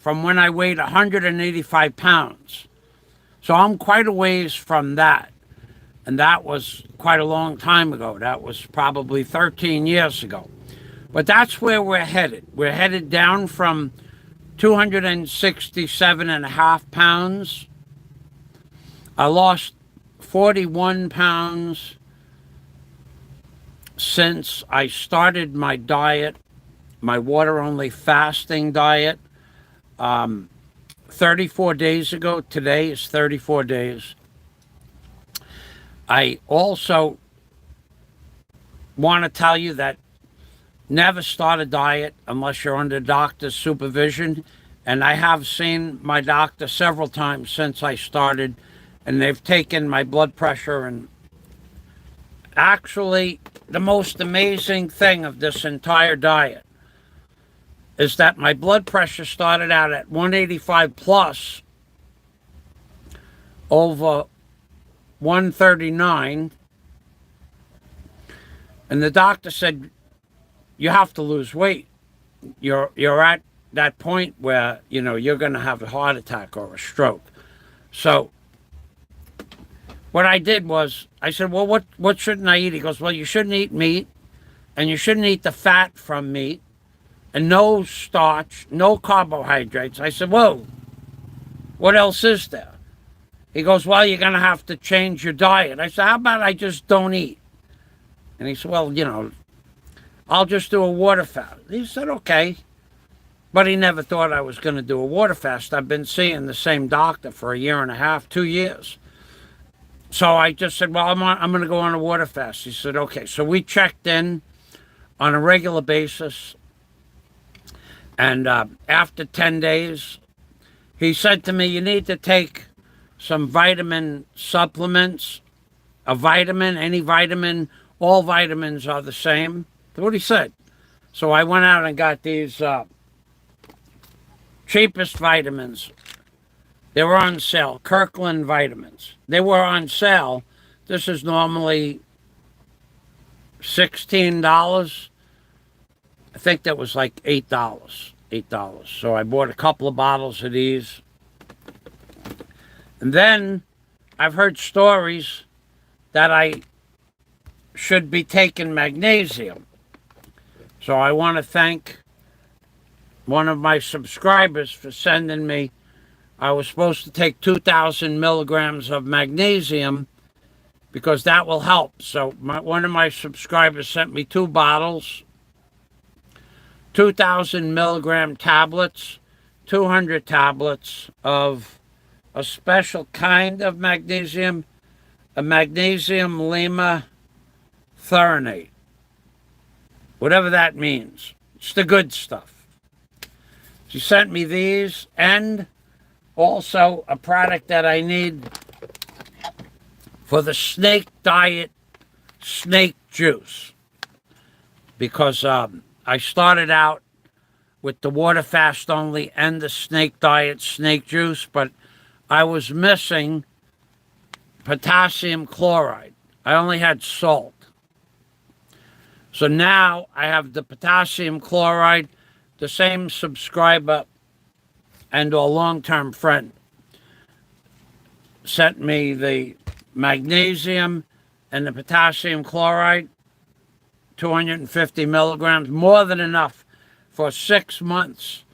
from when I weighed 185 pounds. So I'm quite a ways from that. And that was quite a long time ago. That was probably 13 years ago. But that's where we're headed. We're headed down from 267 and a half pounds. I lost 41 pounds since I started my diet, my water only fasting diet, 34 days ago. Today is 34 days. I also want to tell you that never start a diet unless you're under doctor's supervision. And I have seen my doctor several times since I started, and they've taken my blood pressure. And actually, the most amazing thing of this entire diet is that my blood pressure started out at 185 plus over 139. And the doctor said, you have to lose weight. You're at that point where, you're going to have a heart attack or a stroke. So what I did was, I said, well, what shouldn't I eat? He goes, well, you shouldn't eat meat, and you shouldn't eat the fat from meat, and no starch, no carbohydrates. I said, whoa, what else is there? He goes, well, you're going to have to change your diet. I said, how about I just don't eat? And he said, well, I'll just do a water fast. He said, okay. But he never thought I was going to do a water fast. I've been seeing the same doctor for a year and a half, 2 years. So I just said, well, I'm going to go on a water fast. He said, okay. So we checked in on a regular basis. And after 10 days, he said to me, you need to take some vitamin supplements, a vitamin, any vitamin, all vitamins are the same. That's what he said. So I went out and got these cheapest vitamins. They were on sale, Kirkland vitamins. They were on sale. This is normally $16. I think that was like $8. So I bought a couple of bottles of these. And then I've heard stories that I should be taking magnesium. So I want to thank one of my subscribers for sending me. I was supposed to take 2,000 milligrams of magnesium because that will help. So one of my subscribers sent me 2 bottles, 2,000 milligram tablets, 200 tablets of a special kind of magnesium, a magnesium lima threonate, whatever that means. It's the good stuff. She sent me these and also a product that I need for the snake diet, snake juice. Because I started out with the water fast only and the snake diet, snake juice, but I was missing potassium chloride. I only had salt. So now I have the potassium chloride. The same subscriber and a long-term friend sent me the magnesium and the potassium chloride, 250 milligrams, more than enough for 6 months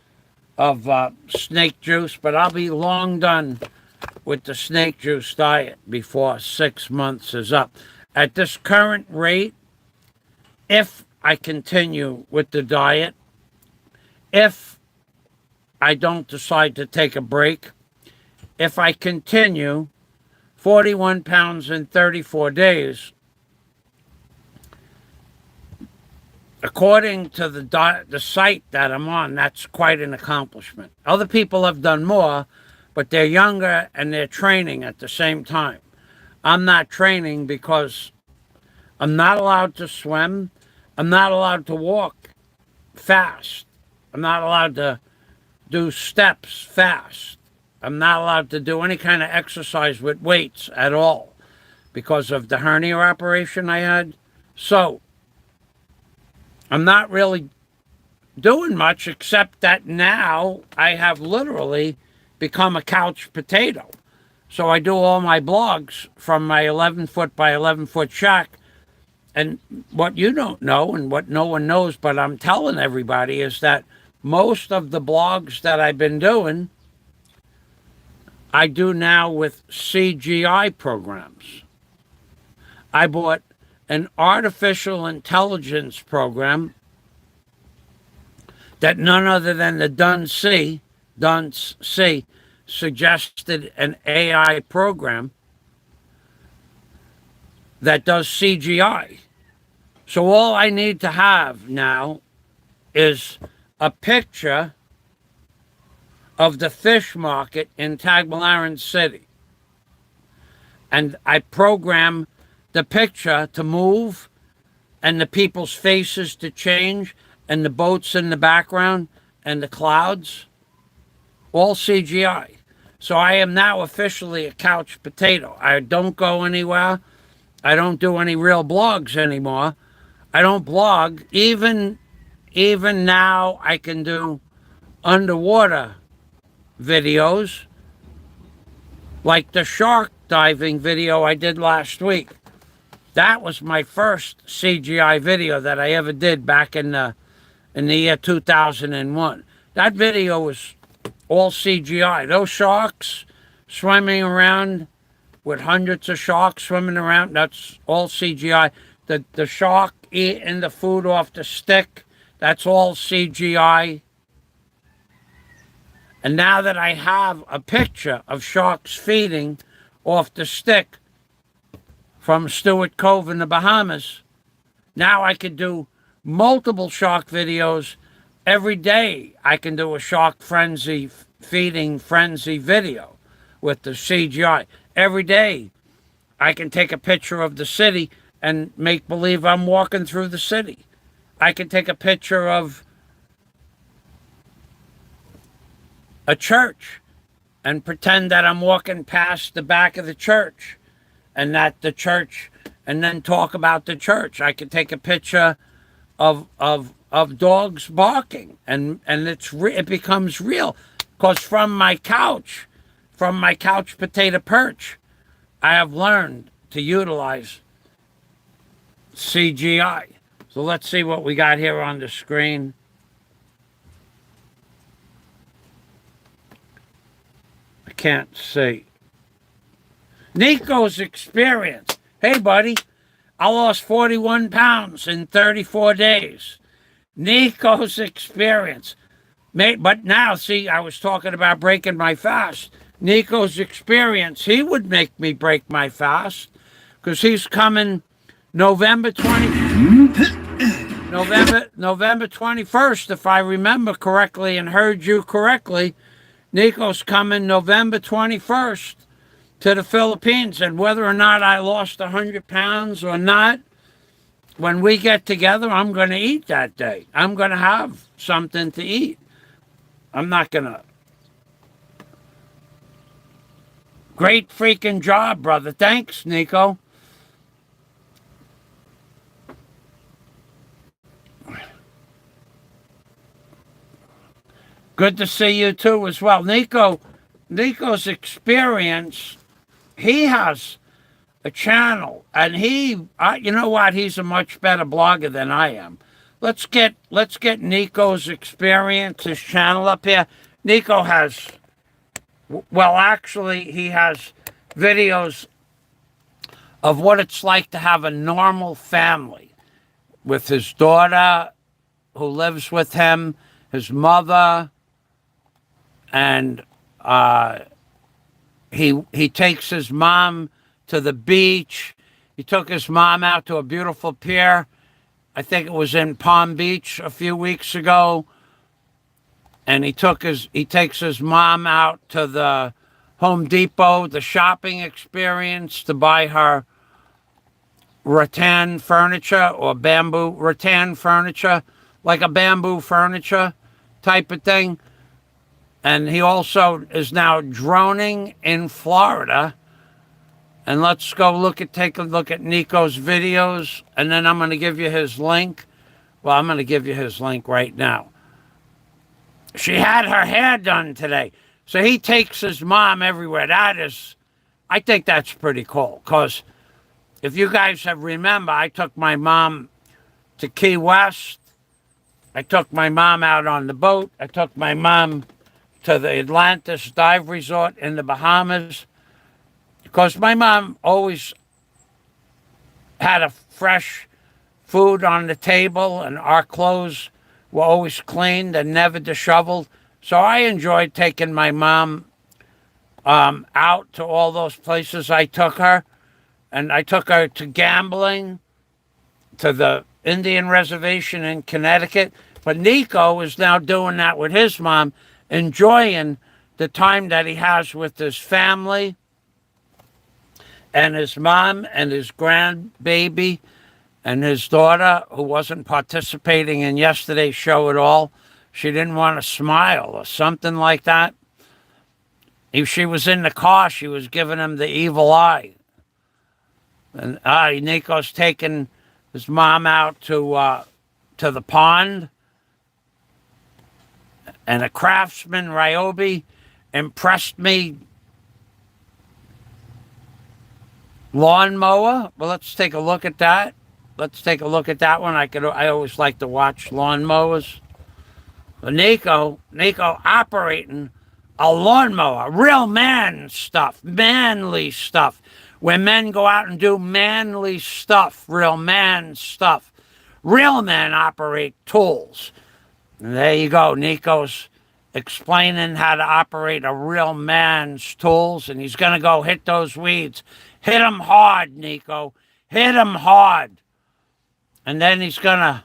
of snake juice. But I'll be long done with the snake juice diet before 6 months is up. At this current rate, if I continue with the diet, if I don't decide to take a break, if I continue 41 pounds in 34 days, according to the site that I'm on, that's quite an accomplishment. Other people have done more, but they're younger and they're training at the same time. I'm not training because I'm not allowed to swim. I'm not allowed to walk fast. I'm not allowed to do steps fast. I'm not allowed to do any kind of exercise with weights at all because of the hernia operation I had. So I'm not really doing much, except that now I have literally become a couch potato. So I do all my blogs from my 11-foot by 11-foot shack. And what you don't know and what no one knows, but I'm telling everybody, is that most of the blogs that I've been doing, I do now with CGI programs. I bought an artificial intelligence program that none other than the Dunce suggested, an AI program that does CGI. So all I need to have now is a picture of the fish market in Tagbilaran City. And I program the picture to move and the people's faces to change and the boats in the background and the clouds, all CGI. So I am now officially a couch potato. I don't go anywhere. I don't do any real blogs anymore. I don't blog. Even now I can do underwater videos like the shark diving video I did last week. That was my first CGI video that I ever did back in the year 2001. That video was all CGI. Those sharks swimming around with hundreds of sharks swimming around, that's all CGI. The shark eating the food off the stick, that's all CGI. And now that I have a picture of sharks feeding off the stick from Stewart Cove in the Bahamas, now I can do multiple shark videos every day. I can do a shark frenzy, feeding frenzy video with the CGI. Every day I can take a picture of the city and make believe I'm walking through the city. I can take a picture of a church and pretend that I'm walking past the back of the church and that the church, and then talk about the church. I can take a picture of dogs barking and it becomes real, because from my couch potato perch, I have learned to utilize CGI. So let's see what we got here on the screen. I can't see. Nikko's experience. Hey, buddy, I lost 41 pounds in 34 days. Nikko's experience. But now, see, I was talking about breaking my fast. Nikko's experience, he would make me break my fast, because he's coming November 21st, if I remember correctly and heard you correctly. Nikko's coming November 21st to the Philippines, and whether or not I lost 100 pounds or not, when we get together, I'm going to eat that day. I'm going to have something to eat. I'm not going to. Great freaking job, brother. Thanks, Nikko. Good to see you too as well. Nikko's experience, he has a channel, and you know what? He's a much better blogger than I am. Let's get Nikko's experience, his channel up here. Nikko has, well, actually, he has videos of what it's like to have a normal family with his daughter who lives with him, his mother, and he takes his mom to the beach. He took his mom out to a beautiful pier. I think it was in Palm Beach a few weeks ago. And he takes his mom out to the Home Depot, the shopping experience, to buy her rattan furniture or bamboo rattan furniture, like a bamboo furniture type of thing. And he also is now droning in Florida. And let's go take a look at Nikko's videos, and then I'm going to give you his link. Well, I'm going to give you his link right now. she had her hair done today. So he takes his mom everywhere. I think that's pretty cool. Because if you guys have remember, I took my mom to Key West. I took my mom out on the boat. I took my mom to the Atlantis Dive Resort in the Bahamas. Because my mom always had a fresh food on the table, and our clothes were always cleaned and never disheveled. So I enjoyed taking my mom out to all those places I took her. And I took her to gambling, to the Indian reservation in Connecticut. But Nikko is now doing that with his mom, enjoying the time that he has with his family and his mom and his grandbaby and his daughter, who wasn't participating in yesterday's show at all. She didn't want to smile or something like that. If she was in the car, she was giving him the evil eye. And Nikko's taking his mom out to the pond. And a Craftsman Ryobi impressed me. Lawnmower. Well, let's take a look at that. Let's take a look at that one. I always like to watch lawnmowers. But Nikko operating a lawnmower, real man stuff, manly stuff. When men go out and do manly stuff, real man stuff. Real men operate tools. And there you go. Nikko's explaining how to operate a real man's tools, and he's going to go hit those weeds. Hit them hard, Nikko. Hit them hard. And then he's going to...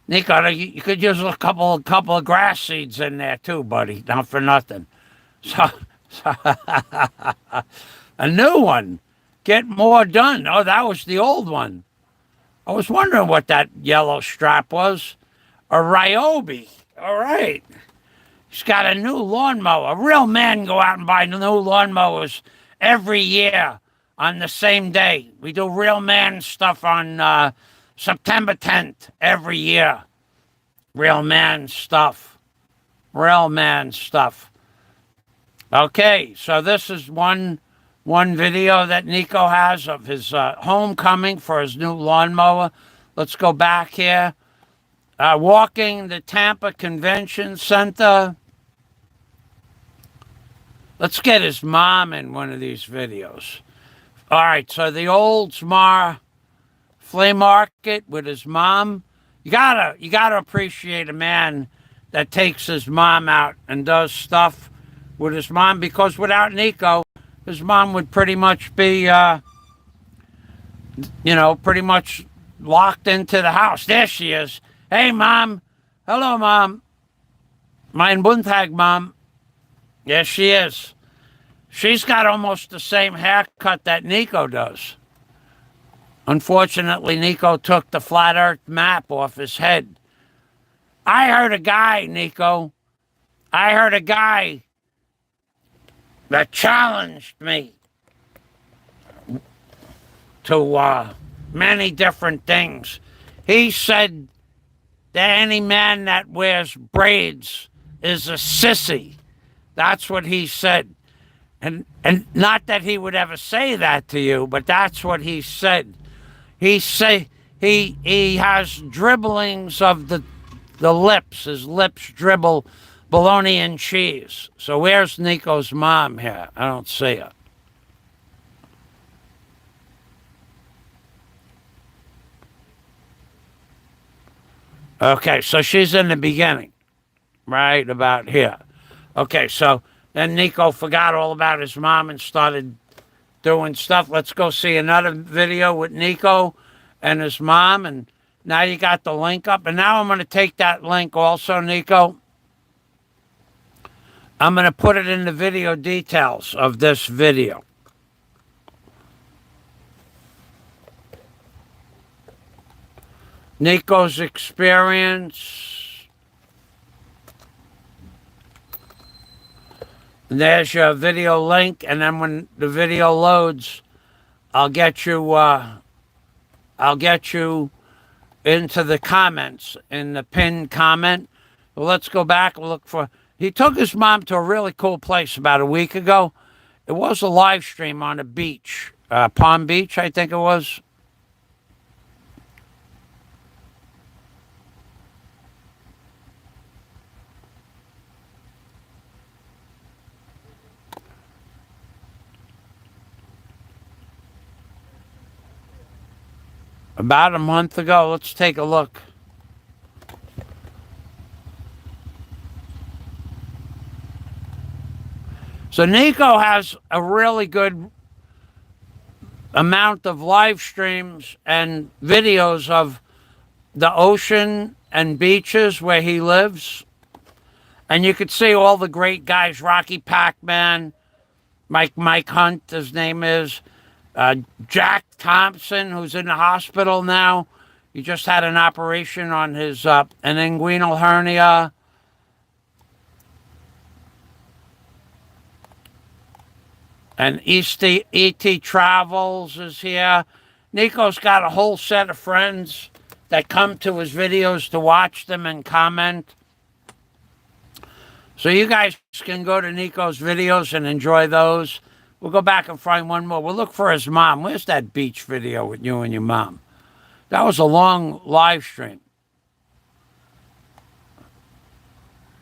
Nikko, you could use a couple of grass seeds in there too, buddy. Not for nothing. So a new one. Get more done. Oh, that was the old one. I was wondering what that yellow strap was. A Ryobi. All right. He's got a new lawnmower. Real men go out and buy new lawnmowers every year on the same day. We do real man stuff on September 10th every year. Real man stuff. Real man stuff. Okay, so this is one video that Nikko has of his homecoming for his new lawnmower. Let's go back here. Walking the Tampa Convention Center. Let's get his mom in one of these videos. All right, so the Oldsmar flea market with his mom. You gotta appreciate a man that takes his mom out and does stuff with his mom, because without Nikko, his mom would pretty much be, pretty much locked into the house. There she is. Hey, Mom. Hello, Mom. Mein Buntag, Mom. Yes, she is. She's got almost the same haircut that Nikko does. Unfortunately, Nikko took the flat earth map off his head. I heard a guy, Nikko. I heard a guy that challenged me to many different things. He said that any man that wears braids is a sissy. That's what he said. And not that he would ever say that to you, but that's what he said. He has dribblings of the lips. His lips dribble bologna and cheese. So where's Nikko's mom here? I don't see her. Okay, so she's in the beginning, right about here. Okay, so then Nikko forgot all about his mom and started doing stuff. Let's go see another video with Nikko and his mom. And now you got the link up. And now I'm going to take that link also, Nikko. I'm going to put it in the video details of this video. Nikko's experience. And there's your video link, and then when the video loads, I'll get you into the comments, in the pinned comment. So let's go back and look for. He took his mom to a really cool place about a week ago. It was a live stream on a beach, Palm Beach, I think it was. About a month ago. Let's take a look. So Nikko has a really good amount of live streams and videos of the ocean and beaches where he lives. And you could see all the great guys, Rocky Pac-Man, Mike Hunt, his name is, Jack Thompson, who's in the hospital now. He just had an operation on his an inguinal hernia. And E.T. Travels is here. Nikko's got a whole set of friends that come to his videos to watch them and comment. So you guys can go to Nikko's videos and enjoy those. We'll go back and find one more. We'll look for his mom. Where's that beach video with you and your mom? That was a long live stream.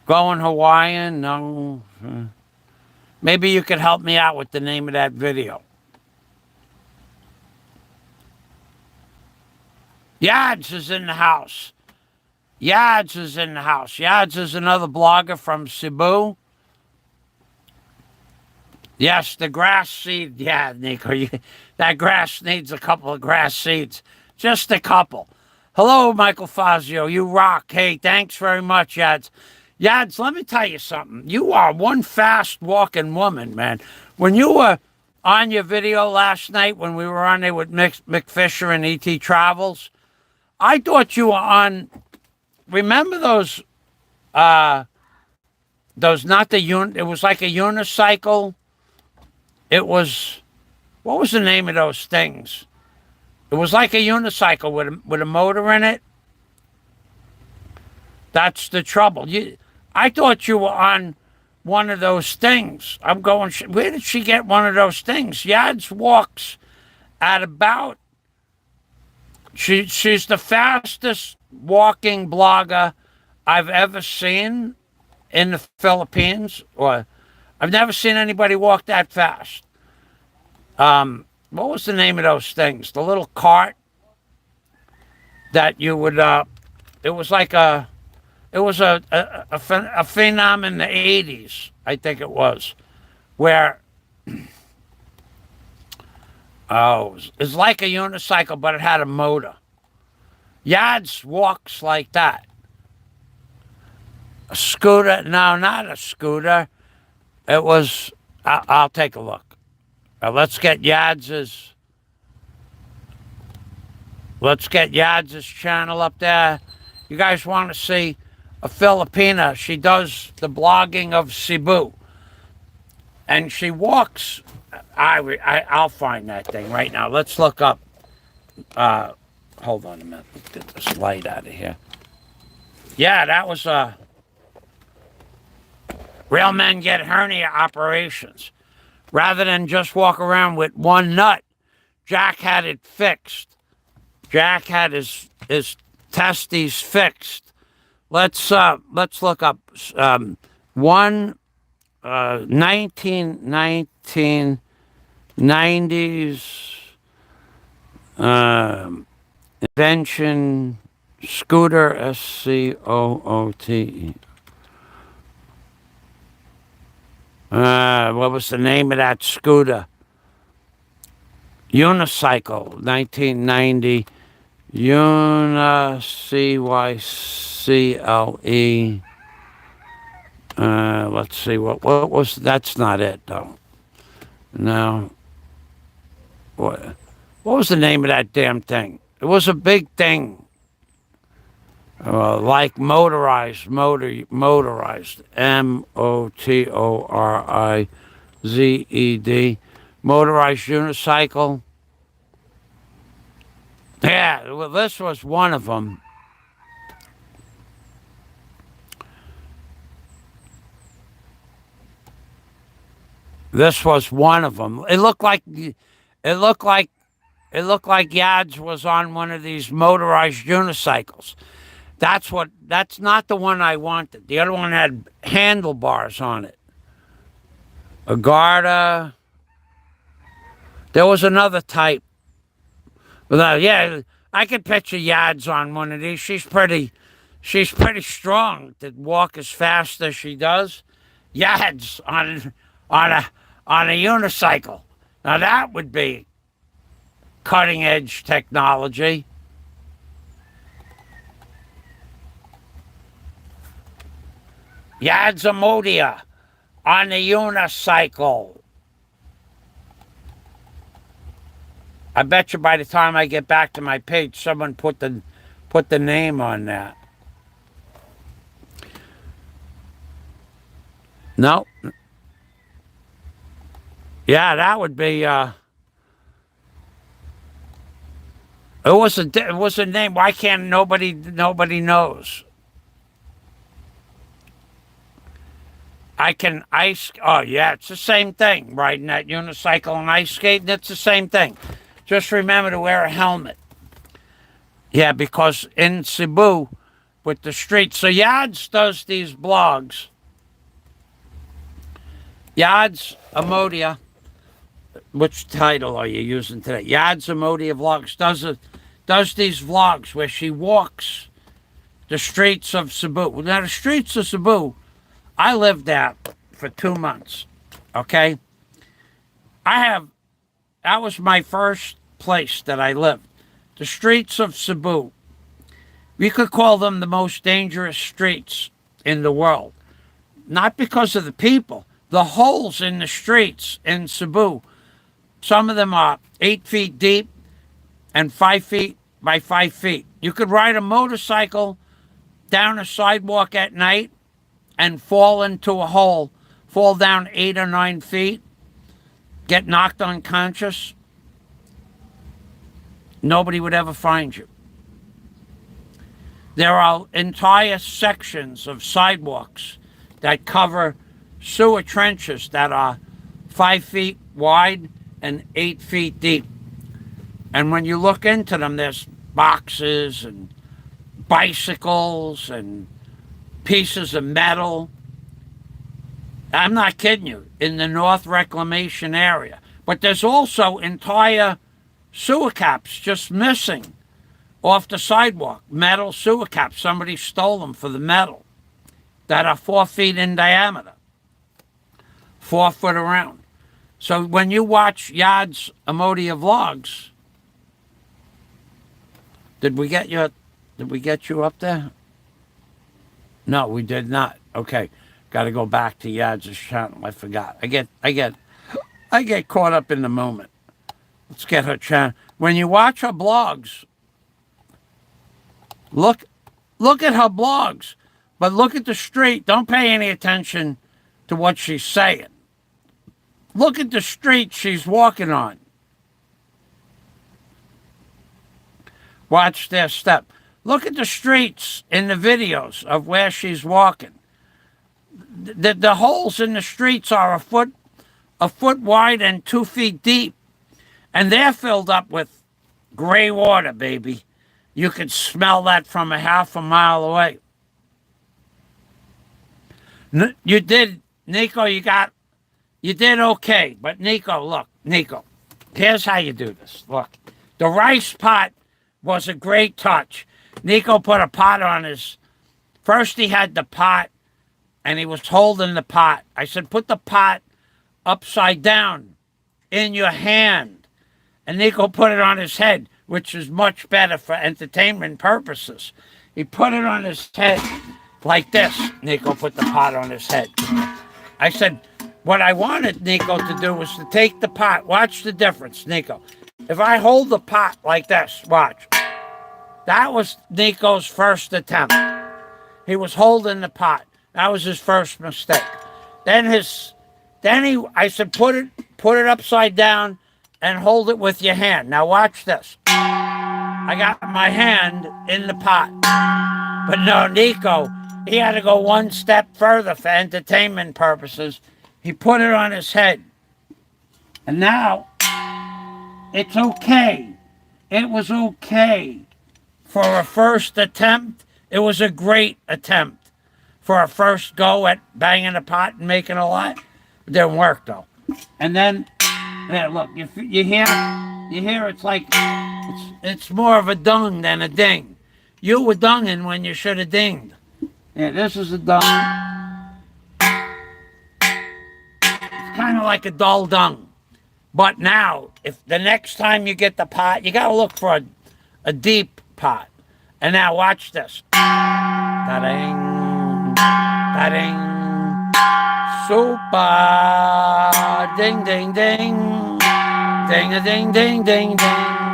Going Hawaiian? No. Maybe you could help me out with the name of that video. Yads is in the house. Yads is in the house. Yads is another blogger from Cebu. Yes, the grass seed. Yeah, Nikko, that grass needs a couple of grass seeds. Just a couple. Hello, Michael Fazio. You rock. Hey, thanks very much, Yads. Yads, let me tell you something. You are one fast-walking woman, man. When you were on your video last night, when we were on there with Mick Fisher and E.T. Travels, I thought you were on. Remember those? Not the It was like a unicycle. It was. What was the name of those things? It was like a unicycle with a motor in it. That's the trouble. I thought you were on one of those things. I'm going, where did she get one of those things? Yads walks at about, she's the fastest walking blogger I've ever seen in the Philippines. Or I've never seen anybody walk that fast. What was the name of those things? The little cart that you would, it was like a phenom in the 80s, I think it was, where it's like a unicycle, but it had a motor. Yads walks like that. A scooter? No, not a scooter. It was, I'll take a look. Let's get Yads's channel up there. You guys want to see a Filipina? She does the blogging of Cebu, and she walks. I'll find that thing right now. Let's look up. Hold on a minute. Let's get this light out of here. Yeah, that was real men get hernia operations. Rather than just walk around with one nut, Jack had it fixed. Jack had his testes fixed. Let's look up 1990s invention scooter SCOOTE. What was the name of that scooter? Unicycle, 1990. CYCLE. Let's see, what was, that's not it, though. No. What was the name of that damn thing? It was a big thing. Like motorized. Motorized. MOTORIZED. Motorized unicycle. Yeah, well, this was one of them. This was one of them. It looked like Yads was on one of these motorized unicycles. That's not the one I wanted. The other one had handlebars on it. A Garda. There was another type. But yeah, I could picture Yads on one of these. She's pretty strong to walk as fast as she does. Yads on a unicycle. Now that would be cutting edge technology. Yadzamodia on the unicycle. I bet you by the time I get back to my page, someone put the name on that. No. Yeah, that would be. It was a name. Why can't nobody knows? I can ice. Oh yeah, it's the same thing. Riding that unicycle and ice skating, it's the same thing. Just remember to wear a helmet. Yeah, because in Cebu, with the streets, so Yads does these blogs. Yads Amodia. Which title are you using today? Yads Amodia Vlogs does these vlogs where she walks the streets of Cebu. Now the streets of Cebu, I lived there for 2 months. Okay, that was my first place that I lived. The streets of Cebu. We could call them the most dangerous streets in the world. Not because of the people. The holes in the streets in Cebu. Some of them are 8 feet deep and 5 feet by 5 feet. You could ride a motorcycle down a sidewalk at night and fall into a hole, fall down 8 or 9 feet, get knocked unconscious. Nobody would ever find you. There are entire sections of sidewalks that cover sewer trenches that are 5 feet wide and 8 feet deep. And when you look into them, there's boxes and bicycles and pieces of metal. I'm not kidding you, in the North Reclamation area. But there's also entire sewer caps just missing off the sidewalk. Metal sewer caps. Somebody stole them for the metal that are 4 feet in diameter, 4 foot around. So when you watch Yad's Amodia vlogs, did we get you up there? No, we did not. Okay. Got to go back to Yad's channel. I forgot. I get caught up in the moment. Let's get her channel. When you watch her blogs, look at her blogs, but look at the street. Don't pay any attention to what she's saying. Look at the street she's walking on. Watch their step. Look at the streets in the videos of where she's walking. The holes in the streets are a foot wide and 2 feet deep. And they're filled up with gray water, baby. You could smell that from a half a mile away. You did, Nikko, you did okay. But Nikko, here's how you do this. Look, the rice pot was a great touch. Nikko put a pot on his, first he had the pot and he was holding the pot. I said, put the pot upside down in your hand. And Nikko put it on his head, which is much better for entertainment purposes. He put it on his head like this. Nikko put the pot on his head. I said, what I wanted Nikko to do was to take the pot. Watch the difference, Nikko. If I hold the pot like this, watch. That was Nikko's first attempt. He was holding the pot. That was his first mistake. I said, put it upside down and hold it with your hand. Now watch this. I got my hand in the pot. But no, Nikko, he had to go one step further for entertainment purposes. He put it on his head. And now it's okay. It was okay. For a first attempt, it was a great attempt. For a first go at banging a pot and making a lot, it didn't work though. And then, yeah, look, you hear it's like it's more of a dung than a ding. You were dunging when you should have dinged. Yeah, this is a dung. It's kind of like a dull dung. But now, if the next time you get the pot, you got to look for a deep pot. And now watch this. Da-ding, da-ding, super, ding, ding, ding, ding, ding, ding, ding,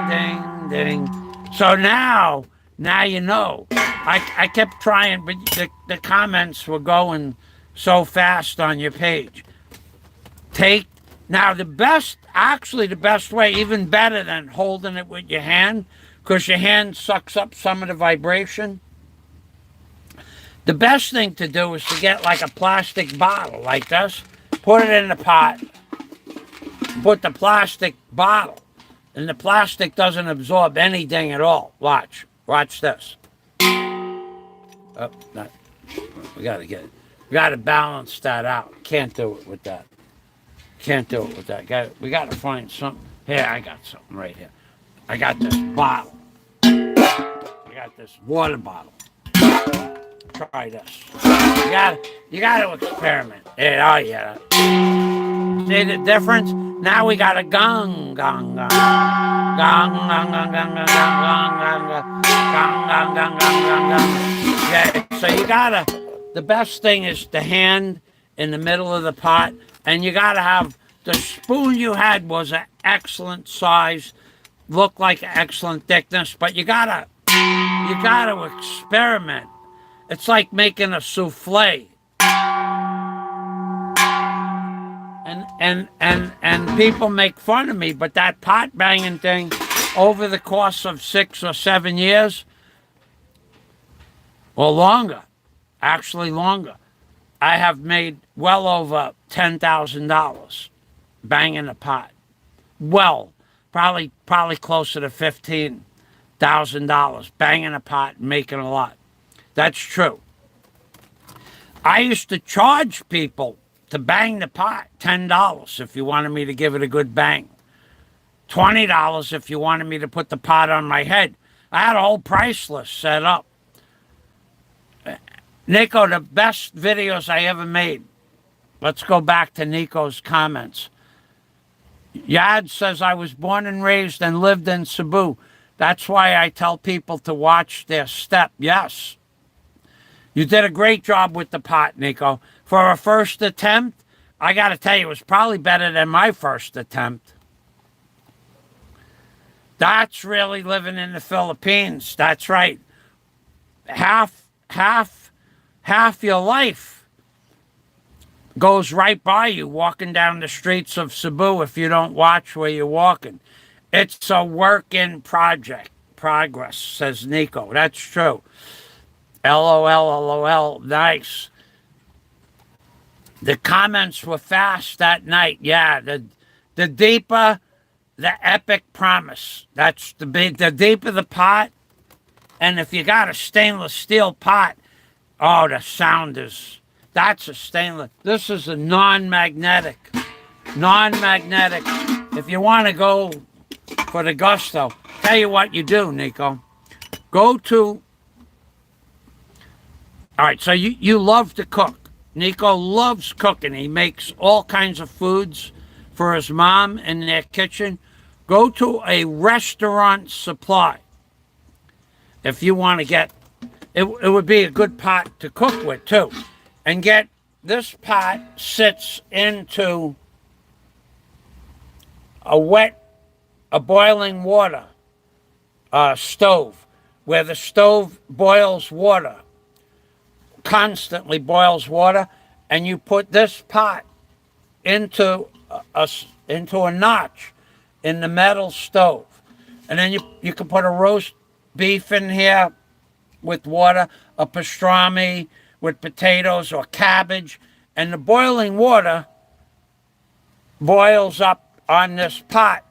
ding, ding. So now you know. I kept trying, but the comments were going so fast on your page. Now the best way, even better than holding it with your hand, because your hand sucks up some of the vibration. The best thing to do is to get like a plastic bottle like this, put it in the pot, put the plastic bottle, and the plastic doesn't absorb anything at all. Watch this. Oh, no. We gotta balance that out. Can't do it with that. Can't do it with that. We gotta find something. Here, I got something right here. I got this bottle. I got this water bottle. Try this. You gotta experiment. Oh yeah. See the difference? Now we got a gong, gong, gong. Gong, gong, gong, gong, gong, gong, gong, gong, gong, gong, gong, gong, gong. Yeah, so the best thing is the hand in the middle of the pot, and you gotta have, the spoon you had was an excellent size, looked like an excellent thickness, but you gotta experiment. It's like making a souffle. And people make fun of me, but that pot banging thing, over the course of 6 or 7 years, or longer, actually longer, I have made well over $10,000 banging a pot. Well, probably closer to $15,000 banging a pot and making a lot. That's true. I used to charge people to bang the pot, $10 if you wanted me to give it a good bang. $20 if you wanted me to put the pot on my head. I had a whole price list set up. Nikko, the best videos I ever made. Let's go back to Nikko's comments. Yad says, I was born and raised and lived in Cebu. That's why I tell people to watch their step. Yes. You did a great job with the pot, Nikko. For a first attempt, I got to tell you, it was probably better than my first attempt. That's really living in the Philippines. That's right. Half your life goes right by you walking down the streets of Cebu if you don't watch where you're walking. It's a work in progress, says Nikko. That's true. LOL, nice. The comments were fast that night. Yeah, the deeper, the epic promise. That's the deeper the pot. And if you got a stainless steel pot, oh, the sound is, that's a stainless. This is a non-magnetic. Non-magnetic. If you want to go for the gusto, tell you what you do, Nikko. Go to, all right, so you love to cook. Nikko loves cooking. He makes all kinds of foods for his mom in their kitchen. Go to a restaurant supply. If you want to get, it would be a good pot to cook with too. And get, this pot sits into a boiling water stove, where the stove boils water, constantly boils water, and you put this pot into a notch in the metal stove. And then you can put a roast beef in here with water, a pastrami with potatoes or cabbage, and the boiling water boils up on this pot,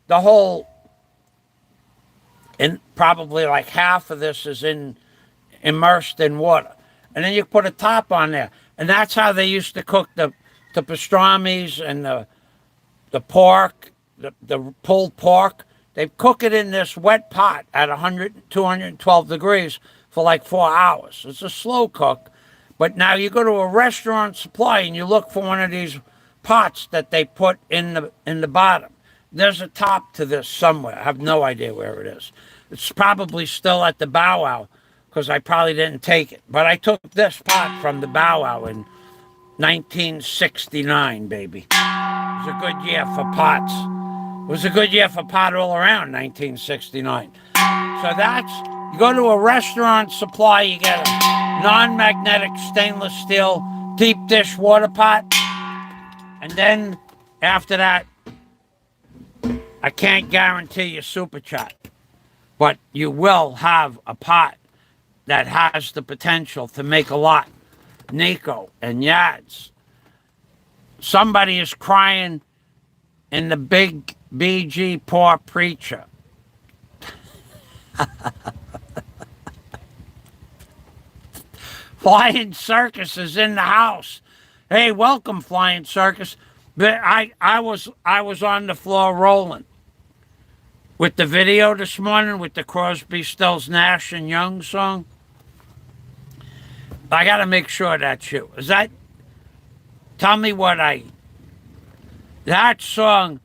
the whole, and probably like half of this is immersed in water. And then you put a top on there. And that's how they used to cook the pastrami's and the pork, the pulled pork. They cook it in this wet pot at 100, 212 degrees for like 4 hours. It's a slow cook. But now you go to a restaurant supply and you look for one of these pots that they put in the bottom. There's a top to this somewhere. I have no idea where it is. It's probably still at the Bow Wow because I probably didn't take it. But I took this pot from the Bow Wow in 1969, baby. It was a good year for pots. It was a good year for pot all around, 1969. So that's, you go to a restaurant supply, you get a non-magnetic stainless steel deep dish water pot. And then after that, I can't guarantee you super chat, but you will have a pot that has the potential to make a lot. Nikko and Yads. Somebody is crying in the big BG Poor Preacher. Flying Circus is in the house. Hey, welcome, Flying Circus. But I was on the floor rolling with the video this morning with the Crosby, Stills, Nash and Young song. I got to make sure that's you. Is that? Tell me what that song.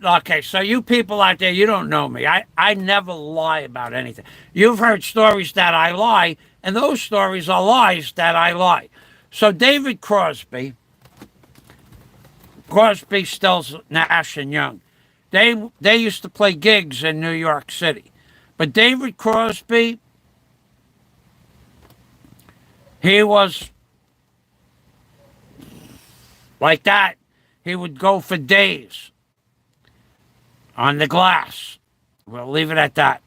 Okay, so you people out there, you don't know me. I never lie about anything. You've heard stories that I lie, and those stories are lies that I lie. So David Crosby, Stills, Nash and Young, they used to play gigs in New York City. But David Crosby, he was like that. He would go for days on the glass. We'll leave it at that.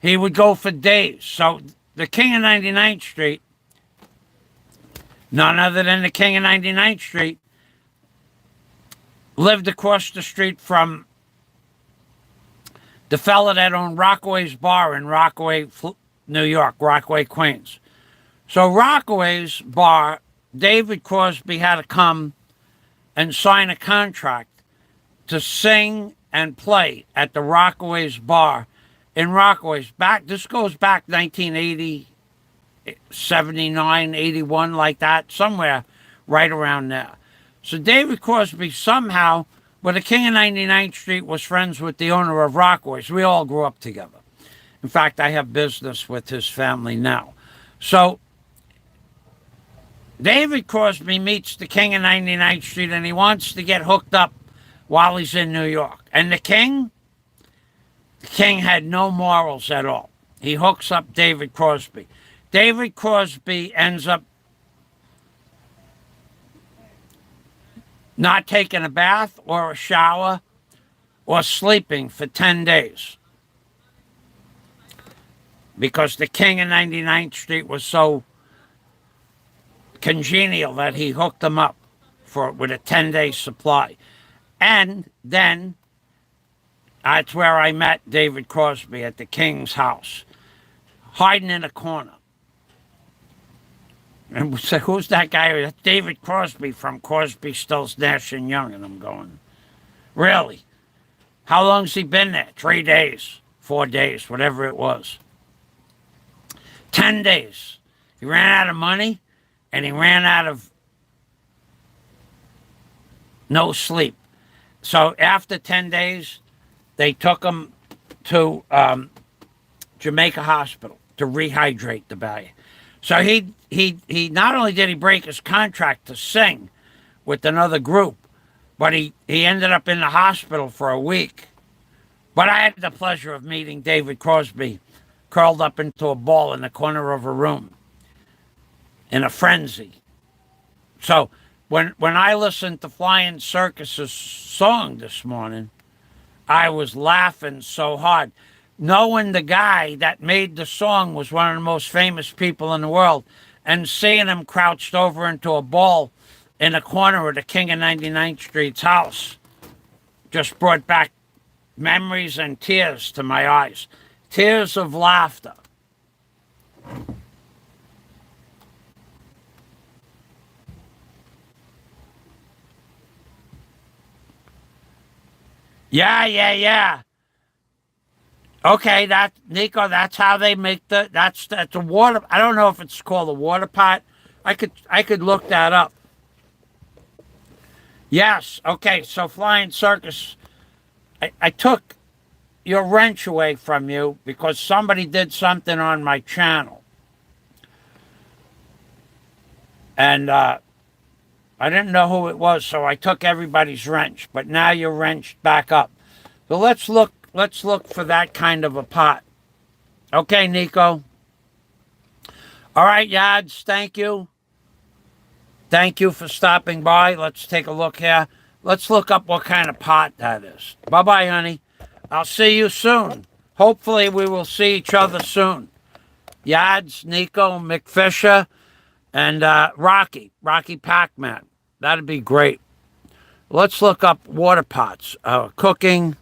He would go for days. So the King of 99th Street, none other than the King of 99th Street, lived across the street from the fella that owned Rockaway's Bar in Rockaway, New York, Rockaway, Queens. So Rockaway's Bar, David Crosby had to come and sign a contract to sing and play at the Rockaway's Bar in Rockaway's. This goes back 1980, 79, 81, like that, somewhere right around there. So David Crosby somehow, the King of 99th Street was friends with the owner of Rockaway's. We all grew up together. In fact, I have business with his family now. So David Crosby meets the King of 99th Street and he wants to get hooked up while he's in New York. And the King had no morals at all. He hooks up David Crosby. David Crosby ends up not taking a bath or a shower or sleeping for 10 days. Because the King of 99th Street was so congenial that he hooked them up with a 10-day supply. And then that's where I met David Crosby, at the King's house, hiding in a corner. And we said, who's that guy? That's David Crosby from Crosby, Stills, Nash and Young. And I'm going, really? How long's he been there? 3 days, 4 days, whatever it was. 10 days. He ran out of money. And he ran out of no sleep. So after 10 days, they took him to Jamaica Hospital to rehydrate the guy. So he not only did he break his contract to sing with another group, but he ended up in the hospital for a week. But I had the pleasure of meeting David Crosby curled up into a ball in the corner of a room, in a frenzy. So when I listened to Flying Circus's song this morning, I was laughing so hard, knowing the guy that made the song was one of the most famous people in the world, and seeing him crouched over into a ball in a corner of the King of 99th Street's house. just brought back memories and tears to my eyes. Tears of laughter. Yeah. Okay, Nikko, that's how they make that's a water. I don't know if it's called a water pot. I could look that up. Yes. Okay. So flying circus, I took your wrench away from you because somebody did something on my channel, and I didn't know who it was, so I took everybody's wrench. But now you're wrenched back up. So let's look. Let's look for that kind of a pot. Okay, Nikko. All right, Yads. Thank you. Thank you for stopping by. Let's take a look here. Let's look up what kind of pot that is. Bye-bye, honey. I'll see you soon. Hopefully, we will see each other soon. Yads, Nikko, McFisher, and Rocky Pac-Man. That'd be great. Let's look up water pots. Cooking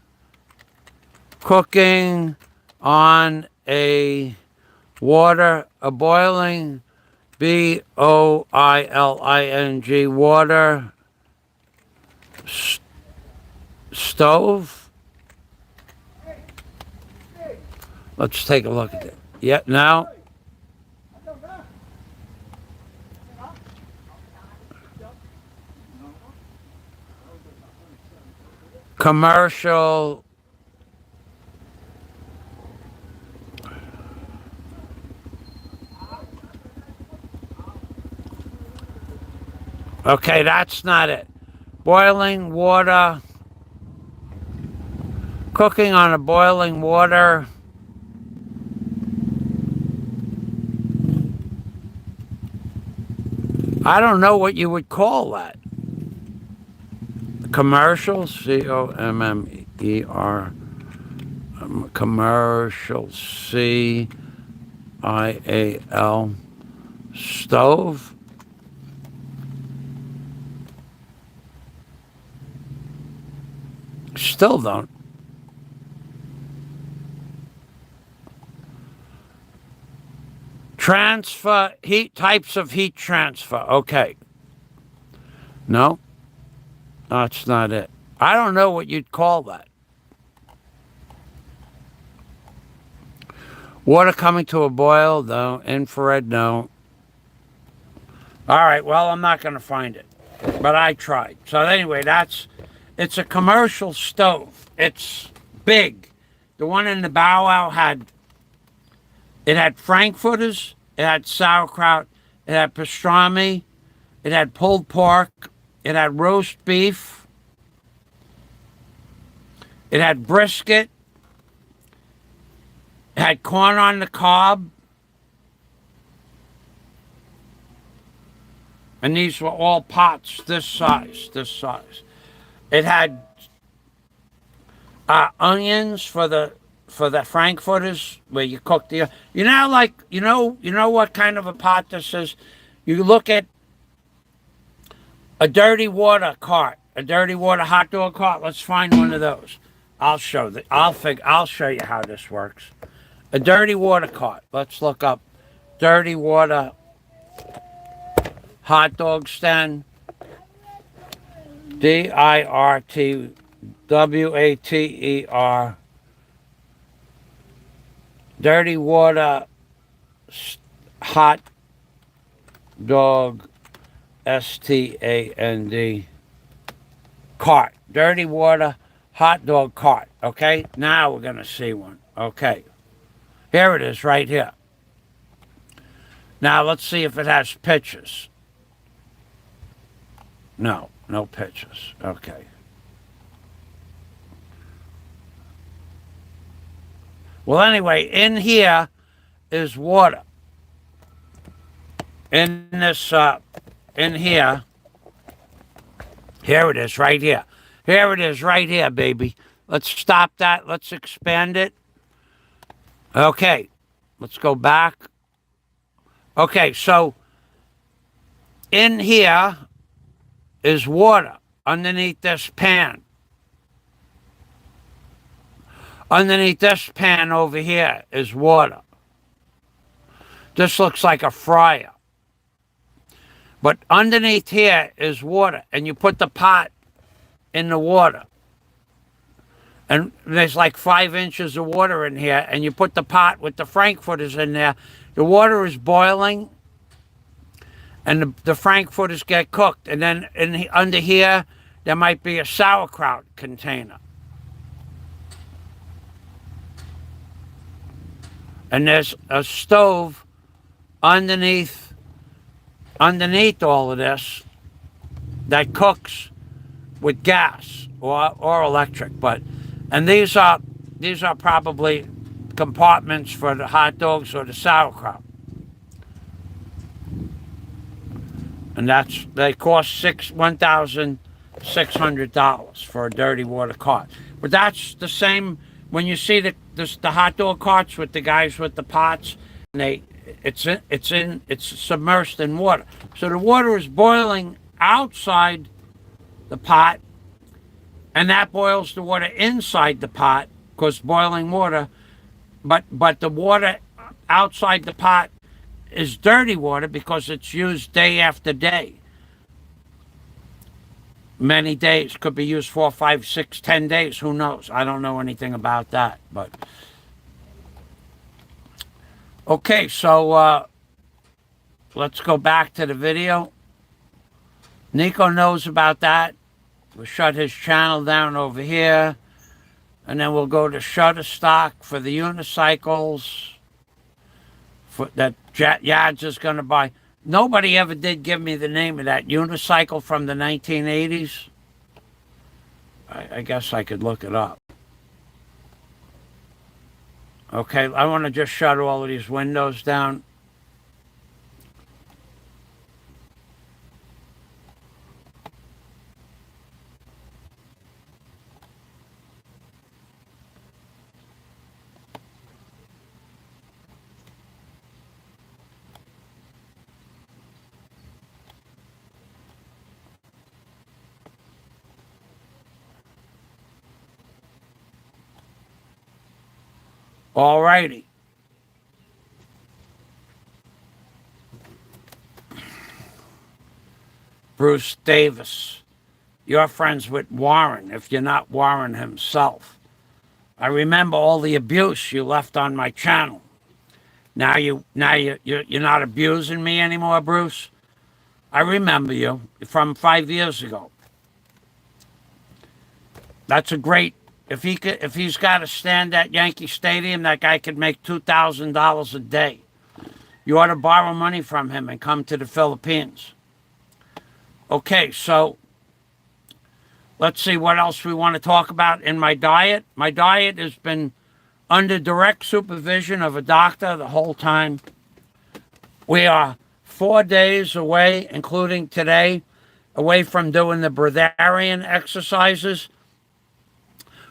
on a boiling, boiling water stove. Let's take a look at it. Yeah, now. Commercial. Okay, that's not it. Boiling water. Cooking on a boiling water. I don't know what you would call that. Commercial, commer. Commercial, CIAL. Stove. Still don't. Transfer, heat, types of heat transfer. Okay. No, that's not it. I don't know what you'd call that. Water coming to a boil, no. Infrared, no. All right, well, I'm not going to find it. But I tried. So anyway, it's a commercial stove. It's big. The one in the Bow Wow had frankfurters, it had sauerkraut, it had pastrami, it had pulled pork, it had roast beef, it had brisket, it had corn on the cob, and these were all pots this size. It had onions for the frankfurters where you cook the. You know what kind of a pot this is. You look at a dirty water cart, a dirty water hot dog cart. Let's find one of those. I'll show you how this works. A dirty water cart. Let's look up dirty water hot dog stand. DIRTWATER. Dirty water hot dog STAND cart. Dirty water hot dog cart. Okay, now we're gonna see one. Okay, here it is right here. Now let's see if it has pictures. No pictures. Okay. Well, anyway, in here is water. In this, in here it is right here. Here it is right here, baby. Let's stop that. Let's expand it. Okay, let's go back. Okay, so in here is water underneath this pan. Underneath this pan over here is water. This looks like a fryer. But underneath here is water, and you put the pot in the water. And there's like 5 inches of water in here, and you put the pot with the frankfurters in there. The water is boiling, and the frankfurters get cooked. And then under here, there might be a sauerkraut container. And there's a stove underneath all of this that cooks with gas or electric. And these are probably compartments for the hot dogs or the sauerkraut. And they cost $1,600 for a dirty water cart. But that's the same when you see the hot dog carts with the guys with the pots, and it's submersed in water. So the water is boiling outside the pot, and that boils the water inside the pot, because boiling water, but the water outside the pot is dirty water because it's used day after day. Many days, could be used 4, 5, 6, 10 days, who knows? I don't know anything about that, but okay, so let's go back to the video. Nikko knows about that. We'll shut his channel down over here, and then we'll go to Shutterstock for the unicycles that Yad's is going to buy. Nobody ever did give me the name of that unicycle from the 1980s. I guess I could look it up. Okay, I want to just shut all of these windows down. All righty. Bruce Davis. You're friends with Warren, if you're not Warren himself. I remember all the abuse you left on my channel. Now you're not abusing me anymore, Bruce. I remember you from 5 years ago. That's a great. If he's got to stand at Yankee Stadium, that guy could make $2,000 a day. You ought to borrow money from him and come to the Philippines. Okay, so let's see what else we want to talk about in my diet. My diet has been under direct supervision of a doctor the whole time. We are 4 days away, including today, away from doing the breatharian exercises.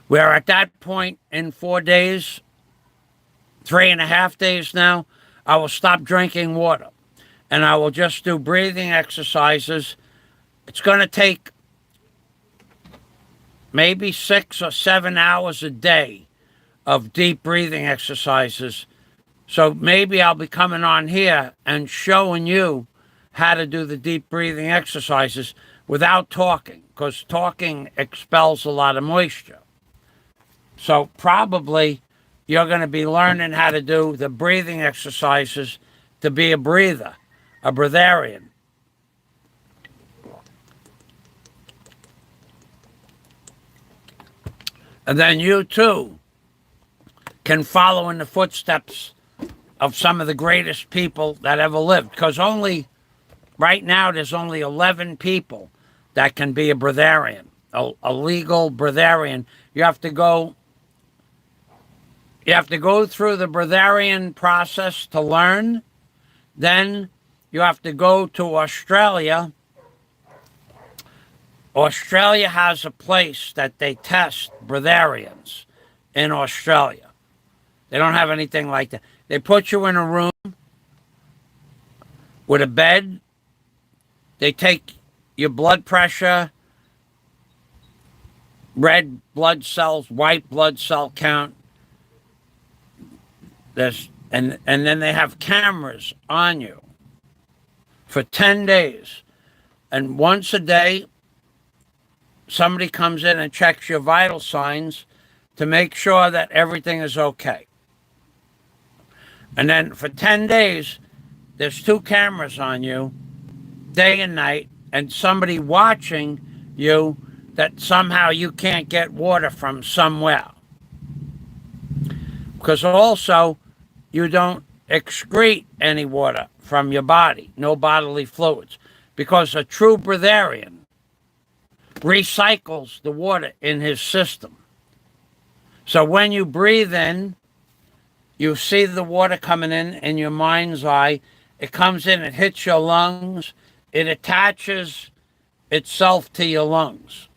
We're at that point in 4 days, 3.5 days now. I will stop drinking water, and I will just do breathing exercises. It's going to take maybe 6 or 7 hours a day of deep breathing exercises. So maybe I'll be coming on here and showing you how to do the deep breathing exercises without talking, because talking expels a lot of moisture. So probably you're going to be learning how to do the breathing exercises to be a breather, a breatharian. And then you too can follow in the footsteps of some of the greatest people that ever lived. Because right now there's only 11 people that can be a breatharian, a legal breatharian. You have to go through the breatharian process to learn. Then you have to go to Australia. Australia has a place that they test breatharians in Australia. They don't have anything like that. They put you in a room with a bed. They take your blood pressure, red blood cells, white blood cell count, And then they have cameras on you for 10 days. And once a day, somebody comes in and checks your vital signs to make sure that everything is okay. And then for 10 days, there's 2 cameras on you, day and night, and somebody watching you that somehow you can't get water from somewhere. Because also, you don't excrete any water from your body, no bodily fluids. Because a true breatharian recycles the water in his system. So when you breathe in, you see the water coming in your mind's eye. It comes in, it hits your lungs, it attaches itself to your lungs.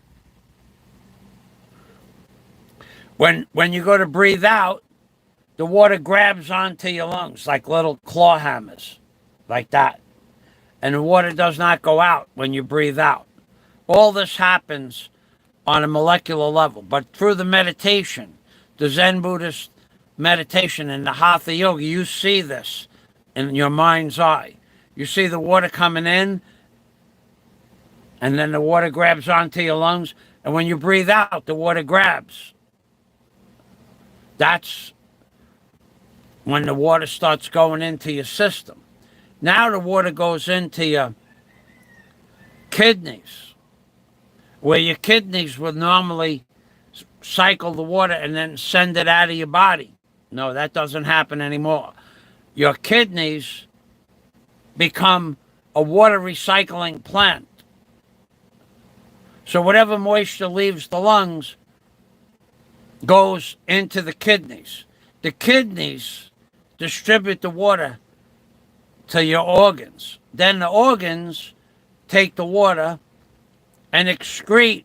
When you go to breathe out, the water grabs onto your lungs like little claw hammers, like that. And the water does not go out when you breathe out. All this happens on a molecular level, but through the meditation, the Zen Buddhist meditation and the Hatha Yoga, you see this in your mind's eye. You see the water coming in, and then the water grabs onto your lungs, and when you breathe out, the water grabs. That's when the water starts going into your system. Now the water goes into your kidneys, where your kidneys would normally cycle the water and then send it out of your body. No, that doesn't happen anymore. Your kidneys become a water recycling plant. So whatever moisture leaves the lungs goes into the kidneys. The kidneys distribute the water to your organs. Then the organs take the water and excrete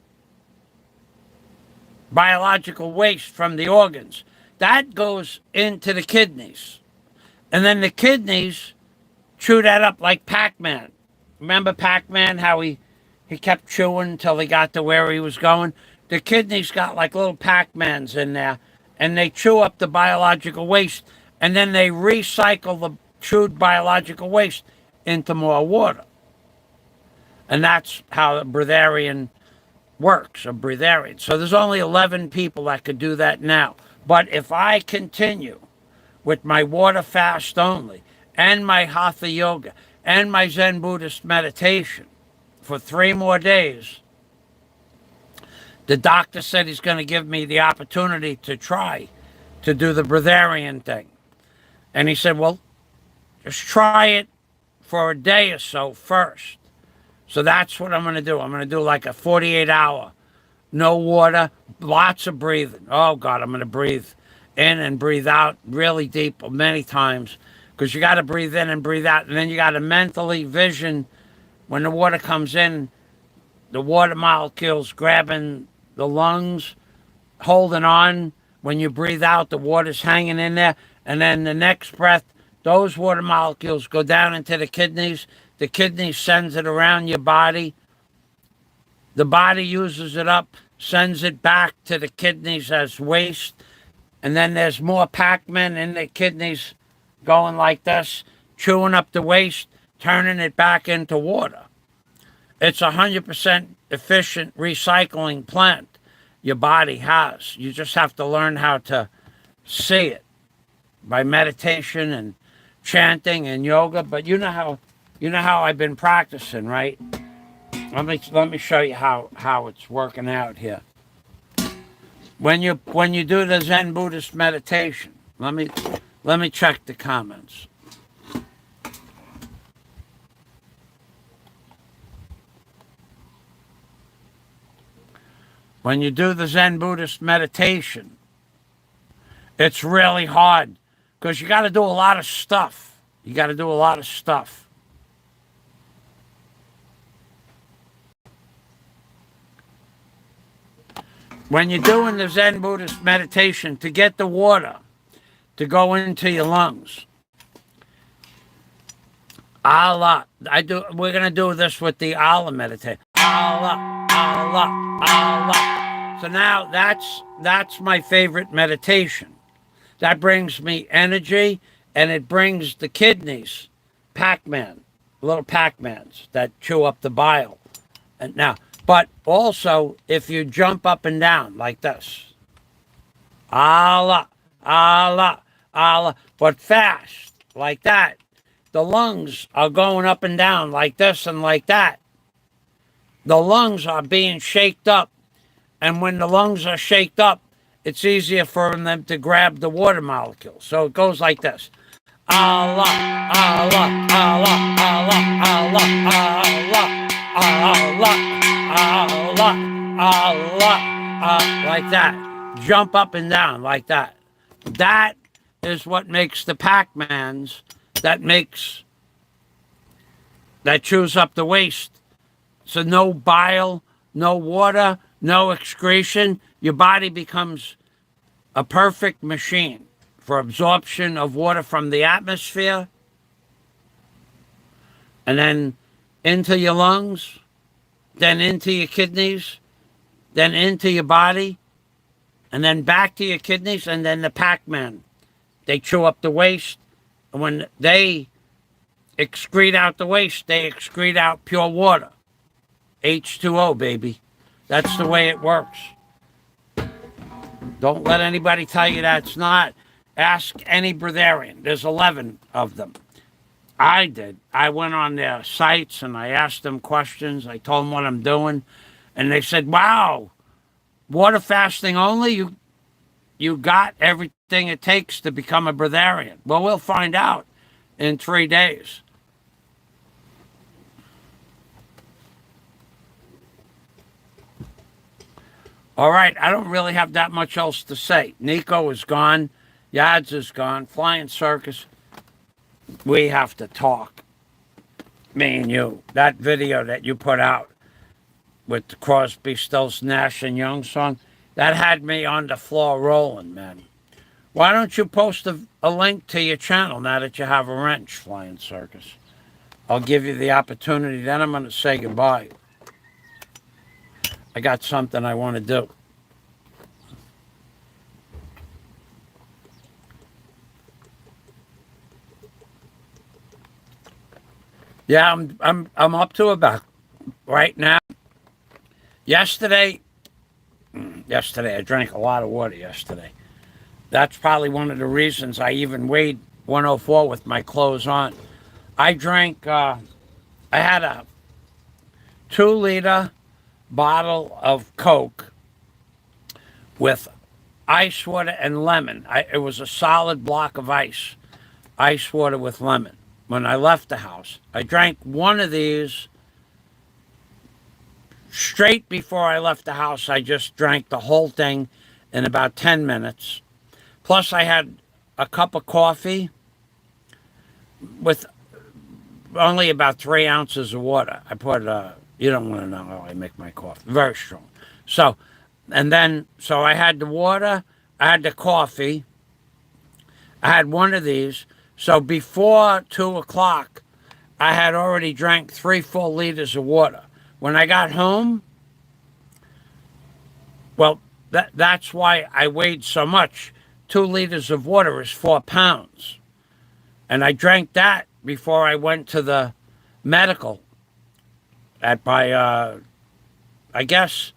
biological waste from the organs. That goes into the kidneys. And then the kidneys chew that up like Pac-Man. Remember Pac-Man, how he kept chewing until he got to where he was going? The kidneys got like little Pac-Mans in there, and they chew up the biological waste, and then they recycle the chewed biological waste into more water. And that's how a breatharian works, a breatharian. So there's only 11 people that could do that now. But if I continue with my water fast only, and my Hatha Yoga, and my Zen Buddhist meditation for 3 more days, the doctor said he's going to give me the opportunity to try to do the breatharian thing. And he said, well, just try it for a day or so first. So that's what I'm going to do. I'm going to do like a 48-hour, no water, lots of breathing. Oh, God, I'm going to breathe in and breathe out really deep many times, because you got to breathe in and breathe out. And then you got to mentally vision when the water comes in, the water molecules grabbing the lungs, holding on. When you breathe out, the water's hanging in there. And then the next breath, those water molecules go down into the kidneys. The kidney sends it around your body. The body uses it up, sends it back to the kidneys as waste. And then there's more Pac-Man in the kidneys going like this, chewing up the waste, turning it back into water. It's 100% efficient recycling plant your body has. You just have to learn how to see it by meditation and chanting and yoga. But you know how I've been practicing, right? Let me show you how it's working out here. When you do the Zen Buddhist meditation, let me check the comments. When you do the Zen Buddhist meditation, it's really hard because you got to do a lot of stuff. You got to do a lot of stuff. When you're doing the Zen Buddhist meditation, to get the water to go into your lungs, Allah. We're gonna do this with the Allah meditation. Allah, Allah, Allah. So now that's my favorite meditation. That brings me energy, and it brings the kidneys, Pac-Man, little Pac-Mans that chew up the bile. And now, but also if you jump up and down like this, Allah, Allah, Allah, but fast like that, the lungs are going up and down like this and like that. The lungs are being shaked up. And when the lungs are shaked up, it's easier for them to grab the water molecules. So it goes like this. Allah, Allah, Allah, Allah, Allah, Allah, Allah, Allah, Allah, like that. Jump up and down like that. That is what makes the Pac-Mans, that chews up the waste. So no bile, no water, no excretion. Your body becomes a perfect machine for absorption of water from the atmosphere, and then into your lungs, then into your kidneys, then into your body, and then back to your kidneys, and then the Pac-Man. They chew up the waste. And when they excrete out the waste, they excrete out pure water. H2O, baby. That's the way it works. Don't let anybody tell you that's not. Ask any breatharian. There's 11 of them. I did. I went on their sites and I asked them questions. I told them what I'm doing. And they said, wow, water fasting only? You got everything it takes to become a breatharian. Well, we'll find out in 3 days. All right, I don't really have that much else to say. Nikko is gone. Yads is gone. Flying Circus. We have to talk. Me and you. That video that you put out with the Crosby, Stills, Nash and Young song, that had me on the floor rolling, man. Why don't you post a link to your channel now that you have a wrench, Flying Circus? I'll give you the opportunity. Then I'm going to say goodbye. I got something I want to do. Yeah, I'm up to about right now. Yesterday I drank a lot of water yesterday. That's probably one of the reasons I even weighed 104 with my clothes on. I drank. I had a 2-liter bottle of Coke with ice water and lemon. It was a solid block of ice water with lemon. When I left the house, I drank one of these straight before I left the house. I just drank the whole thing in about 10 minutes. Plus, I had a cup of coffee with only about 3 ounces of water. I put, you don't want to know how I make my coffee. Very strong. So I had the water, I had the coffee, I had one of these. So before 2 o'clock, I had already drank 3 full liters of water. When I got home, well, that's why I weighed so much. 2 liters of water is 4 pounds. And I drank that before I went to the medical at my, I guess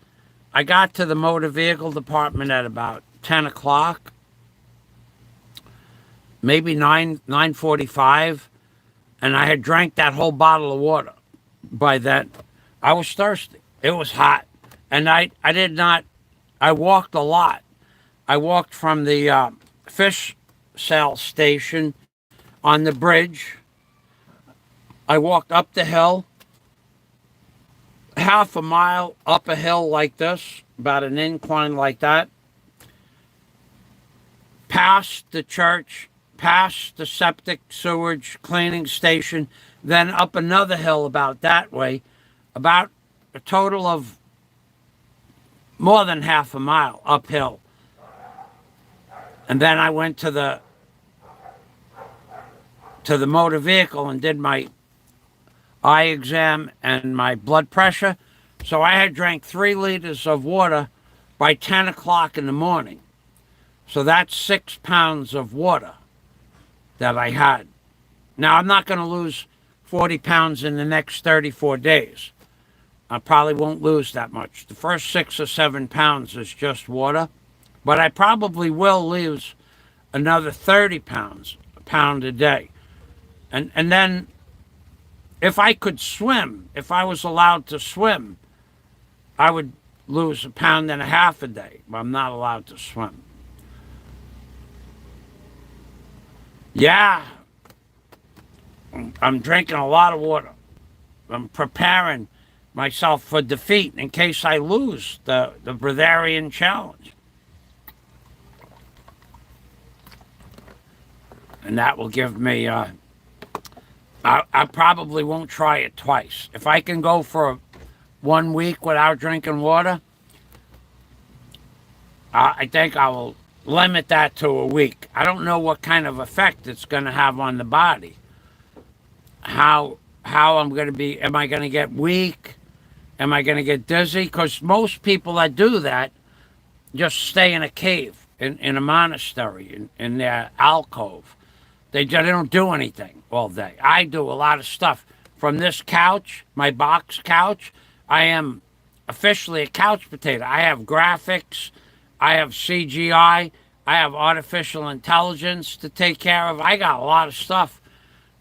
I got to the motor vehicle department at about 10 o'clock. Maybe 9:45, and I had drank that whole bottle of water. By then, I was thirsty. It was hot, and I walked a lot. I walked from the fish sale station on the bridge. I walked up the hill, half a mile up a hill like this, about an incline like that, past the church, past the septic sewage cleaning station, then up another hill about that way, about a total of more than half a mile uphill. And then I went to the motor vehicle and did my eye exam and my blood pressure. So I had drank 3 liters of water by 10 o'clock in the morning. So that's 6 pounds of water that I had. Now, I'm not going to lose 40 pounds in the next 34 days. I probably won't lose that much. The first 6 or 7 pounds is just water, but I probably will lose another 30 pounds, a pound a day. And then if I could swim, if I was allowed to swim, I would lose a pound and a half a day, but I'm not allowed to swim. Yeah, I'm drinking a lot of water. I'm preparing myself for defeat in case I lose the Breatharian challenge. And that will give me, I probably won't try it twice. If I can go for 1 week without drinking water, I think I will limit that to a week. I don't know what kind of effect it's going to have on the body. How I'm going to be, am I going to get weak? Am I going to get dizzy? Because most people that do that just stay in a cave, in a monastery, in their alcove. They don't do anything all day. I do a lot of stuff. From this couch, my box couch, I am officially a couch potato. I have graphics. I have CGI. I have artificial intelligence to take care of. I got a lot of stuff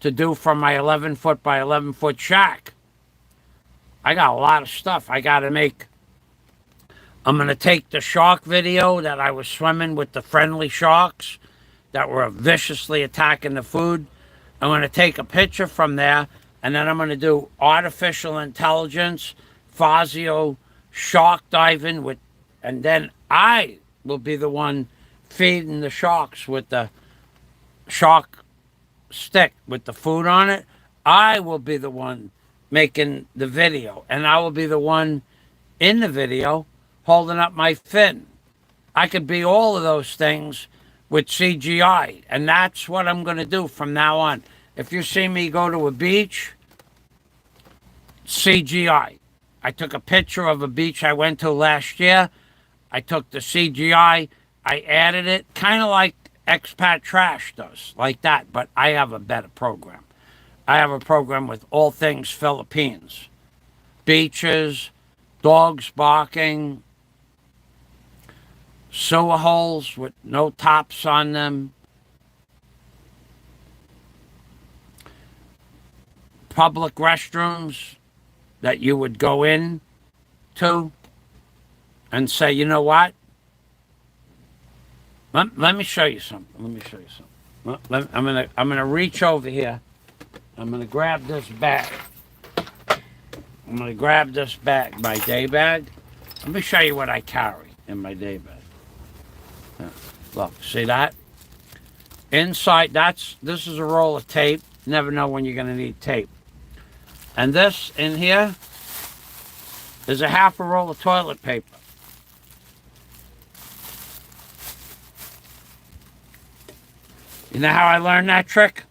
to do from my 11-foot by 11-foot shack. I got a lot of stuff I got to make. I'm going to take the shark video that I was swimming with the friendly sharks that were viciously attacking the food. I'm going to take a picture from there, and then I'm going to do artificial intelligence, Fazio shark diving with, and then I will be the one feeding the sharks with the shark stick with the food on it. I will be the one making the video, and I will be the one in the video holding up my fin. I could be all of those things with CGI, and that's what I'm going to do from now on. If you see me go to a beach, CGI. I took a picture of a beach I went to last year. I took the CGI, I added it, kind of like Expat Trash does, like that, but I have a better program. I have a program with all things Philippines. Beaches, dogs barking, sewer holes with no tops on them, public restrooms that you would go in to and say, you know what? Let me show you something. I'm gonna reach over here. I'm gonna grab this bag. My day bag. Let me show you what I carry in my day bag. Look, see that? Inside, this is a roll of tape. Never know when you're gonna need tape. And this in here is a half a roll of toilet paper. You know how I learned that trick?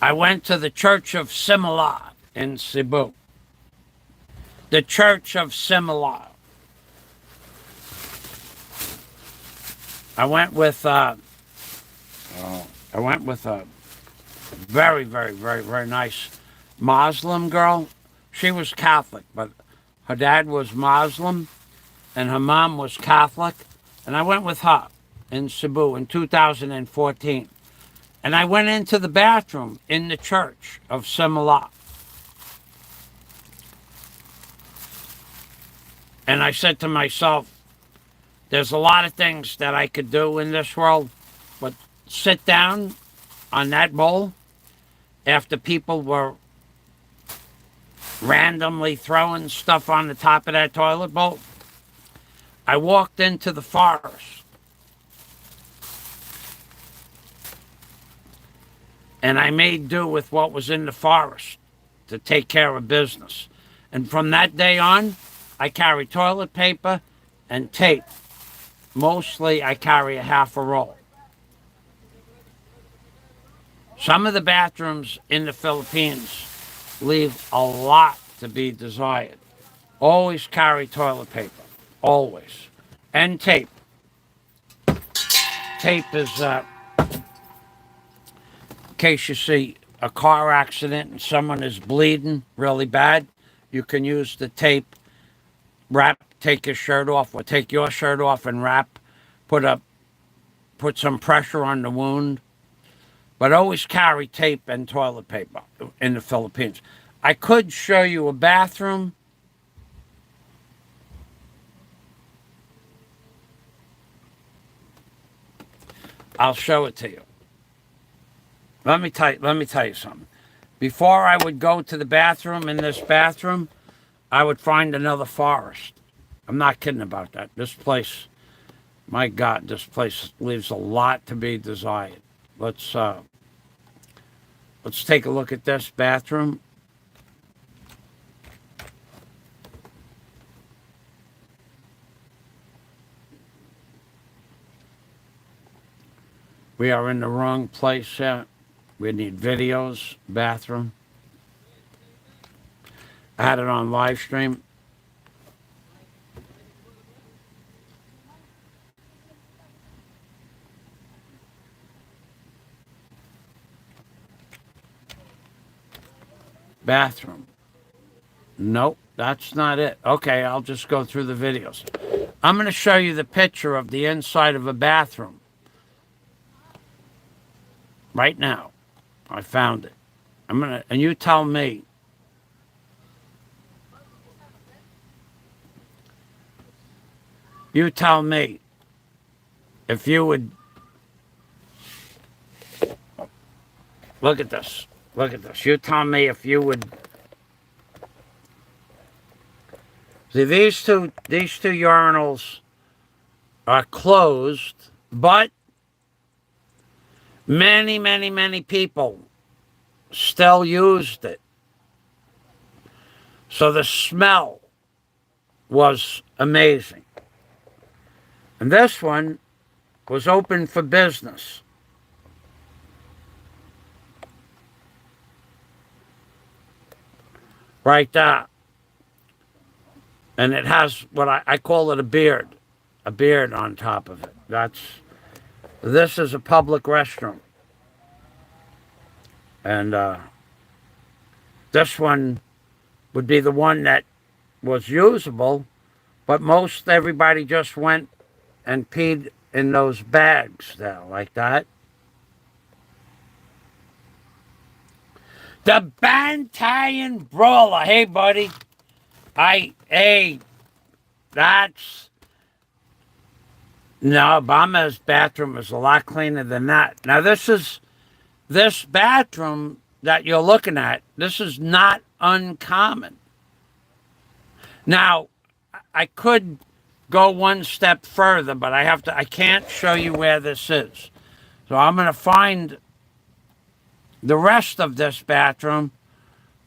I went to the Church of Simala in Cebu. The Church of Simala. I went with a very, very, very, very nice Muslim girl. She was Catholic, but her dad was Muslim and her mom was Catholic. And I went with her in Cebu in 2014. And I went into the bathroom in the Church of Simala. And I said to myself, there's a lot of things that I could do in this world, but sit down on that bowl after people were randomly throwing stuff on the top of that toilet bowl. I walked into the forest. And I made do with what was in the forest to take care of business. And from that day on, I carry toilet paper and tape. Mostly I carry a half a roll. Some of the bathrooms in the Philippines leave a lot to be desired. Always carry toilet paper. Always. And tape. tape is, in case you see a car accident and someone is bleeding really bad, you can use the tape, wrap, take your shirt off, or take your shirt off and wrap, put some pressure on the wound. But always carry tape and toilet paper in the Philippines. I could show you a bathroom. I'll show it to you. Let me tell you something. Before I would go to the bathroom, in this bathroom, I would find another forest. I'm not kidding about that. This place, my God, this place leaves a lot to be desired. Let's take a look at this bathroom. We are in the wrong place here. We need videos, bathroom. I had it on live stream. Bathroom. Nope, that's not it. Okay, I'll just go through the videos. I'm going to show you the picture of the inside of a bathroom. Right now. I found it. And you tell me. You tell me if you would. Look at this. Look at this. You tell me if you would. See, these two urinals are closed, but many people still used it. So the smell was amazing. And this one was open for business. Right there. And it has what I call it a beard on top of it. This is a public restroom. And this one would be the one that was usable, but most everybody just went and peed in those bags there, like that. The Banter Brawler. Hey, buddy. That's... No, Obama's bathroom is a lot cleaner than that. Now, this bathroom that you're looking at, this is not uncommon. Now, I could go one step further, but I can't show you where this is. So I'm going to find the rest of this bathroom.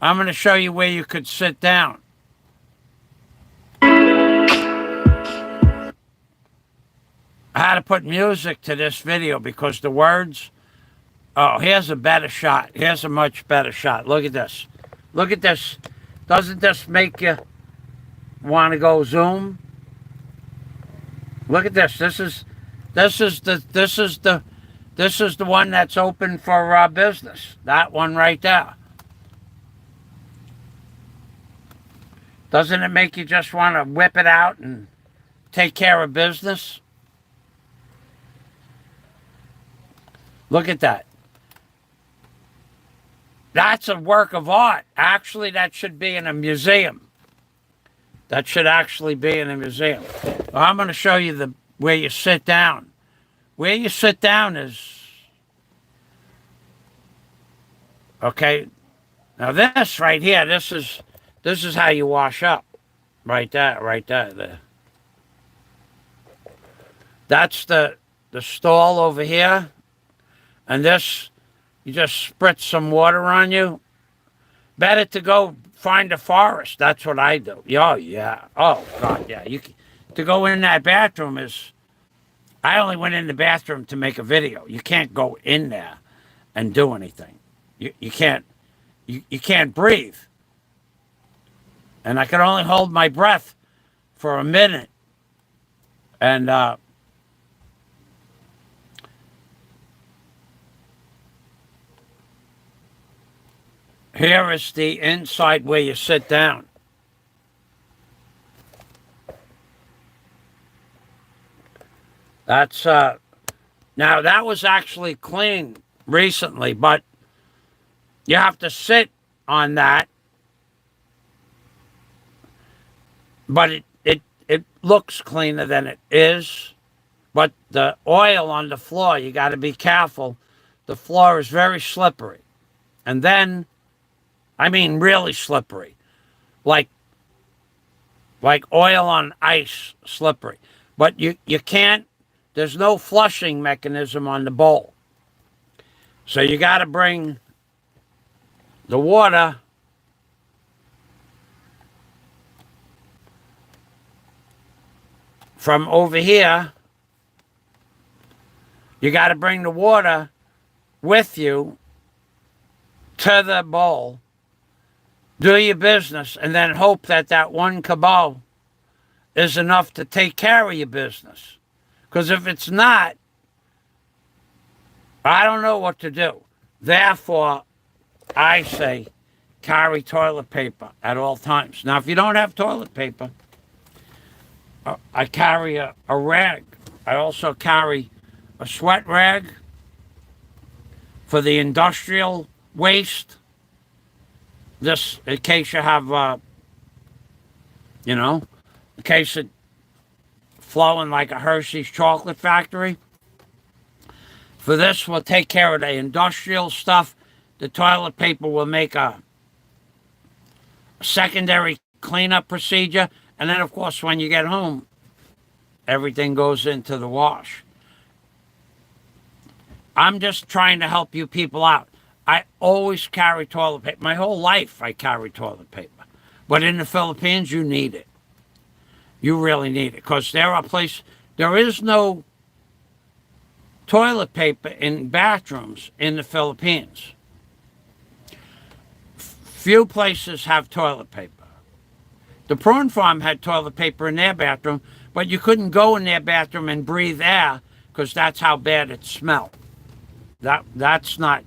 I'm going to show you where you could sit down. I had to put music to this video because the words... Oh, here's a better shot. Here's a much better shot. Look at this. Look at this. Doesn't this make you want to go zoom? Look at this. This is the one that's open for business. That one right there. Doesn't it make you just want to whip it out and take care of business? Look at that. That's a work of art. Actually, that should be in a museum. That should actually be in a museum. Well, I'm going to show you where you sit down. Where you sit down is... Okay. Now this right here, this is how you wash up. Right there. That's the stall over here. And this, you just spritz some water on you. Better to go find a forest. That's what I do. Oh, yeah. Oh, God, yeah. To go in that bathroom is... I only went in the bathroom to make a video. You can't go in there and do anything. You can't breathe. And I could only hold my breath for a minute. And Here is the inside where you sit down. That's now that was actually cleaned recently, but you have to sit on that. But it looks cleaner than it is. But the oil on the floor, you got to be careful. The floor is very slippery. And then, I mean really slippery. Like oil on ice slippery. But you can't, there's no flushing mechanism on the bowl. So you got to bring the water from over here. You got to bring the water with you to the bowl, do your business, and then hope that that one cabal is enough to take care of your business. Because if it's not, I don't know what to do. Therefore, I say carry toilet paper at all times. Now, if you don't have toilet paper, I carry a rag. I also carry a sweat rag for the industrial waste. This, in case you have, in case it flowing like a Hershey's chocolate factory. For this, we'll take care of the industrial stuff. The toilet paper will make a secondary cleanup procedure. And then, of course, when you get home, everything goes into the wash. I'm just trying to help you people out. I always carry toilet paper. My whole life, I carry toilet paper. But in the Philippines, you need it. You really need it. Because there is no toilet paper in bathrooms in the Philippines. Few places have toilet paper. The prawn farm had toilet paper in their bathroom, but you couldn't go in their bathroom and breathe air because that's how bad it smelled. That's not.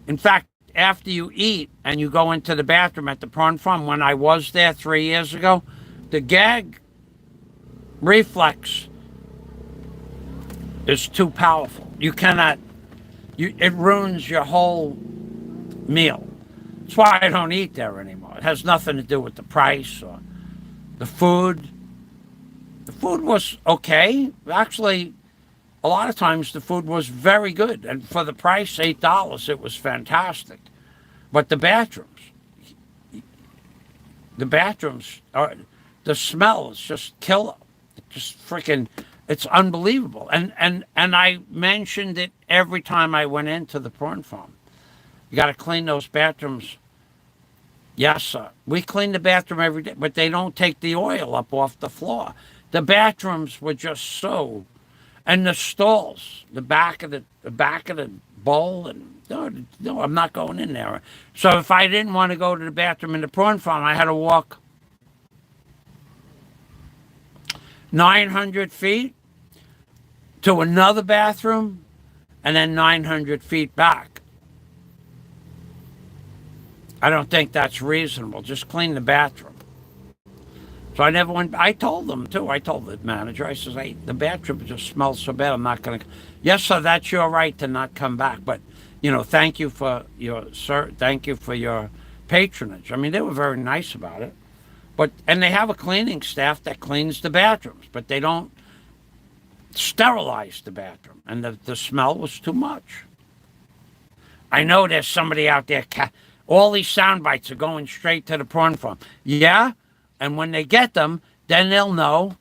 In fact, after you eat and you go into the bathroom at the prawn farm, when I was there 3 years ago, the gag reflex is too powerful. You cannot. It ruins your whole meal. That's why I don't eat there anymore. It has nothing to do with the price or the food. The food was okay. Actually, a lot of times the food was very good. And for the price, $8, it was fantastic. But the bathrooms are, the smell is just killer. Just freaking, it's unbelievable. And I mentioned it every time I went into the prawn farm. You got to clean those bathrooms. Yes, sir. We clean the bathroom every day, but they don't take the oil up off the floor. The bathrooms were just so, and the stalls, the back of the bowl, and no, I'm not going in there. So if I didn't want to go to the bathroom in the prawn farm, I had to walk 900 feet to another bathroom, and then 900 feet back. I don't think that's reasonable. Just clean the bathroom. So I never went. I told them too. I told the manager. I says, "Hey, the bathroom just smells so bad. I'm not going to." Yes, sir. That's your right to not come back. But thank you for Thank you for your patronage. I mean, they were very nice about it. And they have a cleaning staff that cleans the bathrooms, but they don't sterilize the bathroom. And the smell was too much. I know there's somebody out there. All these sound bites are going straight to the prawn farm. Yeah, and when they get them, then they'll know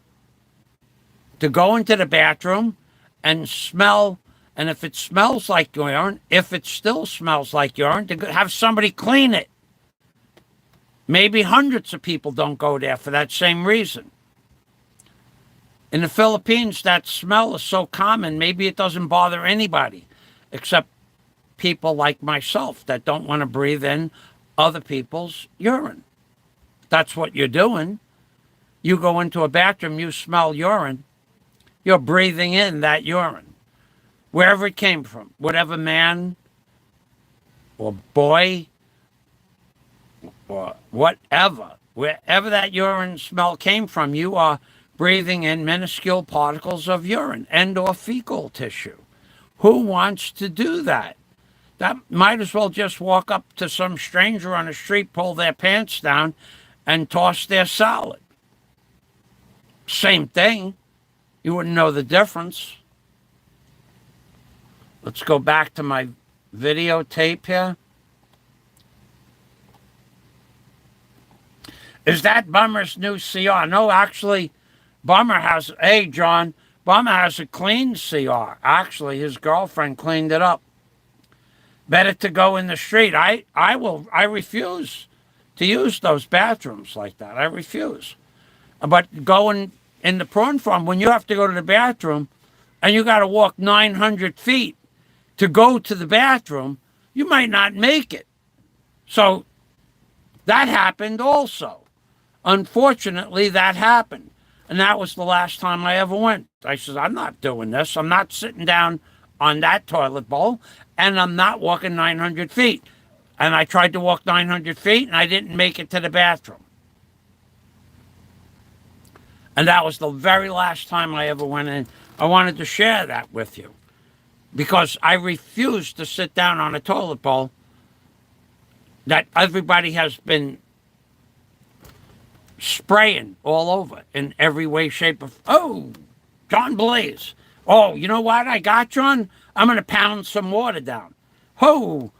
to go into the bathroom and smell. And if it smells like urine, if it still smells like urine, to have somebody clean it. Maybe hundreds of people don't go there for that same reason. In the Philippines, that smell is so common, maybe it doesn't bother anybody except people like myself that don't want to breathe in other people's urine. That's what you're doing. You go into a bathroom, you smell urine, you're breathing in that urine, wherever it came from, whatever man or boy or whatever, wherever that urine smell came from, you are breathing in minuscule particles of urine and or fecal tissue. Who wants to do that? That might as well just walk up to some stranger on the street, pull their pants down, and toss their salad. Same thing. You wouldn't know the difference. Let's go back to my videotape here. Is that Bummer's new CR? No, actually, Bummer has, hey, John, Bummer has a clean CR. Actually, his girlfriend cleaned it up. Better to go in the street. I refuse to use those bathrooms like that. I refuse. But going in the prawn farm, when you have to go to the bathroom and you got to walk 900 feet to go to the bathroom, you might not make it. So that happened also. Unfortunately, that happened. And that was the last time I ever went. I said, I'm not doing this. I'm not sitting down on that toilet bowl, and I'm not walking 900 feet. And I tried to walk 900 feet, and I didn't make it to the bathroom. And that was the very last time I ever went in. I wanted to share that with you because I refused to sit down on a toilet bowl that everybody has been spraying all over in every way, shape, or... Oh, John Blaze. Oh, you know what I got, John? I'm going to pound some water down. Oh.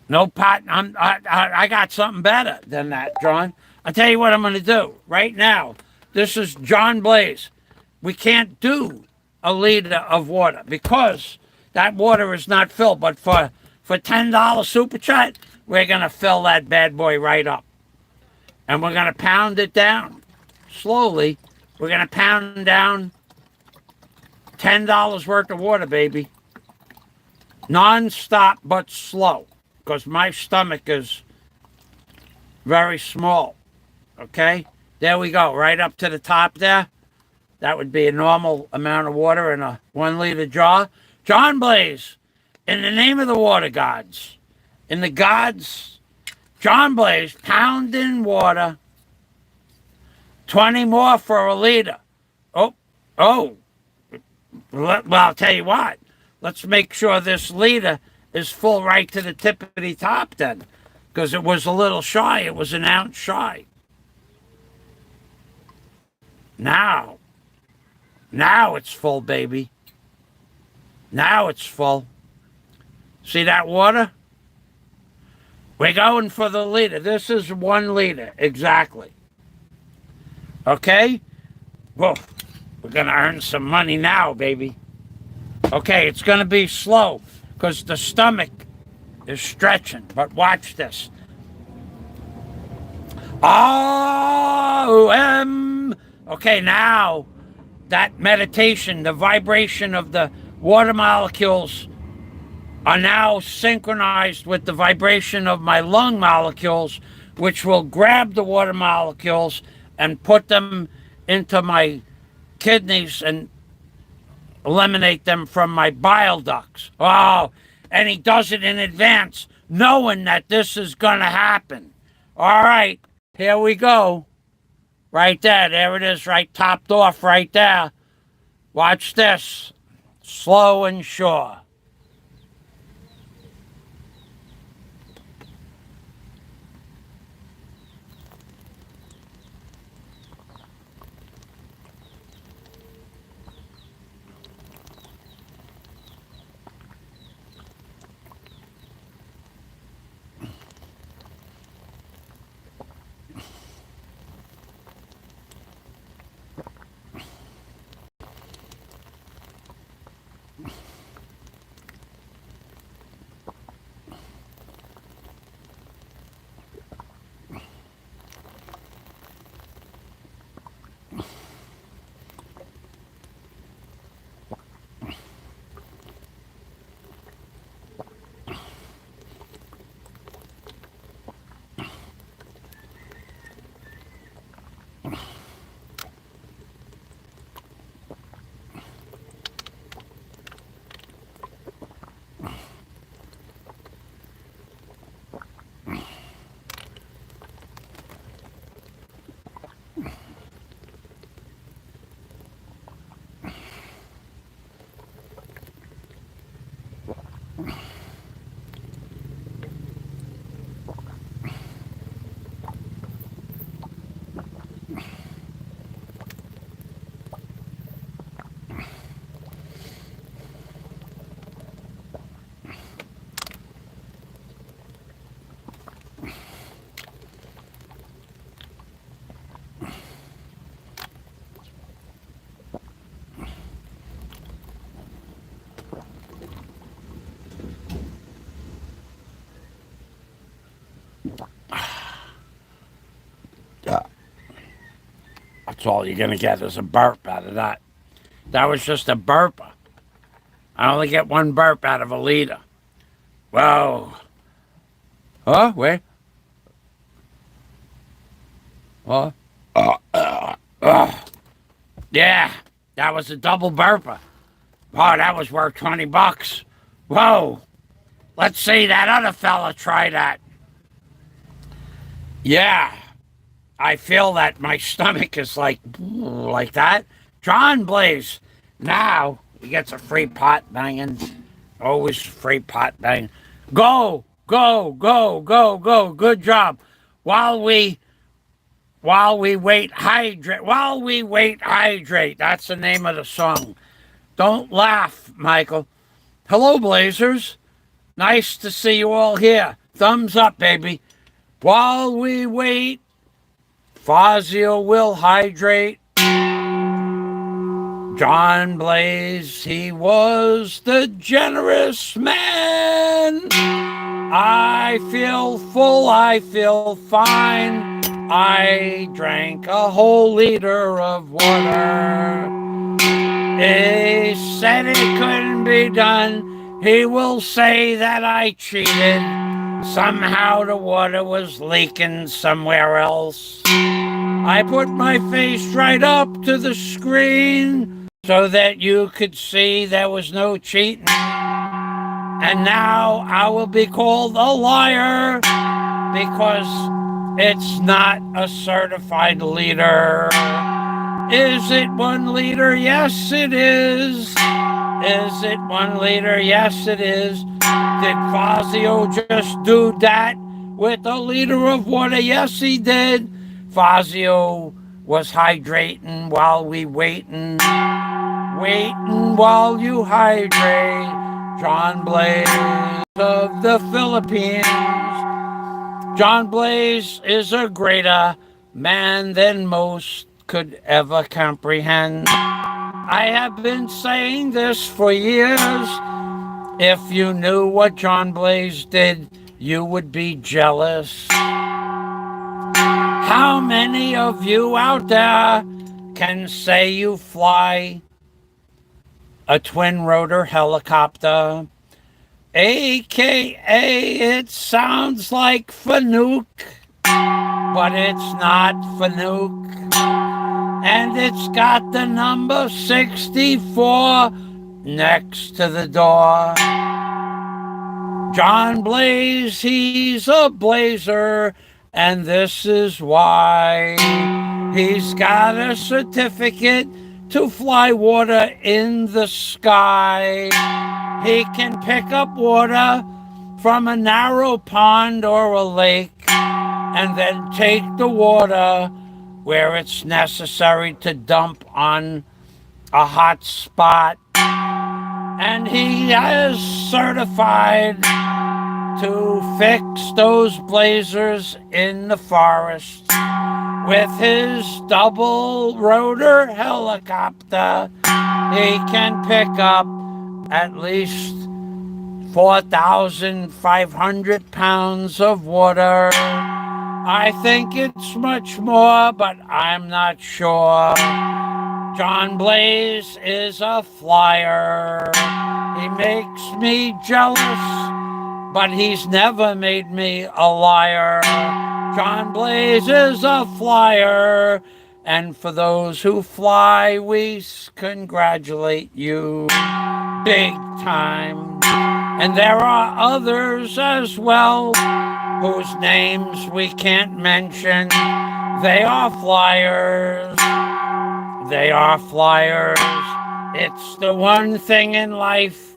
No pot. I got something better than that, John. I'll tell you what I'm going to do right now. This is John Blaze. We can't do a liter of water because that water is not filled. But for $10 super chat, we're going to fill that bad boy right up. And we're going to pound it down slowly. We're going to pound down $10 worth of water, baby. Non-stop but slow because my stomach is very small. Okay? There we go. Right up to the top there. That would be a normal amount of water in a 1 liter jar. John Blaze, in the name of the water gods, in the gods, John Blaze, pounding water, 20 more for a liter. Oh. Well, I'll tell you what. Let's make sure this liter is full right to the tippity top then, because it was a little shy. It was an ounce shy. Now it's full, baby. Now it's full. See that water? We're going for the liter. This is 1 liter, exactly. Okay? Whoa. We're going to earn some money now, baby. Okay, it's going to be slow because the stomach is stretching. But watch this. Okay, now that meditation, the vibration of the water molecules are now synchronized with the vibration of my lung molecules, which will grab the water molecules and put them into my kidneys and eliminate them from my bile ducts. Oh, and he does it in advance, knowing that this is going to happen. All right, here we go. Right there. There it is, right topped off right there. Watch this. Slow and sure. That's all you're going to get is a burp out of that. That was just a burper. I only get one burp out of a liter. Whoa. Oh, wait. Oh. Yeah, that was a double burper. Oh, that was worth $20. Whoa. Let's see that other fella try that. Yeah. I feel that my stomach is like that. John Blaze. Now he gets a free pot banging. Always free pot banging. Go, go, go, go, go. Good job. While we wait, hydrate. While we wait, hydrate. That's the name of the song. Don't laugh, Michael. Hello, Blazers. Nice to see you all here. Thumbs up, baby. While we wait, Fazio will hydrate. John Blaze, he was the generous man. I feel full, I feel fine. I drank a whole liter of water. He said it couldn't be done. He will say that I cheated. Somehow the water was leaking somewhere else. I put my face right up to the screen so that you could see there was no cheating. And now I will be called a liar because it's not a certified liter. Is it 1 liter? Yes, it is. Is it 1 liter? Yes, it is. Did Fazio just do that with a liter of water? Yes, he did. Fazio was hydrating while we waiting while you hydrate. John Blaze of the Philippines. John Blaze is a greater man than most could ever comprehend. I have been saying this for years. If you knew what John Blaze did, you would be jealous. How many of you out there can say you fly a twin-rotor helicopter? AKA, it sounds like Fanuc, but it's not Fanuc. And it's got the number 64 next to the door. John Blaze, he's a blazer, and this is why. He's got a certificate to fly water in the sky. He can pick up water from a narrow pond or a lake and then take the water where it's necessary to dump on a hot spot. And he is certified to fix those blazers in the forest with his double rotor helicopter. He can pick up at least 4,500 pounds of water. I think it's much more, but I'm not sure. John Blaze is a flyer. He makes me jealous, but he's never made me a liar. John Blaze is a flyer, and for those who fly, we congratulate you big time. And there are others as well whose names we can't mention. They are flyers. They are flyers. It's the one thing in life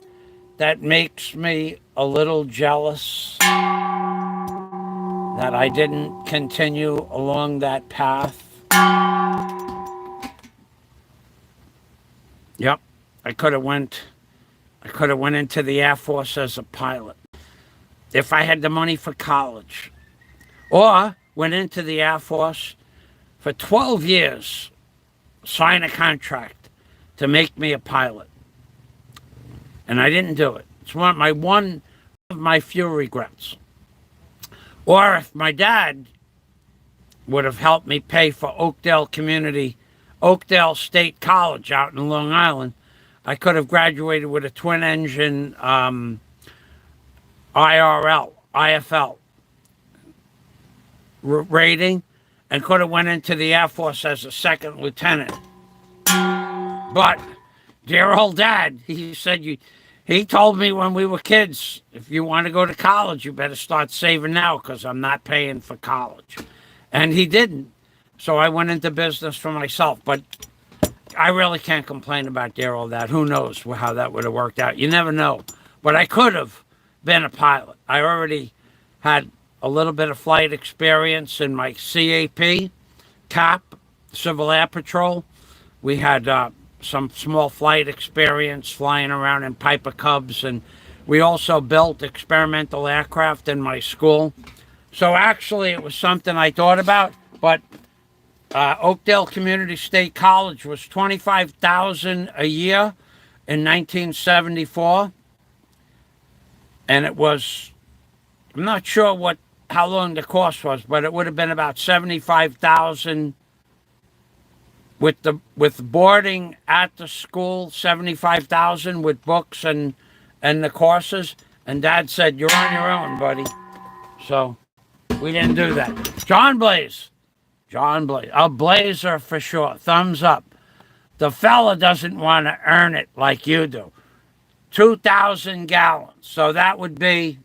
that makes me a little jealous that I didn't continue along that path. Yep, I could have went into the Air Force as a pilot if I had the money for college, or went into the Air Force for 12 years, sign a contract to make me a pilot, and I didn't do it. It's one of my few regrets. Or if my dad would have helped me pay for Oakdale Community Oakdale State College out in Long Island, I could have graduated with a twin engine IFL rating, and could have went into the Air Force as a second lieutenant. But dear old dad, he said, he told me when we were kids, if you want to go to college, you better start saving now because I'm not paying for college. And he didn't. So I went into business for myself. But I really can't complain about dear old dad. Who knows how that would have worked out? You never know. But I could have been a pilot. I already had a little bit of flight experience in my CAP, Civil Air Patrol. We had some small flight experience flying around in Piper Cubs, and we also built experimental aircraft in my school. So actually it was something I thought about, but Oakdale Community State College was $25,000 a year in 1974, and it was, I'm not sure how long the course was, but it would have been about $75,000 with boarding at the school, $75,000 with books and the courses. And Dad said, "You're on your own, buddy." So we didn't do that. John Blaze, a blazer for sure. Thumbs up. The fella doesn't want to earn it like you do. 2,000 gallons. So that would be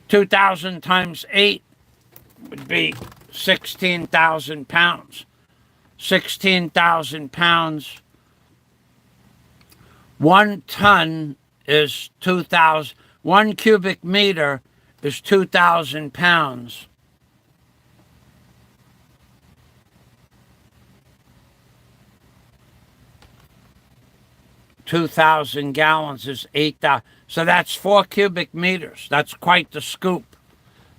2,000 times 8 would be 16,000 pounds. 16,000 pounds. 1 ton is 2,000. 1 cubic meter is 2,000 pounds. $2,000 gallons is 8,000. So that's 4 cubic meters. That's quite the scoop.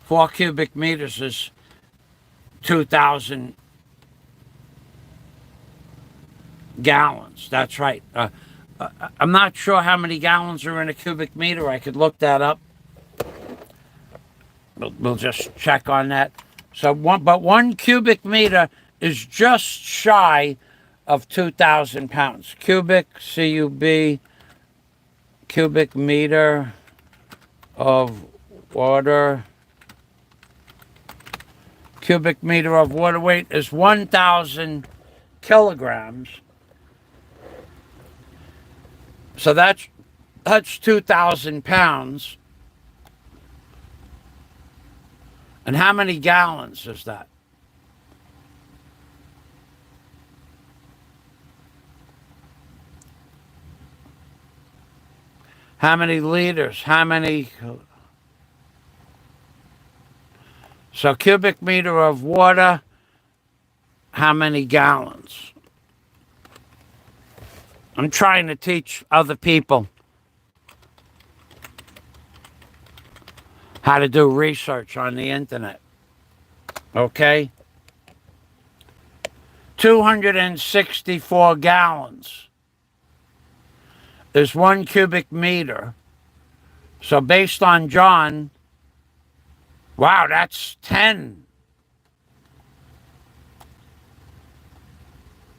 4 cubic meters is 2,000 gallons. That's right. I'm not sure how many gallons are in a cubic meter. I could look that up. We'll just check on that. So 1 cubic meter is just shy of 2,000 pounds. Cubic, C-U-B, cubic meter of water. Cubic meter of water weight is 1,000 kilograms. So that's 2,000 pounds. And how many gallons is that? How many liters? How many? So cubic meter of water, how many gallons? I'm trying to teach other people how to do research on the internet. Okay? 264 gallons is 1 cubic meter. So based on John, wow, that's 10.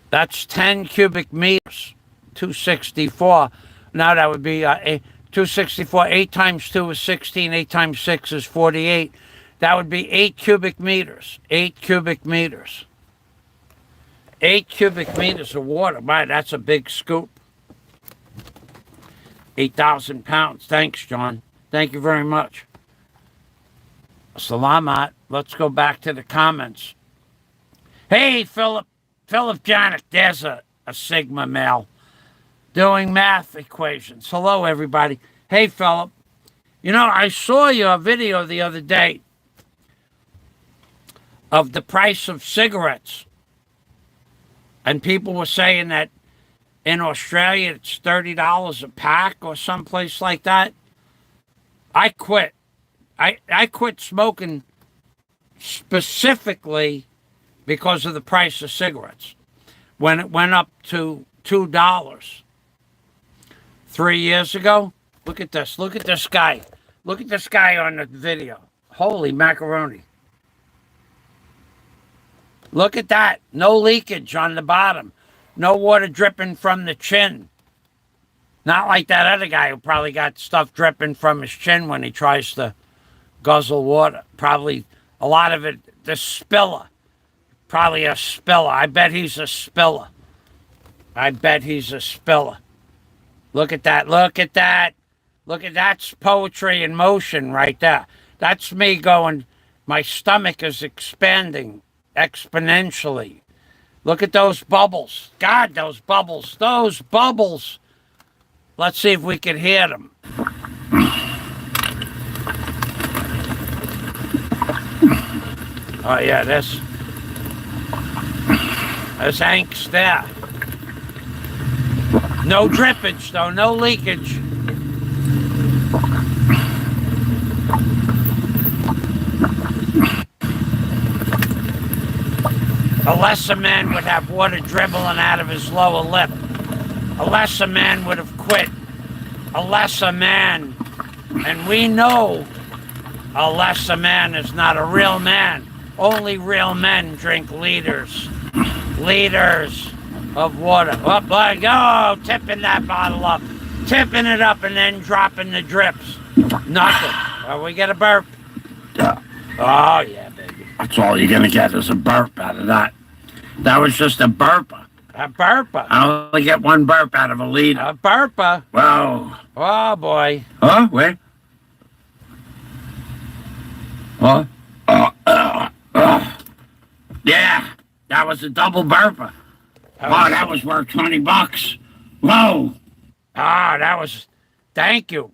That's 10 cubic meters. 264. Now that would be 264. 8 times 2 is 16. 8 times 6 is 48. That would be 8 cubic meters. 8 cubic meters. 8 cubic meters of water. Wow, that's a big scoop. 8,000 pounds. Thanks, John. Thank you very much. Salamat. Let's go back to the comments. Hey, Philip Janik. There's a Sigma male doing math equations. Hello, everybody. Hey, Philip. You know, I saw your video the other day of the price of cigarettes. And people were saying that in Australia it's $30 a pack or someplace like that. I quit. I quit smoking specifically because of the price of cigarettes. When it went up to $2 3 years ago. Look at this. Look at this guy. Look at this guy on the video. Holy macaroni. Look at that. No leakage on the bottom. No water dripping from the chin. Not like that other guy who probably got stuff dripping from his chin when he tries to guzzle water. Probably a lot of it, the spiller. Probably a spiller. I bet he's a spiller. I bet he's a spiller. Look at that. Look at that. Look at that's poetry in motion right there. That's me going, my stomach is expanding exponentially. Look at those bubbles. God, those bubbles. Those bubbles. Let's see if we can hear them. Oh, yeah, there's angst there. No drippage, though. No leakage. A lesser man would have water dribbling out of his lower lip. A lesser man would have quit. A lesser man. And we know a lesser man is not a real man. Only real men drink liters. Liters of water. Up, like, oh, tipping that bottle up. Tipping it up and then dropping the drips. Nothing. Oh, we get a burp. Oh, yeah, baby. That's all you're going to get is a burp out of that. That was just a burper. A burper? I only get one burp out of a liter. A burper? Whoa. Oh, boy. Huh? Wait. Huh? Yeah, that was a double burper. Wow, that was worth $20. Whoa. Ah, that was... Thank you.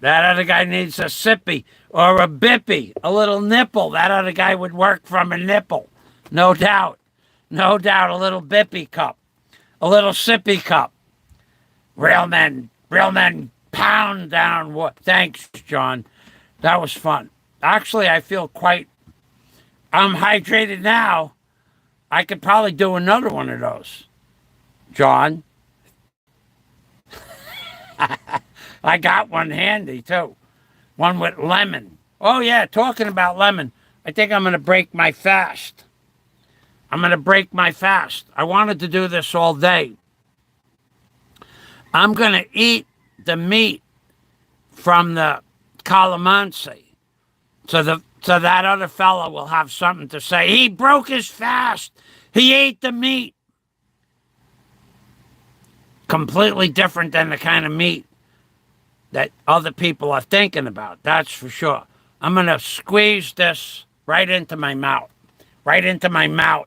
That other guy needs a sippy or a bippy, a little nipple. That other guy would work from a nipple. No doubt. No doubt, a little bippy cup. A little sippy cup. Real men pound down what? Thanks, John. That was fun. Actually, I feel quite... I'm hydrated now. I could probably do another one of those. John. I got one handy, too. One with lemon. Oh, yeah, talking about lemon. I think I'm going to break my fast. I'm going to break my fast. I wanted to do this all day. I'm going to eat the meat from the calamansi. So that other fella will have something to say. He broke his fast. He ate the meat. Completely different than the kind of meat that other people are thinking about. That's for sure. I'm going to squeeze this right into my mouth. Right into my mouth.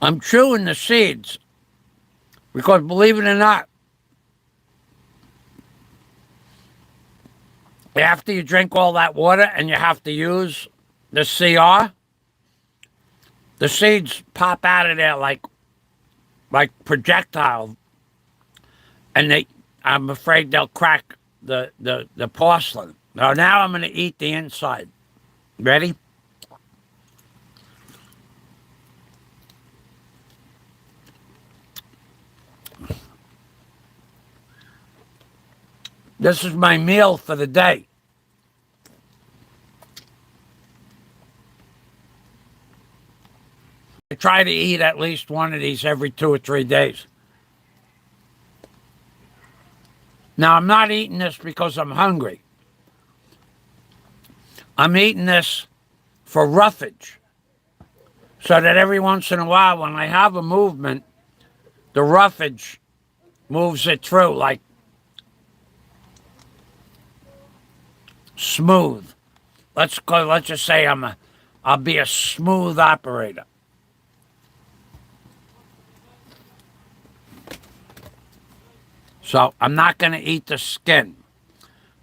I'm chewing the seeds because, believe it or not, after you drink all that water and you have to use the CR, the seeds pop out of there like projectiles, and I'm afraid they'll crack the porcelain. Now I'm going to eat the inside. Ready? This is my meal for the day. I try to eat at least one of these every 2 or 3 days. Now, I'm not eating this because I'm hungry. I'm eating this for roughage. So that every once in a while, when I have a movement, the roughage moves it through like smooth. Let's just say I'll be a smooth operator. So I'm not going to eat the skin.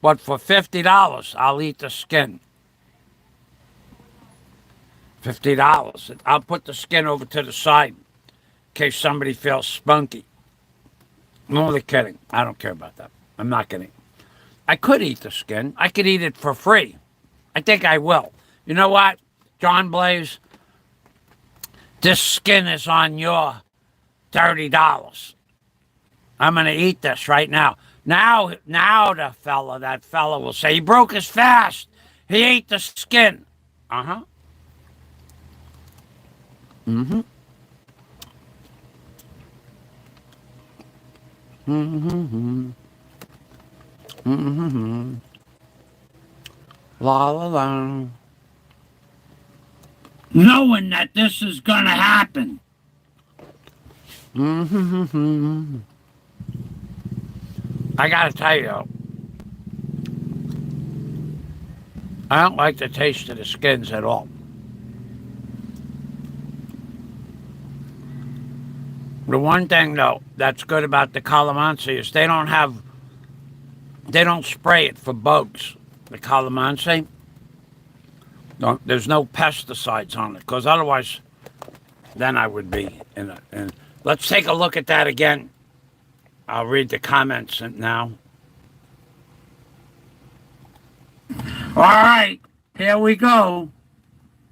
But for $50, I'll eat the skin. $50. I'll put the skin over to the side in case somebody feels spunky. I'm only kidding. I don't care about that. I'm not going to. I could eat the skin. I could eat it for free. I think I will. You know what, John Blaze? This skin is on your $30. I'm going to eat this right now. Now that fella will say, he broke his fast. He ate the skin. Uh-huh. Mm-hmm. Mm-hmm. Mm-hmm. La la la. Knowing that this is going to happen. Mm-hmm. I got to tell you, I don't like the taste of the skins at all. The one thing, though, that's good about the calamansi is they don't spray it for bugs. The calamansi, there's no pesticides on it, because otherwise, then I would be in it. And let's take a look at that again. I'll read the comments now. All right, here we go.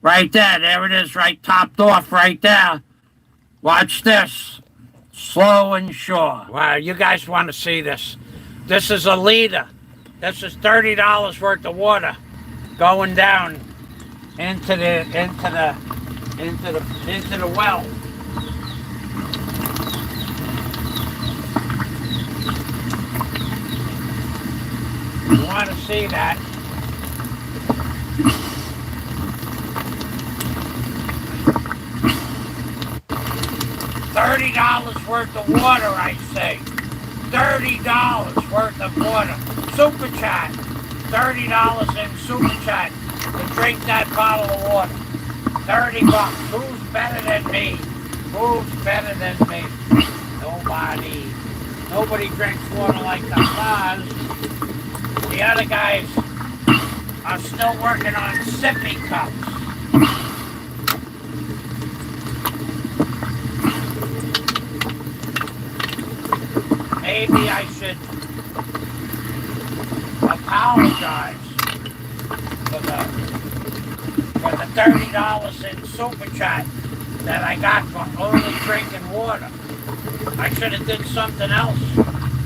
Right there it is, right topped off right there. Watch this. Slow and sure. Wow, you guys want to see this. This is a liter. This is $30 worth of water going down into the well. You want to see that? $30 worth of water, I say. $30 worth of water. Super Chat. $30 in Super Chat to drink that bottle of water. $30. Who's better than me? Who's better than me? Nobody. Nobody drinks water like the Boz. The other guys are still working on sippy cups. Maybe I should apologize for the $30 in Super Chat that I got for only drinking water. I should have did something else.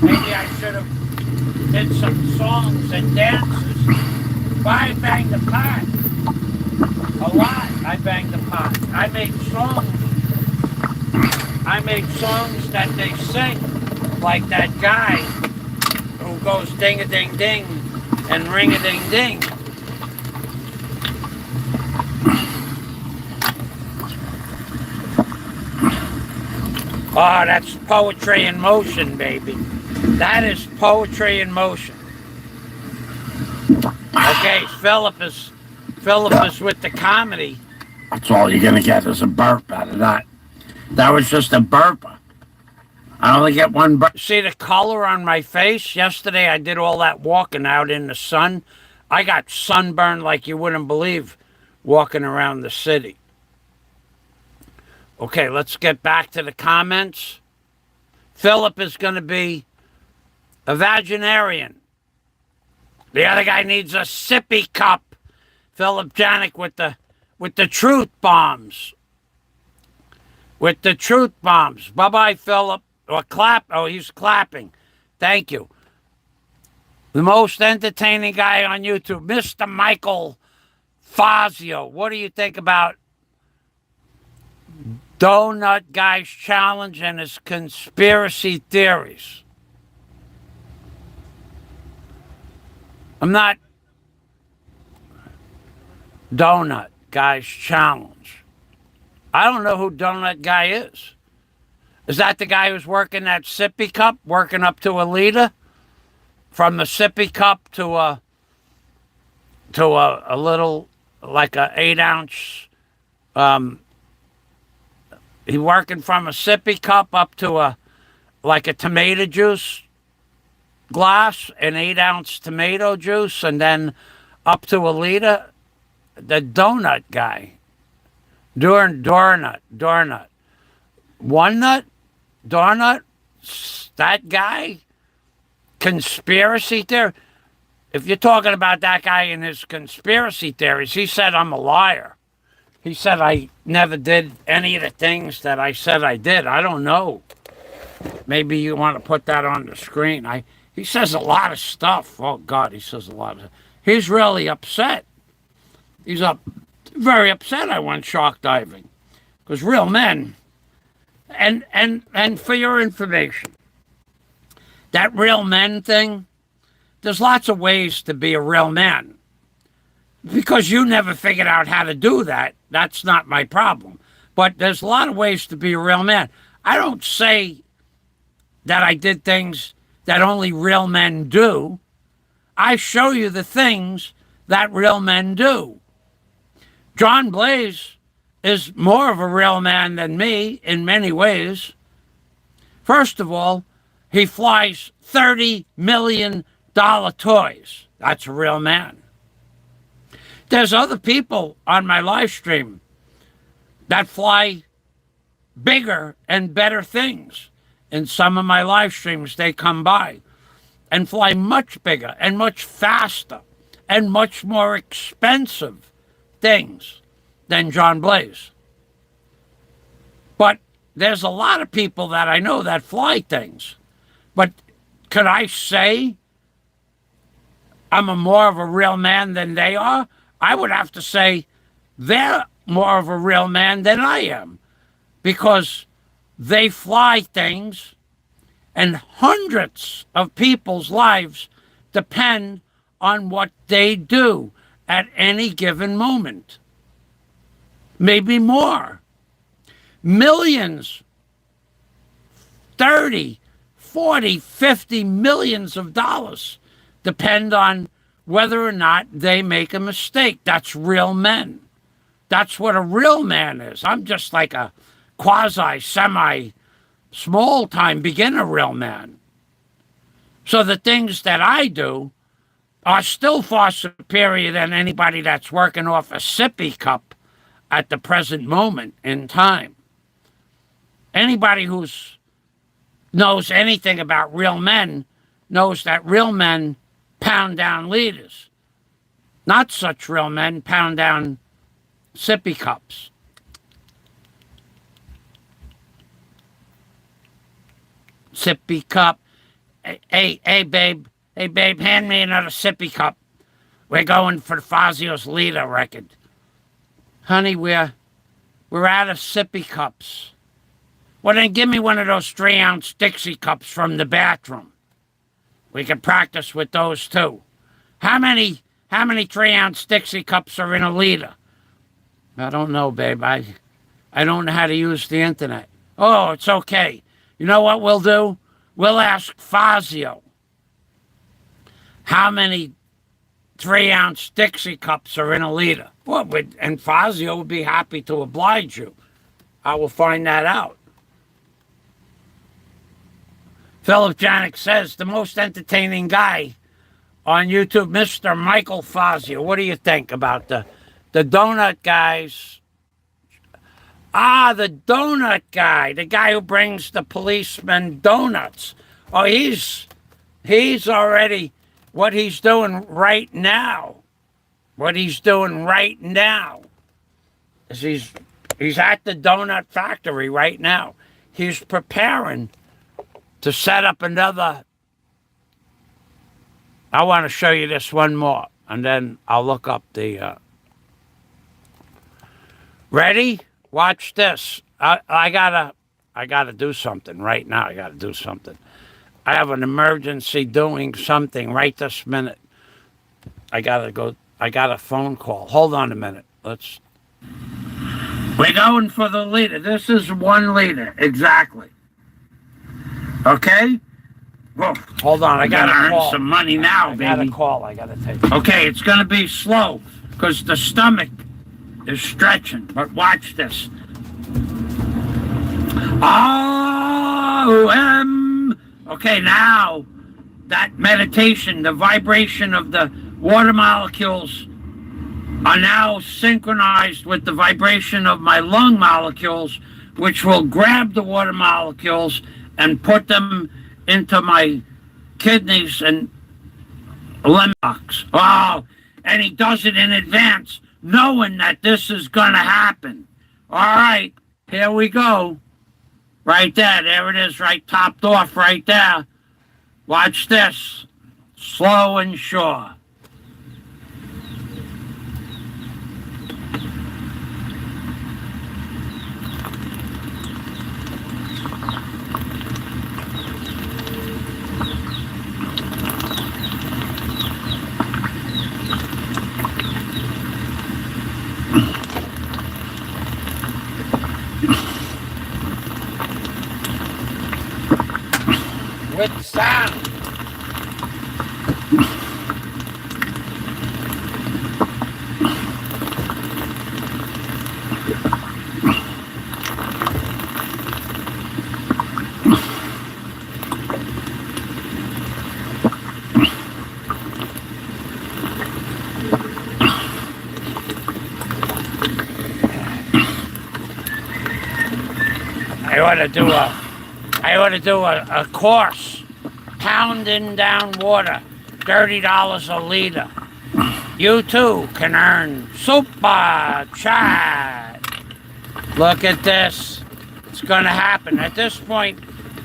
Maybe I should have did some songs and dances. But I banged the pot. A lot. I banged the pot. I made songs that they sing. Like that guy who goes ding-a-ding-ding and ring-a-ding-ding. Oh, that's poetry in motion, baby. That is poetry in motion. Okay, Philip is with the comedy. That's all you're gonna get is a burp out of that. That was just a burp. I only get one burp. See the color on my face? Yesterday I did all that walking out in the sun. I got sunburned like you wouldn't believe walking around the city. Okay, let's get back to the comments. Philip is going to be a vaginarian. The other guy needs a sippy cup. Philip Janik with the truth bombs. With the truth bombs. Bye-bye, Philip. Or clap. Oh, he's clapping. Thank you. The most entertaining guy on YouTube, Mr. Michael Fazio. What do you think about Donut Guy's challenge and his conspiracy theories? I'm not Donut Guy's challenge. I don't know who Donut Guy is. Is that the guy who's working that sippy cup, working up to a liter? From the sippy cup to a little, like a 8-ounce, he working from a sippy cup up to like a tomato juice glass, an 8-ounce tomato juice, and then up to a liter. The donut guy. Donut. One nut? Donut? That guy? Conspiracy theory? If you're talking about that guy and his conspiracy theories, he said I'm a liar. He said I never did any of the things that I said I did. I don't know. Maybe you want to put that on the screen. He says a lot of stuff. Oh, God, he says a lot of stuff. He's really upset. He's very upset I went shark diving. Because real men, and for your information, that real men thing, there's lots of ways to be a real man. Because you never figured out how to do that, that's not my problem. But there's a lot of ways to be a real man. I don't say that I did things that only real men do. I show you the things that real men do. John Blaze is more of a real man than me in many ways. First of all, he flies $30 million toys. That's a real man. There's other people on my live stream that fly bigger and better things. In some of my live streams, they come by and fly much bigger and much faster and much more expensive things than John Blaze. But there's a lot of people that I know that fly things. But could I say I'm more of a real man than they are? I would have to say they're more of a real man than I am, because they fly things and hundreds of people's lives depend on what they do at any given moment. Maybe more. Millions, 30, 40, 50 millions of dollars depend on whether or not they make a mistake. That's real men. That's what a real man is. I'm just like a small-time beginner real man. So the things that I do are still far superior than anybody that's working off a sippy cup at the present moment in time. Anybody who knows anything about real men knows that real men pound down leaders. Not such real men pound down sippy cups. Sippy cup. Hey, babe, hand me another sippy cup. We're going for Fazio's leader record. Honey, we're out of sippy cups. Well, then give me one of those 3-ounce Dixie cups from the bathroom. We can practice with those too. How many 3-ounce Dixie cups are in a liter? I don't know, babe. I don't know how to use the internet. Oh, it's okay. You know what we'll do? We'll ask Fazio how many 3-ounce Dixie cups are in a liter. Well, and Fazio will be happy to oblige you. I will find that out. Philip Janik says, the most entertaining guy on YouTube, Mr. Michael Fazio. What do you think about the donut guys? The donut guy, the guy who brings the policeman donuts. Oh, he's already, what he's doing right now. What he's doing right now is he's at the donut factory right now. He's preparing to set up another. I want to show you this one more, and then I'll look up the. Ready? Watch this. I gotta do something right now. I gotta do something. I have an emergency doing something right this minute. I gotta go. I got a phone call. Hold on a minute. We're going for the liter. This is 1 liter exactly. Okay? Whoa. Hold on, I gotta earn some money now, baby. I got a call I gotta take. Okay, it's gonna be slow because the stomach is stretching. But watch this. Okay, now that meditation, the vibration of the water molecules are now synchronized with the vibration of my lung molecules, which will grab the water molecules and put them into my kidneys and limb box. Oh, and he does it in advance knowing that this is going to happen. All right, here we go. Right there it is, right topped off right there. Watch this. Slow and sure. With sound. I ought to do a course, pounding down water, $30 a liter. You too can earn super chat. Look at this. It's going to happen. At this point,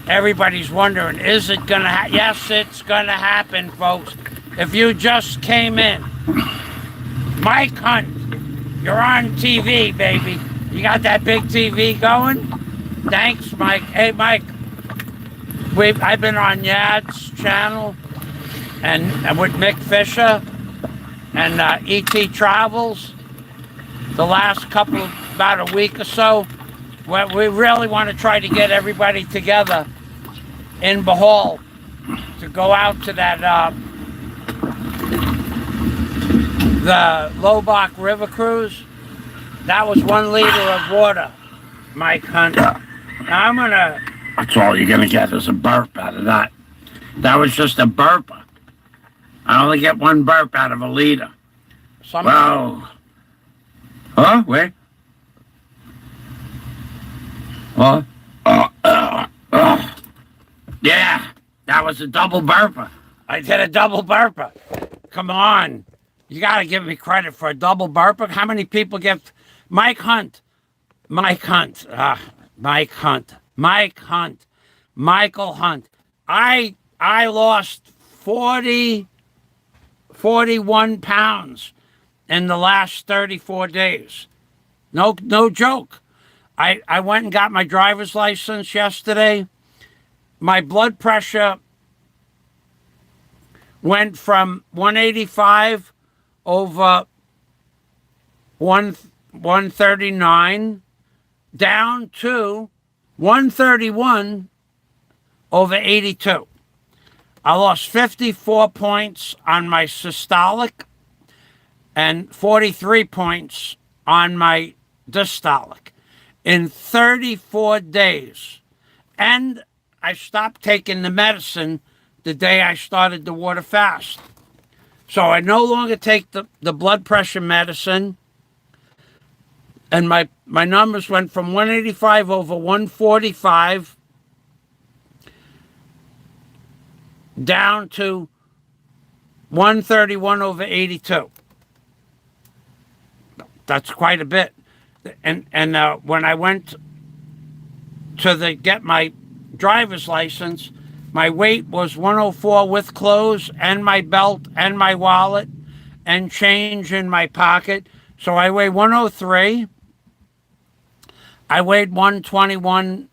everybody's wondering, is it going to happen? Yes, it's going to happen, folks. If you just came in, Mike Hunt, you're on TV, baby. You got that big TV going? Thanks, Mike. Hey, Mike. I've been on Yad's channel and with Mick Fisher and E.T. Travels the last about a week or so. We really want to try to get everybody together in Bohol to go out to that the Lobach River Cruise. That was 1 liter of water, Mike Hunt. Now that's all you're gonna get is a burp out of that. That was just a burp. I only get 1 burp out of a liter. Well, huh? Wait. What? Yeah, that was a double burper. I did a double burper. Come on. You gotta give me credit for a double burper. How many people give Mike Hunt? Mike Hunt. Mike Hunt. Mike Hunt. Michael Hunt. I lost 41 pounds in the last 34 days. No joke. I went and got my driver's license yesterday. My blood pressure went from 185 over 139 down to 131 over 82. I lost 54 points on my systolic and 43 points on my dystolic in 34 days. And I stopped taking the medicine the day I started the water fast. So I no longer take the blood pressure medicine. And my numbers went from 185 over 145 down to 131 over 82. That's quite a bit. And when I went to get my driver's license, my weight was 104 with clothes and my belt and my wallet and change in my pocket. So I weigh 103. I weighed 121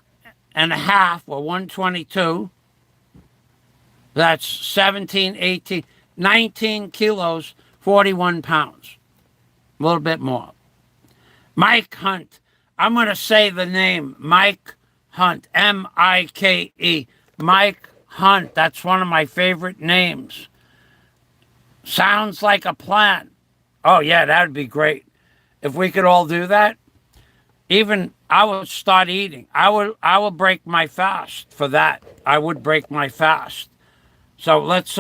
and a half or 122. That's 17, 18, 19 kilos, 41 pounds. A little bit more. Mike Hunt. I'm going to say the name Mike Hunt. M-I-K-E. Mike Hunt. That's one of my favorite names. Sounds like a plan. Oh, yeah, that would be great. If we could all do that, even I would start eating. I would break my fast for that. I would break my fast. So let's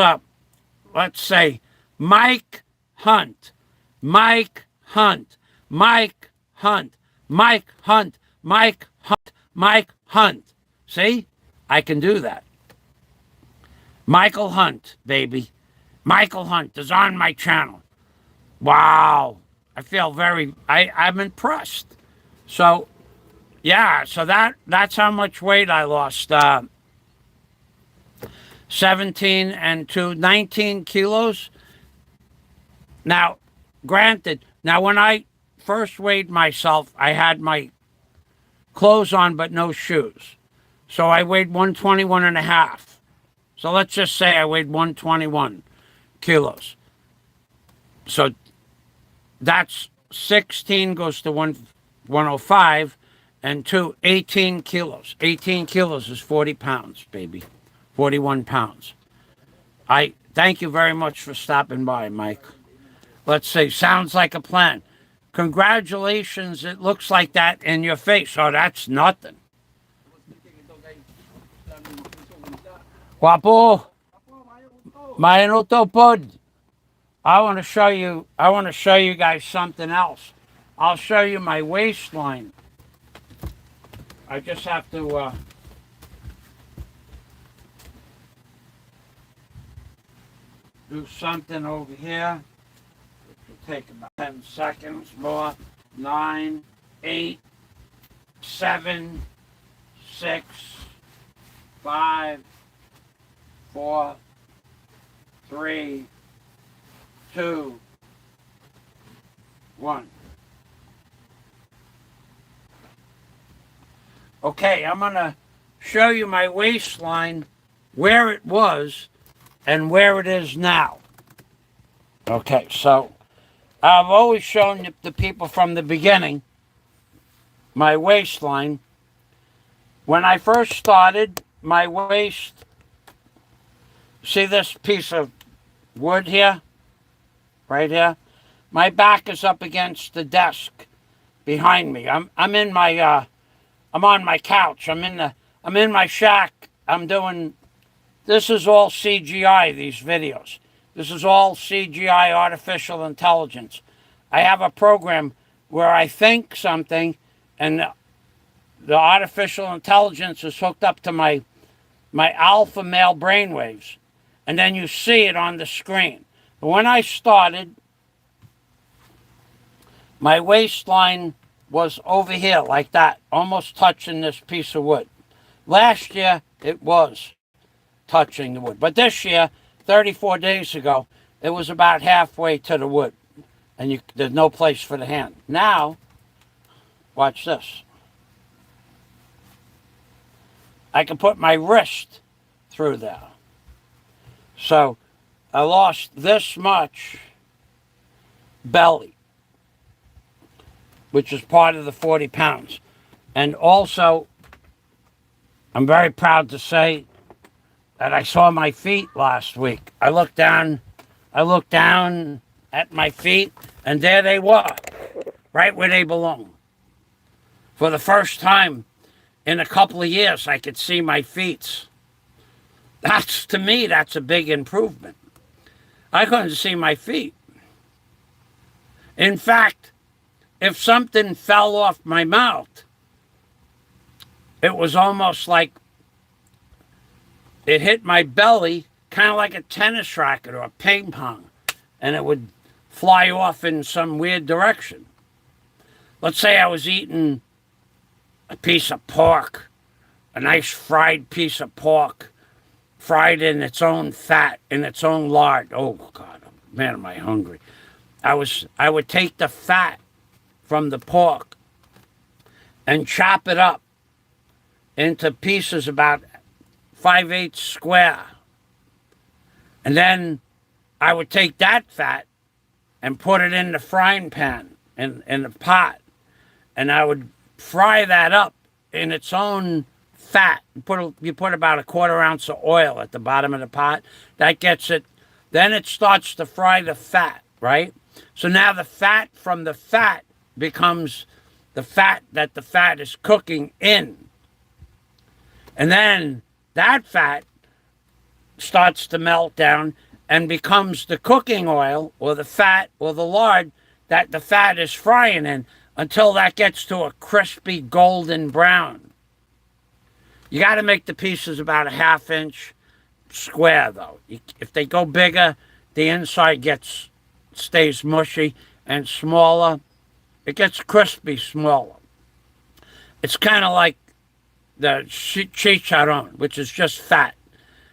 say Mike Hunt. Mike Hunt. Mike Hunt. Mike Hunt. Mike Hunt. Mike Hunt. See? I can do that. Michael Hunt, baby. Michael Hunt is on my channel. Wow. I feel I'm impressed. So, yeah, so that's how much weight I lost. 17 and 2, 19 kilos. Now, granted, now when I first weighed myself, I had my clothes on but no shoes. So I weighed 121 and a half. So let's just say I weighed 121 kilos. So that's 16 goes to 105 and 2, 18 kilos. 18 kilos is 40 pounds, baby. 41 pounds. I thank you very much for stopping by, Mike. Let's see. Sounds like a plan. Congratulations. It looks like that in your face. Oh, that's nothing. Guapo, maino to pod. I want to show you guys something else. I'll show you my waistline. I just have to do something over here. It will take about 10 seconds more. 9, 8, 7, 6, 5, 4, 3, 2, 1. Okay, I'm going to show you my waistline, where it was and where it is now. Okay, so I've always shown the people from the beginning my waistline. When I first started, my waist, see this piece of wood here? Right here? My back is up against the desk behind me. I'm on my couch. I'm in my shack. This is all CGI, these videos. This is all CGI, artificial intelligence. I have a program where I think something and the artificial intelligence is hooked up to my alpha male brainwaves. And then you see it on the screen. But when I started, my waistline was over here like that, almost touching this piece of wood. Last year, it was touching the wood. But this year, 34 days ago, it was about halfway to the wood. And there's no place for the hand. Now, watch this. I can put my wrist through there. So I lost this much belly, which is part of the 40 pounds. And also, I'm very proud to say that I saw my feet last week. I looked down at my feet, and there they were, right where they belong. For the first time in a couple of years, I could see my feet. To me, that's a big improvement. I couldn't see my feet. In fact, if something fell off my mouth, it was almost like it hit my belly, kind of like a tennis racket or a ping pong, and it would fly off in some weird direction. Let's say I was eating a piece of pork, a nice fried piece of pork, fried in its own fat, in its own lard. Oh, God, man, am I hungry. I would take the fat from the pork and chop it up into pieces about 5/8 square. And then I would take that fat and put it in the frying pan, in the pot. And I would fry that up in its own fat. You put about a 1/4 ounce of oil at the bottom of the pot. That gets it. Then it starts to fry the fat, right? So now the fat from the fat becomes the fat that the fat is cooking in. And then that fat starts to melt down and becomes the cooking oil or the fat or the lard that the fat is frying in until that gets to a crispy golden brown. You got to make the pieces about a 1/2 inch square, though. If they go bigger, the inside stays mushy, and smaller. It gets crispy smaller. It's kind of like the chicharron, which is just fat.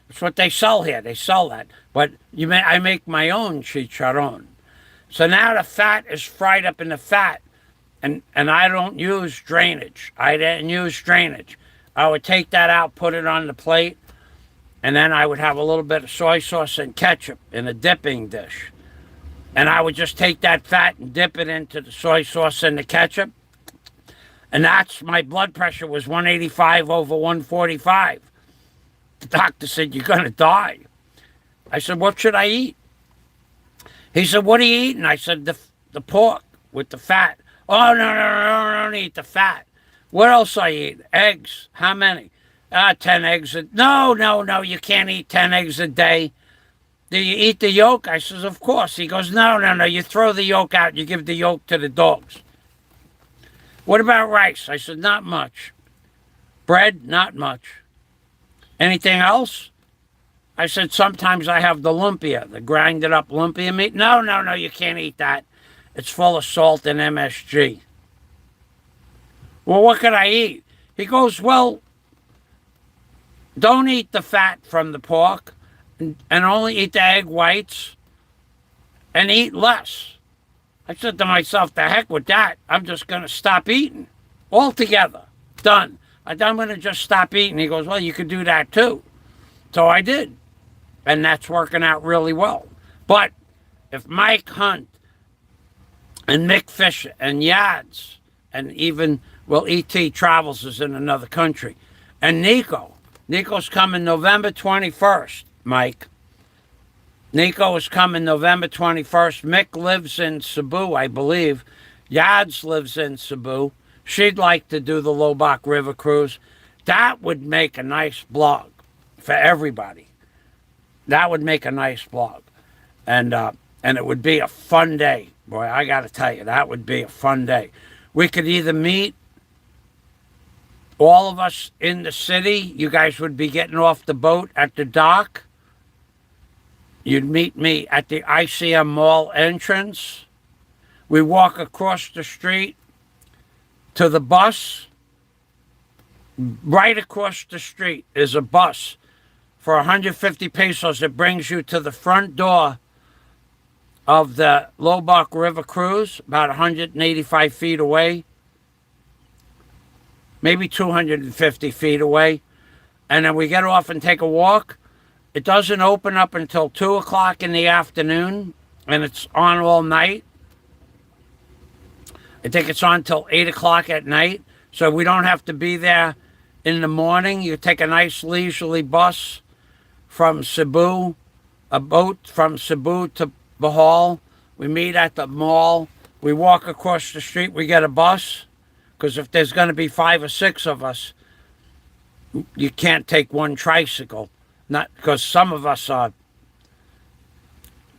It's what they sell here. They sell that. But I make my own chicharron. So now the fat is fried up in the fat, and I don't use drainage. I didn't use drainage. I would take that out, put it on the plate, and then I would have a little bit of soy sauce and ketchup in a dipping dish. And I would just take that fat and dip it into the soy sauce and the ketchup. And that's, my blood pressure was 185 over 145. The doctor said, you're going to die. I said, what should I eat? He said, what are you eating? I said, the pork with the fat. Oh, no, don't eat the fat. What else I eat? Eggs. How many? 10 eggs. No, you can't eat 10 eggs a day. Do you eat the yolk? I says, of course. He goes, no, you throw the yolk out. You give the yolk to the dogs. What about rice? I said, not much. Bread? Not much. Anything else? I said, sometimes I have the lumpia, the grinded up lumpia meat. No, you can't eat that. It's full of salt and MSG. Well, what could I eat? He goes, well, don't eat the fat from the pork and only eat the egg whites and eat less. I said to myself, the heck with that. I'm just going to stop eating altogether. Done. I'm going to just stop eating. He goes, well, you could do that too. So I did. And that's working out really well. But if Mike Hunt and Mick Fisher and Yads and even, well, E.T. Travels is in another country, and Nikko's coming November 21st, Mike. Nikko is coming November 21st. Mick lives in Cebu, I believe. Yads lives in Cebu. She'd like to do the Lobach River Cruise. That would make a nice blog for everybody. That would make a nice blog. And it would be a fun day. Boy, I got to tell you, that would be a fun day. We could either meet, all of us in the city. You guys would be getting off the boat at the dock. You'd meet me at the ICM Mall entrance. We walk across the street to the bus. Right across the street is a bus for 150 pesos. It brings you to the front door of the Lobach River Cruise, about 185 feet away, maybe 250 feet away. And then we get off and take a walk. It doesn't open up until 2 o'clock in the afternoon, and it's on all night. I think it's on till 8 o'clock at night, so we don't have to be there in the morning. You take a nice leisurely bus from Cebu, a boat from Cebu to Bohol. We meet at the mall. We walk across the street. We get a bus, because if there's going to be 5 or 6 of us, you can't take one tricycle. Not because some of us are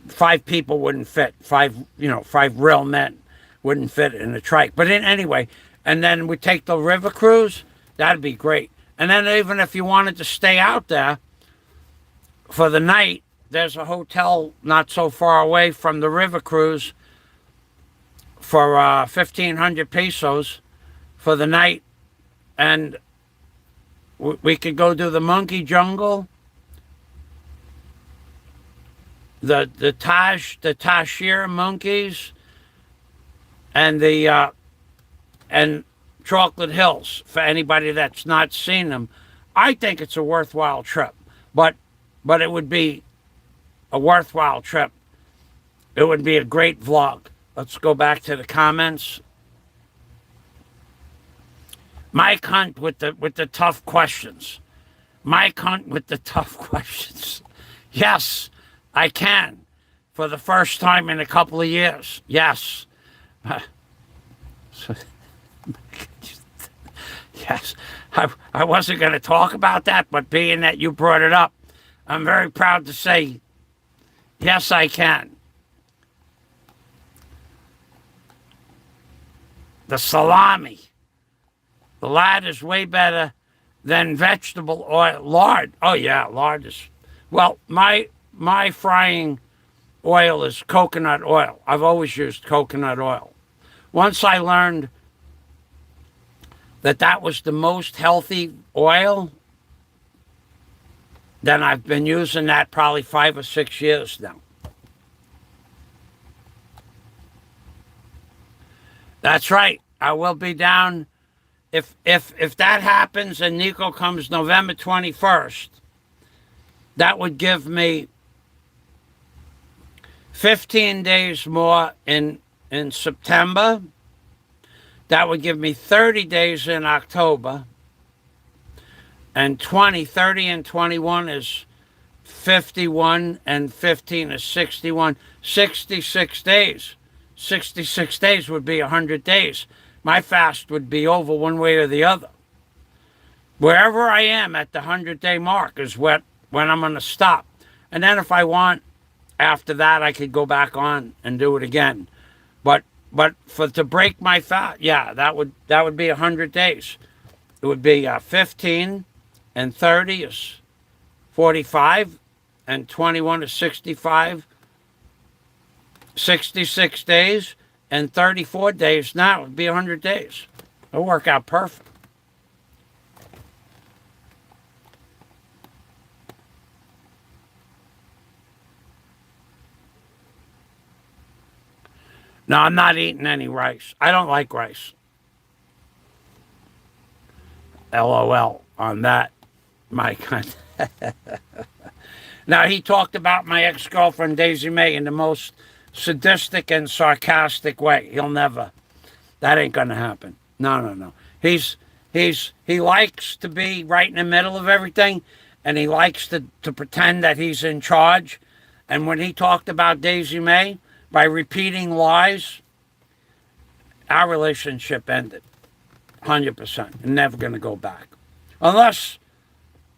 5 people wouldn't fit. 5 real men wouldn't fit in a trike. But anyway, and then we take the river cruise. That'd be great. And then even if you wanted to stay out there for the night, there's a hotel not so far away from the river cruise for 1,500 pesos for the night. And we could go do the monkey jungle, the Tashir monkeys, and and Chocolate Hills for anybody that's not seen them. I think it's a worthwhile trip, but it would be a worthwhile trip. It would be a great vlog. Let's go back to the comments. Mike Hunt with the tough questions. Mike Hunt with the tough questions. Yes, I can. For the first time in a couple of years. Yes. Yes. I wasn't going to talk about that, but being that you brought it up, I'm very proud to say, yes, I can. The salami. The lard is way better than vegetable oil. Lard. Oh, yeah, lard is... Well, my frying oil is coconut oil. I've always used coconut oil. Once I learned that that was the most healthy oil, then I've been using that probably 5 or 6 years now. That's right. I will be down if that happens and Nikko comes November 21st. That would give me 15 days more in September. That would give me 30 days in October. And 30 and 21 is 51, and 15 is 61. 66 days. 66 days would be 100 days. My fast would be over one way or the other. Wherever I am at the 100-day mark is when I'm going to stop. And then if I want, after that, I could go back on and do it again. But to break my fast, yeah, that would be 100 days. It would be 15 and 30 is 45 and 21 is 65. 66 days and 34 days now would be 100 days. It'll work out perfect. No, I'm not eating any rice. I don't like rice. LOL on that, Mike. Now, he talked about my ex-girlfriend, Daisy May, in the most sadistic and sarcastic way. He'll never. That ain't going to happen. No. He likes to be right in the middle of everything, and he likes to pretend that he's in charge. And when he talked about Daisy May, by repeating lies, our relationship ended. 100%. Never going to go back. Unless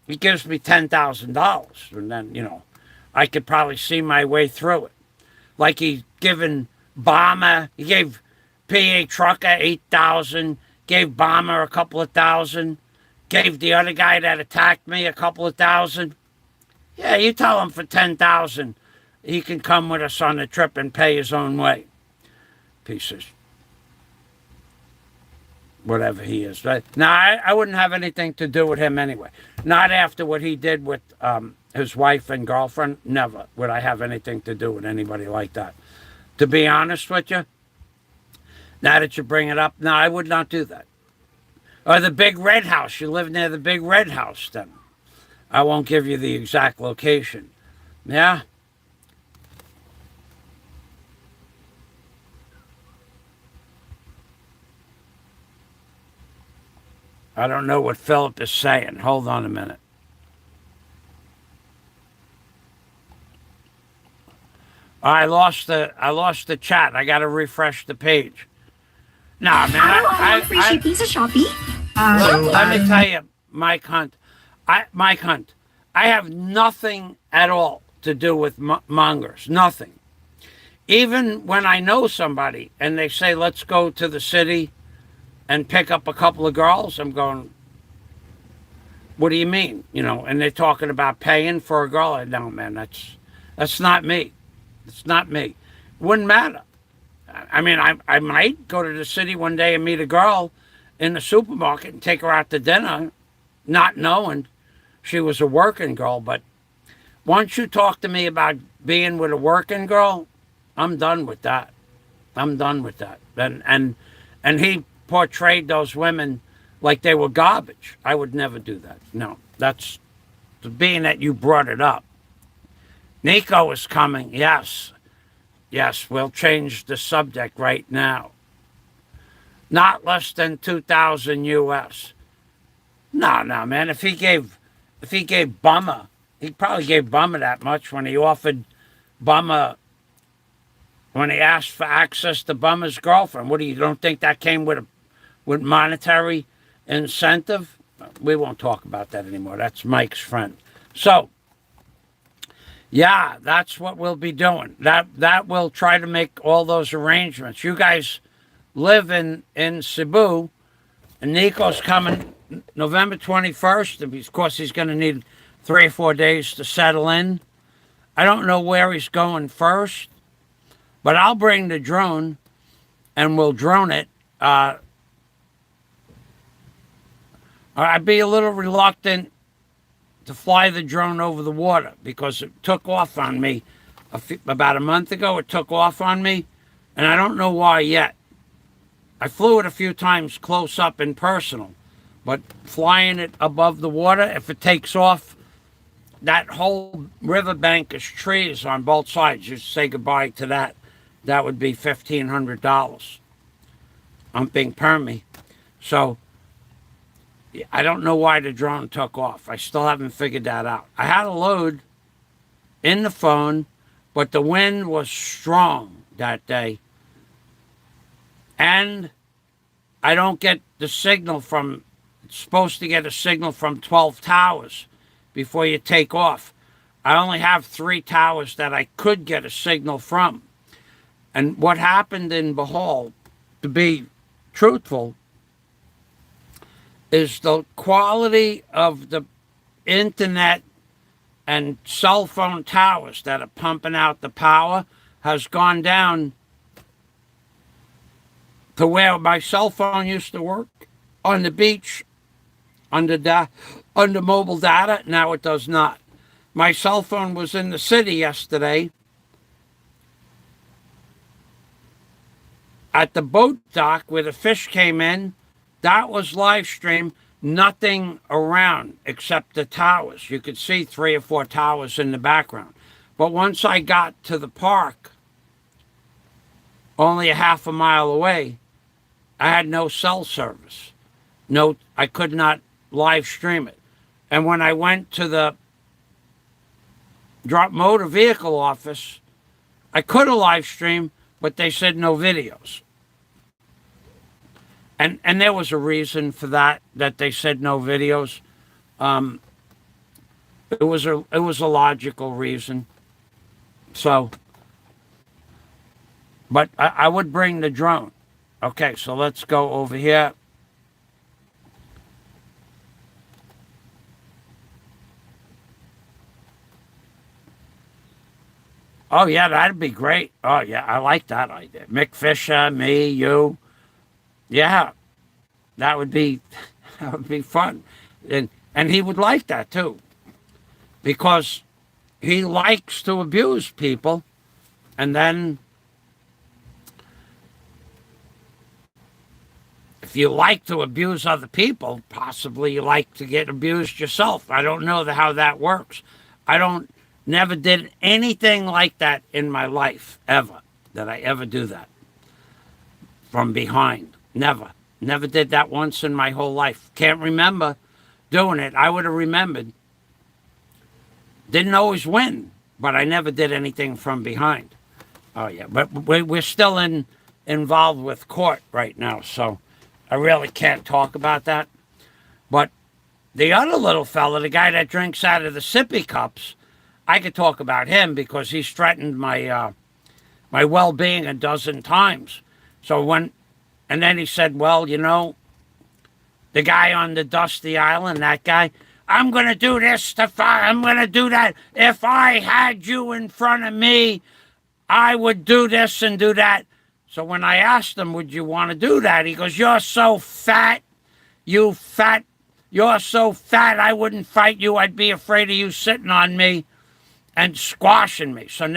he gives me $10,000. And then, I could probably see my way through it. Like he gave P.A. Trucker 8,000, gave Bomber a couple of thousand, gave the other guy that attacked me a couple of thousand. Yeah, you tell him for 10,000, he can come with us on the trip and pay his own way. Pieces. Whatever he is. Right? Now, I wouldn't have anything to do with him anyway. Not after what he did with his wife and girlfriend. Never would I have anything to do with anybody like that. To be honest with you, now that you bring it up, no, I would not do that. Or the Big Red House. You live near the Big Red House, then. I won't give you the exact location. Yeah? I don't know what Philip is saying. Hold on a minute. I lost the chat. I got to refresh the page. Nah, man. I appreciate pizza shoppy. Let me tell you, Mike Hunt. I have nothing at all to do with mongers. Nothing. Even when I know somebody and they say, let's go to the city and pick up a couple of girls, I'm going, what do you mean? And they're talking about paying for a girl. No, man, that's not me. It's not me. It wouldn't matter. I mean, I might go to the city one day and meet a girl in the supermarket and take her out to dinner, not knowing she was a working girl. But once you talk to me about being with a working girl, I'm done with that. I'm done with that. And he portrayed those women like they were garbage. I would never do that. No, that's being that you brought it up. Nikko is coming. Yes, we'll change the subject right now. Not less than 2,000 US. No, man. If he gave Bummer, he probably gave Bummer that much when he offered Bummer, when he asked for access to Bummer's girlfriend. What do you don't think that came with monetary incentive? We won't talk about that anymore. That's Mike's friend. So, yeah, that's what we'll be doing. That will try to make all those arrangements. You guys live in Cebu, and Nikko's coming November 21st. Of course, he's going to need 3 or 4 days to settle in. I don't know where he's going first, but I'll bring the drone and we'll drone it. I'd be a little reluctant to fly the drone over the water because it took off on me about a month ago. It took off on me, and I don't know why yet. I flew it a few times close up and personal, but flying it above the water, if it takes off, that whole riverbank is trees on both sides. You say goodbye to that. That would be $1,500. I'm being permy. So I don't know why the drone took off. I still haven't figured that out. I had a load in the phone, but the wind was strong that day. And I don't get the signal from, it's supposed to get a signal from 12 towers before you take off. I only have 3 towers that I could get a signal from. And what happened in Bohol, to be truthful, is the quality of the internet and cell phone towers that are pumping out the power has gone down to where my cell phone used to work on the beach under mobile data. Now it does not. My cell phone was in the city yesterday at the boat dock where the fish came in. That was live stream, nothing around except the towers. You could see 3 or 4 towers in the background. But once I got to the park, only a half a mile away, I had no cell service. No, I could not live stream it. And when I went to the motor vehicle office, I could have live streamed, but they said no videos. And there was a reason for that they said no videos. It was a logical reason. So, but I would bring the drone. Okay, so let's go over here. Oh yeah, that'd be great. Oh yeah, I like that idea. Mick Fisher, me, you. Yeah, that would be fun, and he would like that too, because he likes to abuse people, and then if you like to abuse other people, possibly you like to get abused yourself. I don't know how that works. Never did anything like that in my life ever. Did I ever do that from behind? Never did that once in my whole life. Can't remember doing it. I would have remembered. Didn't always win, but I never did anything from behind. Oh yeah, but we're still involved with court right now, so I really can't talk about that. But the other little fella, the guy that drinks out of the sippy cups, I could talk about him because he's threatened my well-being a dozen times. And then he said, well, you know, the guy on the dusty island, that guy, I'm going to do this, I'm going to do that. If I had you in front of me, I would do this and do that. So when I asked him, would you want to do that? He goes, you're so fat, you're so fat, I wouldn't fight you. I'd be afraid of you sitting on me and squashing me. So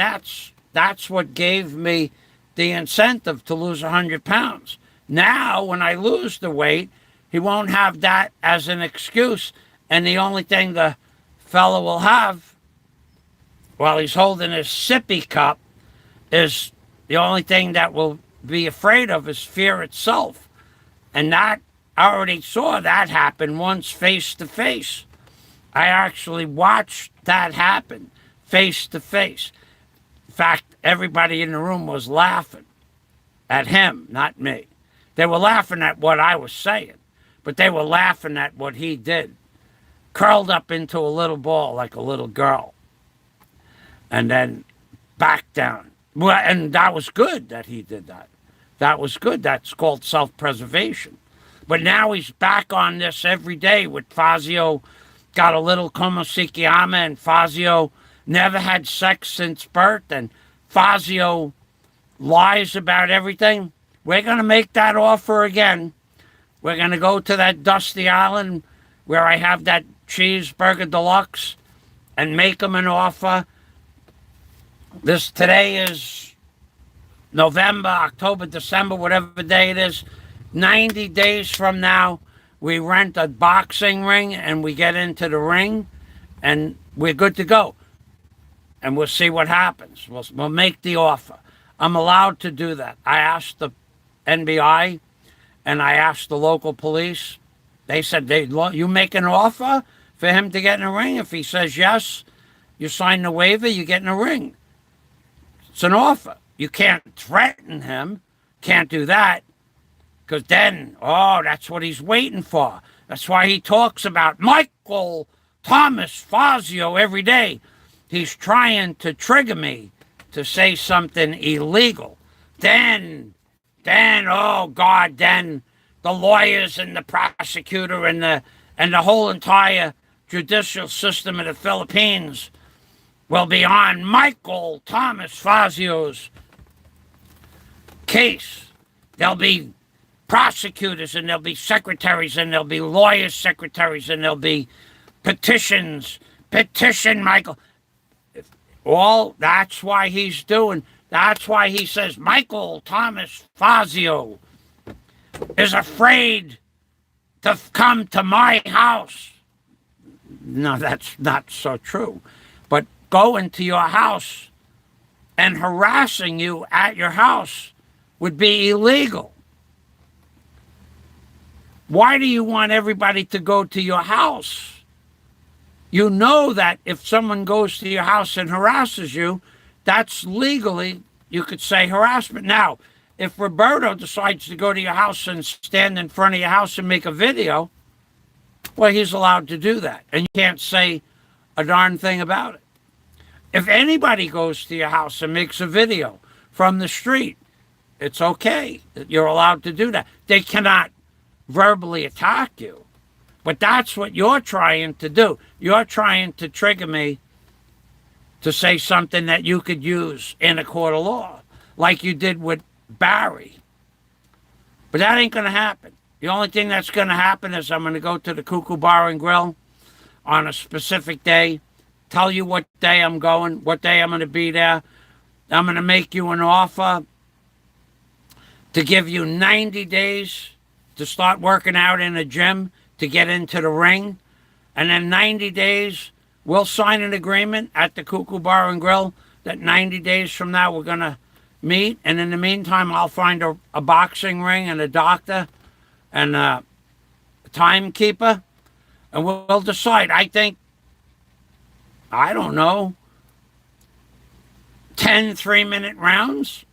that's what gave me the incentive to lose 100 pounds. Now, when I lose the weight, he won't have that as an excuse. And the only thing the fellow will have while he's holding his sippy cup is the only thing that will be afraid of is fear itself. And that, I already saw that happen once face to face. I actually watched that happen face to face. In fact, everybody in the room was laughing at him, not me. They were laughing at what I was saying, but they were laughing at what he did. Curled up into a little ball like a little girl. And then back down. Well, and that was good that he did that. That was good. That's called self-preservation. But now he's back on this every day with Fazio. Got a little Komo Sikiyama, and Fazio never had sex since birth, and Fazio lies about everything. We're going to make that offer again. We're going to go to that dusty island where I have that cheeseburger deluxe and make him an offer. Today is November, October, December, whatever day it is. 90 days from now, we rent a boxing ring and we get into the ring and we're good to go. And we'll see what happens. We'll make the offer. I'm allowed to do that. I asked the NBI and I asked the local police. They said, you make an offer for him to get in a ring? If he says yes, you sign the waiver, you get in a ring. It's an offer. You can't threaten him. Can't do that. Because then, that's what he's waiting for. That's why he talks about Michael Thomas Fazio every day. He's trying to trigger me to say something illegal. Then then the lawyers and the prosecutor and the whole entire judicial system of the Philippines will be on Michael Thomas Fazio's case. There'll be prosecutors and there'll be secretaries and there'll be lawyers' secretaries and there'll be petitions. Petition Michael. That's why he's doing. That's why he says Michael Thomas Fazio is afraid to come to my house. No, that's not so true. But going to your house and harassing you at your house would be illegal. Why do you want everybody to go to your house? You know that if someone goes to your house and harasses you, that's legally, you could say, harassment. Now, if Roberto decides to go to your house and stand in front of your house and make a video, well, he's allowed to do that. And you can't say a darn thing about it. If anybody goes to your house and makes a video from the street, it's okay. You're allowed to do that. They cannot verbally attack you. But that's what you're trying to do. You're trying to trigger me to say something that you could use in a court of law, like you did with Barry. But that ain't going to happen. The only thing that's going to happen is I'm going to go to the Cuckoo Bar and Grill on a specific day, tell you what day I'm going, what day I'm going to be there. I'm going to make you an offer to give you 90 days to start working out in a gym, to get into the ring. And then 90 days, we'll sign an agreement at the Cuckoo Bar and Grill that 90 days from now we're going to meet. And in the meantime, I'll find a boxing ring and a doctor and a timekeeper. And we'll decide. I think, I don't know, 10 3-minute rounds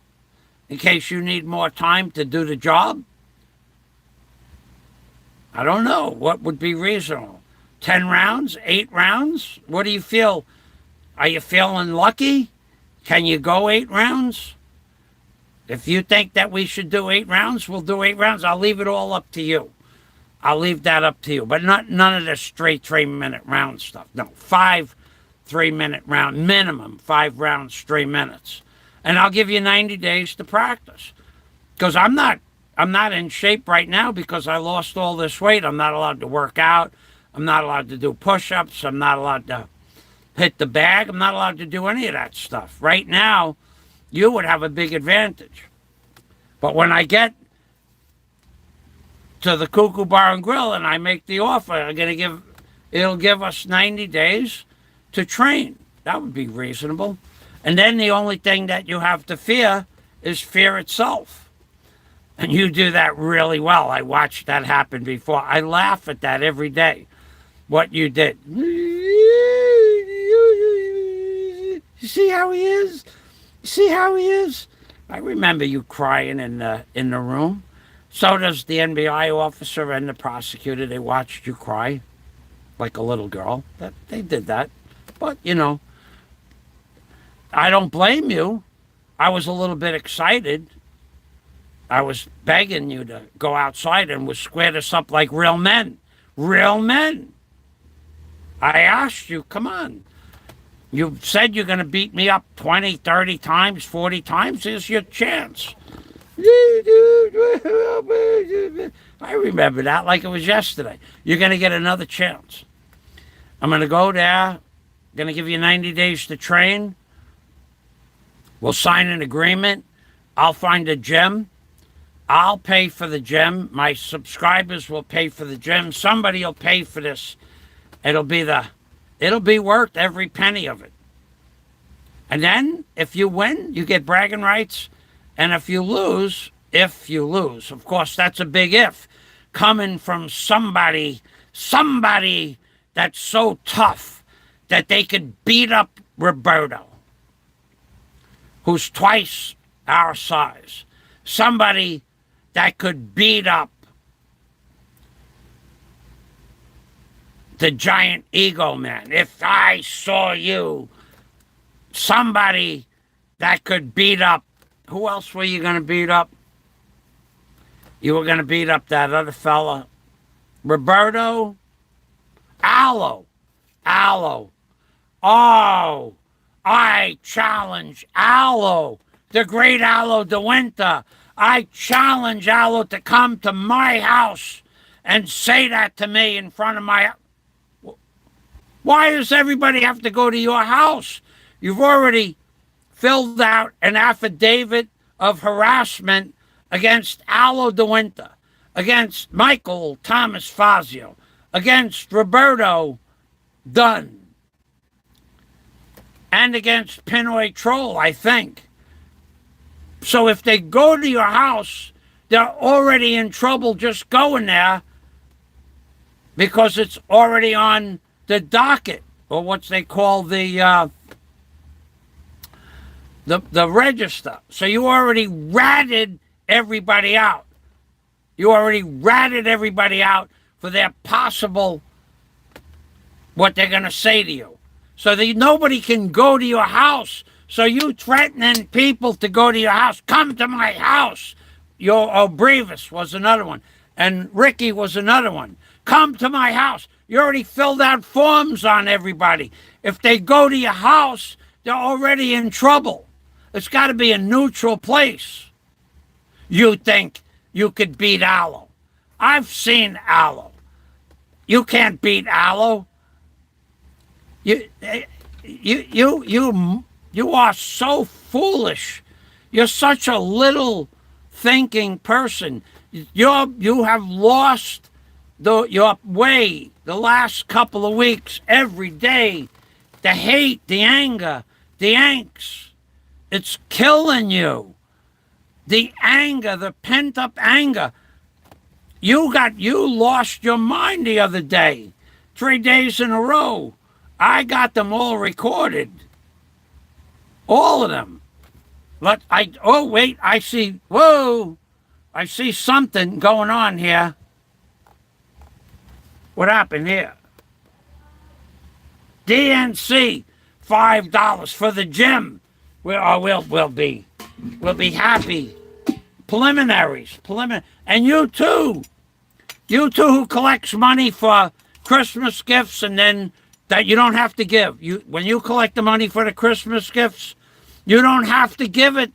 in case you need more time to do the job. I don't know. What would be reasonable? 10 rounds? 8 rounds? What do you feel? Are you feeling lucky? Can you go 8 rounds? If you think that we should do 8 rounds, we'll do 8 rounds. I'll leave it all up to you. I'll leave that up to you. But none of this straight 3-minute round stuff. No, 5 3-minute round, minimum 5 rounds, 3 minutes. And I'll give you 90 days to practice. Because I'm not in shape right now because I lost all this weight. I'm not allowed to work out. I'm not allowed to do push-ups. I'm not allowed to hit the bag. I'm not allowed to do any of that stuff. Right now, you would have a big advantage. But when I get to the Cuckoo Bar and Grill and I make the offer, it'll give us 90 days to train. That would be reasonable. And then the only thing that you have to fear is fear itself. And you do that really well. I watched that happen before. I laugh at that every day. What you did. You see how he is? You see how he is? I remember you crying in the room. So does the NBI officer and the prosecutor. They watched you cry like a little girl. They did that. But, I don't blame you. I was a little bit excited. I was begging you to go outside and we'll square this up like real men. Real men. I asked you, come on. You said you're going to beat me up 20, 30 times, 40 times. Here's your chance. I remember that like it was yesterday. You're going to get another chance. I'm going to go there. Going to give you 90 days to train. We'll sign an agreement. I'll find a gym. I'll pay for the gym. My subscribers will pay for the gym. Somebody will pay for this. It'll be worth every penny of it. And then if you win, you get bragging rights. And if you lose, of course, that's a big if, coming from somebody that's so tough that they could beat up Roberto, who's twice our size. Somebody that could beat up the giant ego man. If I saw you, somebody that could beat up, who else were you going to beat up? You were going to beat up that other fella, Roberto, Allo. Oh, I challenge Allo, the great Allo de Winter. I challenge Allo to come to my house and say that to me in front of my... Why does everybody have to go to your house? You've already filled out an affidavit of harassment against Allo de Winter, against Michael Thomas Fazio, against Roberto Dunn, and against Pinoy Troll, I think. So if they go to your house, they're already in trouble just going there because it's already on the docket, or what they call the register. So you already ratted everybody out. You already ratted everybody out for their possible, what they're going to say to you. So that nobody can go to your house. So you threatening people to go to your house. Come to my house. Your Brevis was another one. And Ricky was another one. Come to my house. You already filled out forms on everybody. If they go to your house, they're already in trouble. It's got to be a neutral place. You think you could beat Allo. I've seen Allo. You can't beat Allo. You are so foolish. You're such a little thinking person. You have lost your way the last couple of weeks. Every day, the hate, the anger, the angst, it's killing you. The anger, the pent-up anger. You lost your mind the other day. 3 days in a row. I got them all recorded. All of them. I see, whoa, I see something going on here. What happened here? DNC, $5 for the gym. We'll be happy. Preliminaries. And you too who collects money for Christmas gifts and then that you don't have to give. When you collect the money for the Christmas gifts, you don't have to give it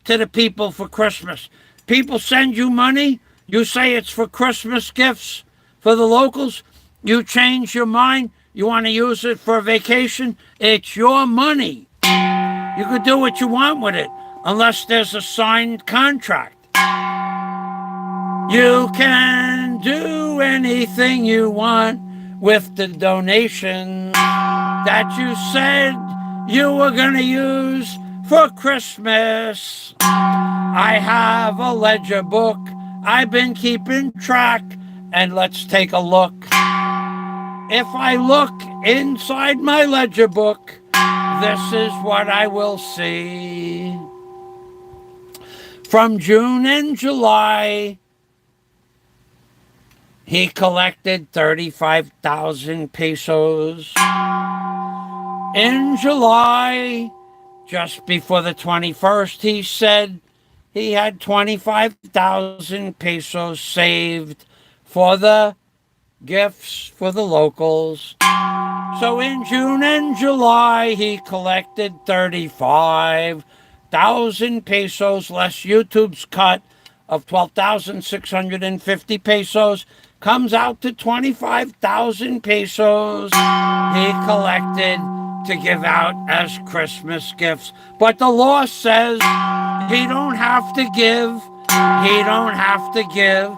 to the people for Christmas. People send you money, you say it's for Christmas gifts for the locals, you change your mind, you want to use it for a vacation, it's your money. You could do what you want with it, unless there's a signed contract. You can do anything you want with the donation that you said you were going to use for Christmas. I have a ledger book. I've been keeping track, and let's take a look. If I look inside my ledger book, this is what I will see. From June and July, he collected 35,000 pesos. In July, just before the 21st, he said he had 25,000 pesos saved for the gifts for the locals. So in June and July, he collected 35,000 pesos less YouTube's cut of 12,650 pesos. Comes out to 25,000 pesos he collected to give out as Christmas gifts. But the law says he don't have to give. He don't have to give.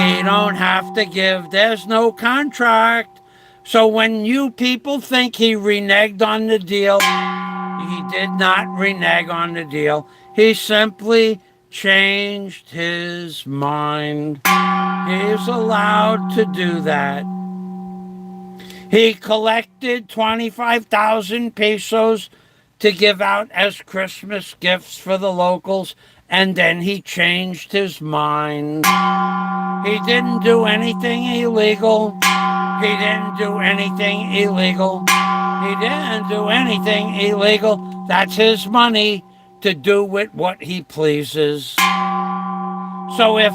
He don't have to give. There's no contract. So when you people think he reneged on the deal, he did not renege on the deal. He simply changed his mind. He's allowed to do that. He collected 25,000 pesos to give out as Christmas gifts for the locals, and then he changed his mind. He didn't do anything illegal. He didn't do anything illegal. He didn't do anything illegal. That's his money to do with what he pleases. So if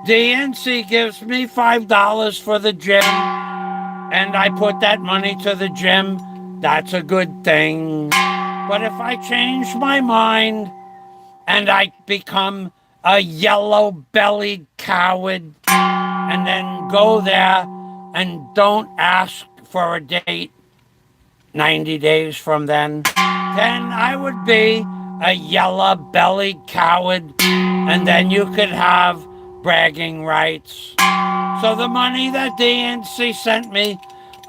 DNC gives me $5 for the gym and I put that money to the gym, that's a good thing. But if I change my mind and I become a yellow-bellied coward and then go there and don't ask for a date 90 days from then I would be a yellow-bellied coward, and then you could have bragging rights. So the money that DNC sent me,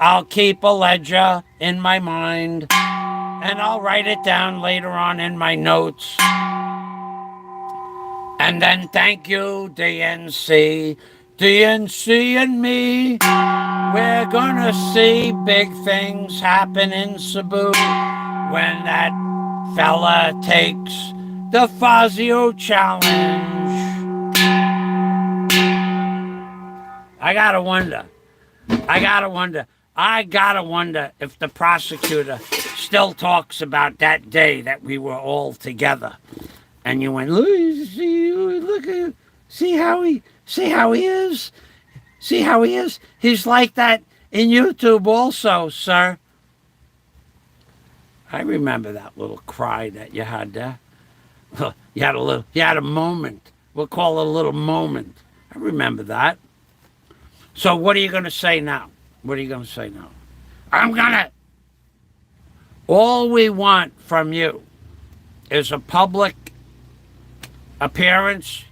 I'll keep a ledger in my mind, and I'll write it down later on in my notes. And then thank you, DNC. DNC and me, we're gonna see big things happen in Cebu when that fella takes the Fazio challenge. I gotta wonder if the prosecutor still talks about that day that we were all together. And you went, look at, see how he is? See how he is? He's like that in YouTube also, sir. I remember that little cry that you had there. You had a moment. We'll call it a little moment. I remember that. So what are you going to say now? What are you going to say now? All we want from you is a public appearance.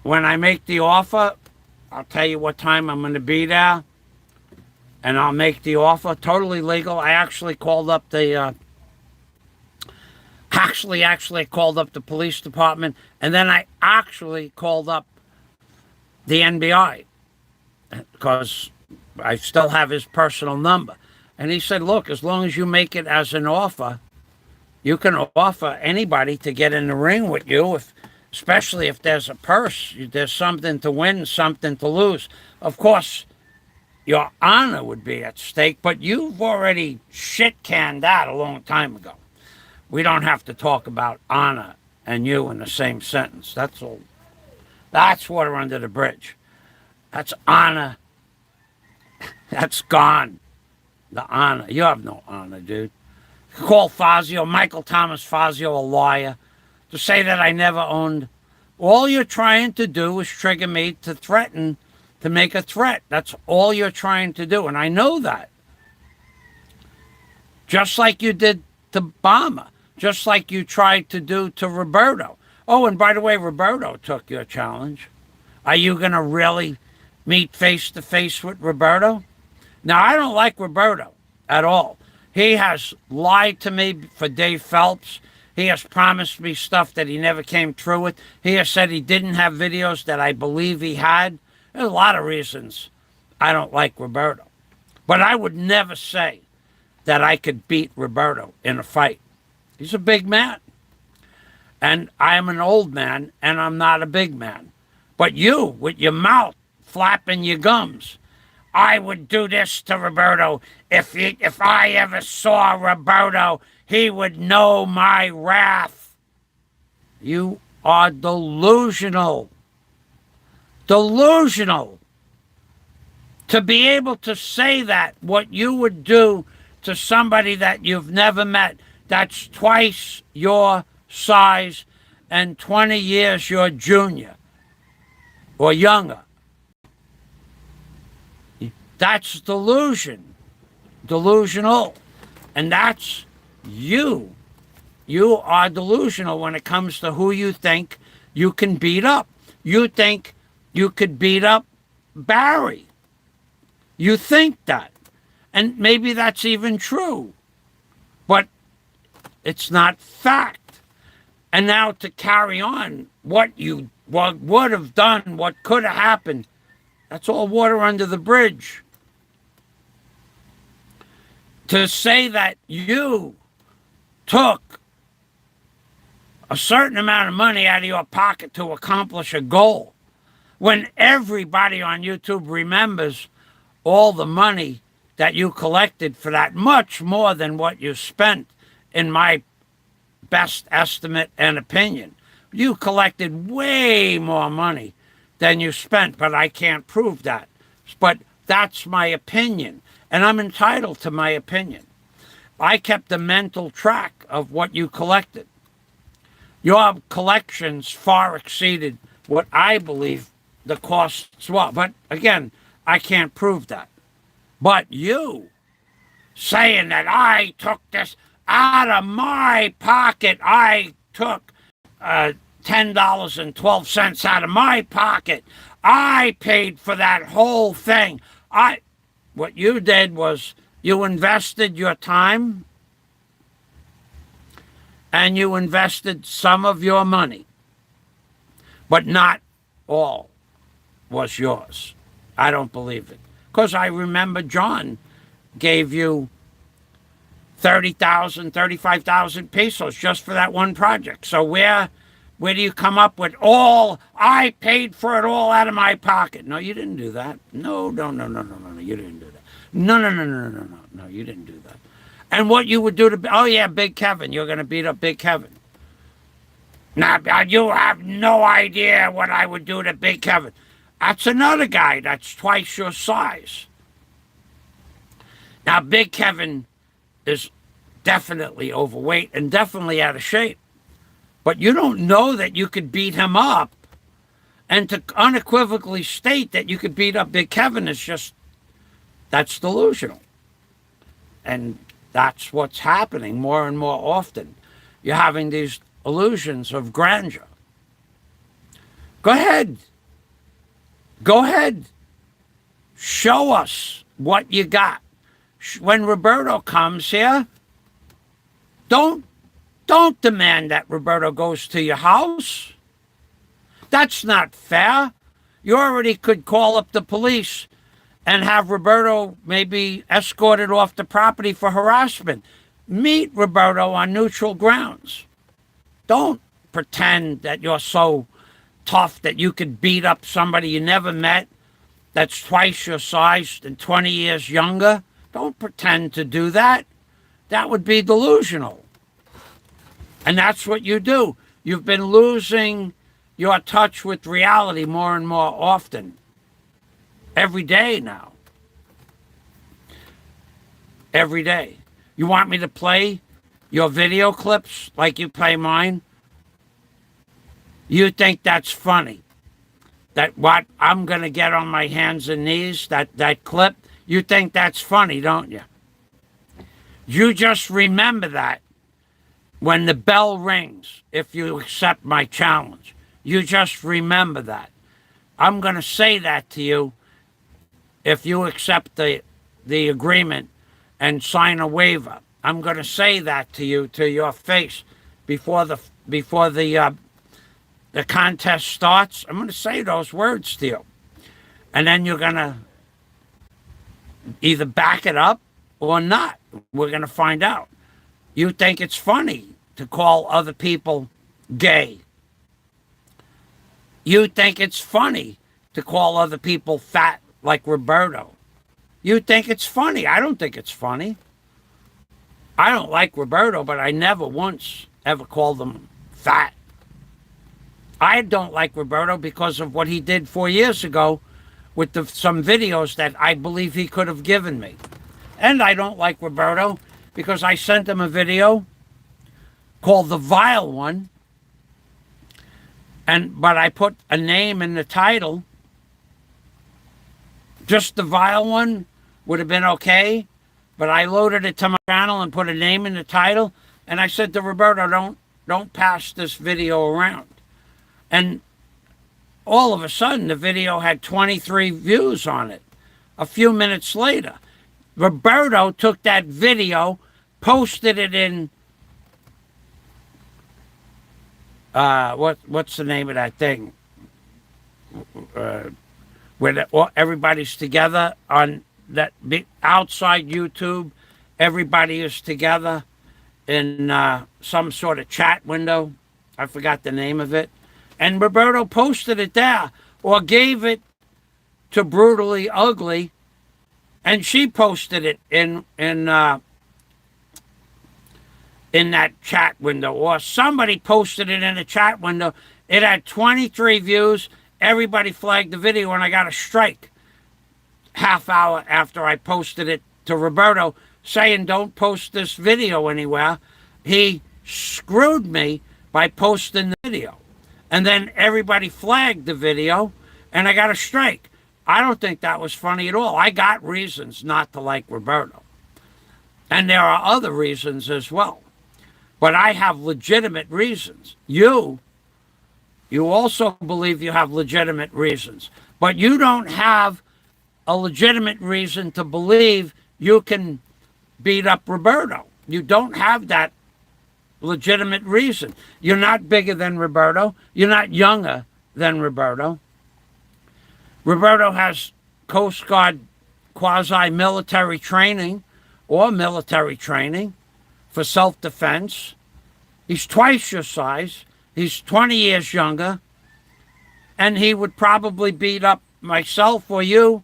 When I make the offer, I'll tell you what time I'm going to be there, and I'll make the offer. Totally legal. I actually called up the called up the police department, and then I actually called up the NBI because I still have his personal number. And he said, look, as long as you make it as an offer, you can offer anybody to get in the ring with you, especially if there's a purse, there's something to win, something to lose. Of course, your honor would be at stake, but you've already shit-canned that a long time ago. We don't have to talk about honor and you in the same sentence. That's all. That's water under the bridge. That's honor. That's gone. The honor. You have no honor, dude. Call Fazio, Michael Thomas Fazio, a liar, to say that I never owned. All you're trying to do is trigger me to threaten, to make a threat. That's all you're trying to do, and I know that. Just like you did to Obama, just like you tried to do to Roberto. Oh, and by the way, Roberto took your challenge. Are you going to really meet face-to-face with Roberto? Now, I don't like Roberto at all. He has lied to me for Dave Phelps. He has promised me stuff that he never came through with. He has said he didn't have videos that I believe he had. There's a lot of reasons I don't like Roberto. But I would never say that I could beat Roberto in a fight. He's a big man. And I am an old man, and I'm not a big man. But you, with your mouth flapping your gums, I would do this to Roberto. If I ever saw Roberto, he would know my wrath. You are delusional. Delusional. To be able to say that, what you would do to somebody that you've never met, that's twice your size and 20 years your junior or younger. That's delusional. And that's you. You are delusional when it comes to who you think you can beat up. You think you could beat up Barry. You think that. And maybe that's even true. But it's not fact. And now to carry on what would have done, what could have happened, that's all water under the bridge. To say that you took a certain amount of money out of your pocket to accomplish a goal, when everybody on YouTube remembers all the money that you collected for that, much more than what you spent, in my best estimate and opinion. You collected way more money than you spent, but I can't prove that. But that's my opinion, and I'm entitled to my opinion. I kept a mental track of what you collected. Your collections far exceeded what I believe the costs were. But again, I can't prove that. But you saying that I took this out of my pocket, I took $10.12 out of my pocket, I paid for that whole thing. What you did was you invested your time and you invested some of your money, but not all was yours. I don't believe it. Because I remember John gave you 30,000, 35,000 pesos just for that one project. So where do you come up with I paid for it all out of my pocket? No, you didn't do that. No, you didn't do that. No, you didn't do that. And what you would do to, Big Kevin, you're going to beat up Big Kevin. Now, you have no idea what I would do to Big Kevin. That's another guy that's twice your size. Now, Big Kevin is definitely overweight and definitely out of shape. But you don't know that you could beat him up. And to unequivocally state that you could beat up Big Kevin is that's delusional. And that's what's happening more and more often. You're having these illusions of grandeur. Go ahead. Show us what you got. When Roberto comes here, don't demand that Roberto goes to your house. That's not fair. You already could call up the police and have Roberto maybe escorted off the property for harassment. Meet Roberto on neutral grounds. Don't pretend that you're so tough that you could beat up somebody you never met that's twice your size and 20 years younger. Don't pretend to do that. That would be delusional. And that's what you do. You've been losing your touch with reality more and more often. Every day now. Every day. You want me to play your video clips like you play mine? You think that's funny? That what I'm going to get on my hands and knees, that clip? You think that's funny, don't you? You just remember that when the bell rings, if you accept my challenge. You just remember that. I'm going to say that to you if you accept the agreement and sign a waiver. I'm going to say that to you, to your face, before the contest starts. I'm going to say those words to you. And then you're going to either back it up or not. We're going to find out. You think it's funny to call other people gay. You think it's funny to call other people fat like Roberto. You think it's funny. I don't think it's funny. I don't like Roberto, but I never once ever called him fat. I don't like Roberto because of what he did 4 years ago with some videos that I believe he could have given me. And I don't like Roberto because I sent him a video called The Vile One, but I put a name in the title. Just The Vile One would have been okay, but I loaded it to my channel and put a name in the title, and I said to Roberto, don't pass this video around. And all of a sudden, the video had 23 views on it. A few minutes later, Roberto took that video, posted it in, what's the name of that thing? Where everybody's together on that big outside YouTube. Everybody is together in some sort of chat window. I forgot the name of it. And Roberto posted it there, or gave it to Brutally Ugly, and she posted it in that chat window, or somebody posted it in a chat window. It had 23 views. Everybody flagged the video, and I got a strike half hour after I posted it to Roberto, saying don't post this video anywhere. He screwed me by posting the video. And then everybody flagged the video, and I got a strike. I don't think that was funny at all. I got reasons not to like Roberto. And there are other reasons as well. But I have legitimate reasons. You also believe you have legitimate reasons. But you don't have a legitimate reason to believe you can beat up Roberto. You don't have that legitimate reason. You're not bigger than Roberto. You're not younger than Roberto. Roberto has Coast Guard quasi-military training or military training for self-defense. He's twice your size. He's 20 years younger. And he would probably beat up myself or you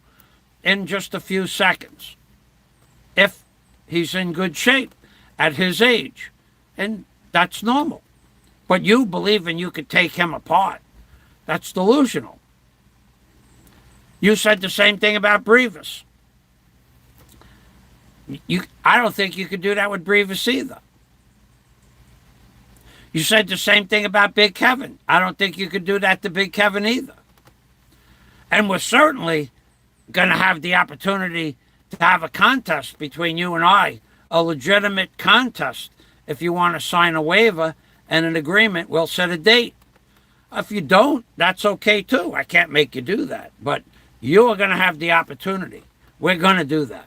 in just a few seconds if he's in good shape at his age. And that's normal. But you believing you could take him apart, that's delusional. You said the same thing about Brevis. I don't think you could do that with Brevis either. You said the same thing about Big Kevin. I don't think you could do that to Big Kevin either. And we're certainly going to have the opportunity to have a contest between you and I, a legitimate contest. If you want to sign a waiver and an agreement, we'll set a date. If you don't, that's okay too. I can't make you do that. But you are going to have the opportunity. We're going to do that.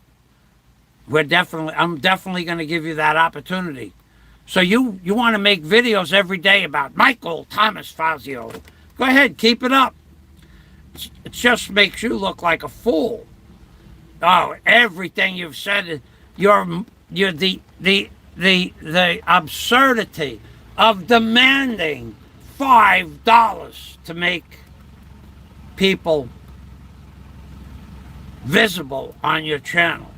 I'm definitely going to give you that opportunity. So you want to make videos every day about Michael Thomas Fazio. Go ahead, keep it up. It just makes you look like a fool. Oh, everything you've said, you're the absurdity of demanding $5 to make people visible on your channel.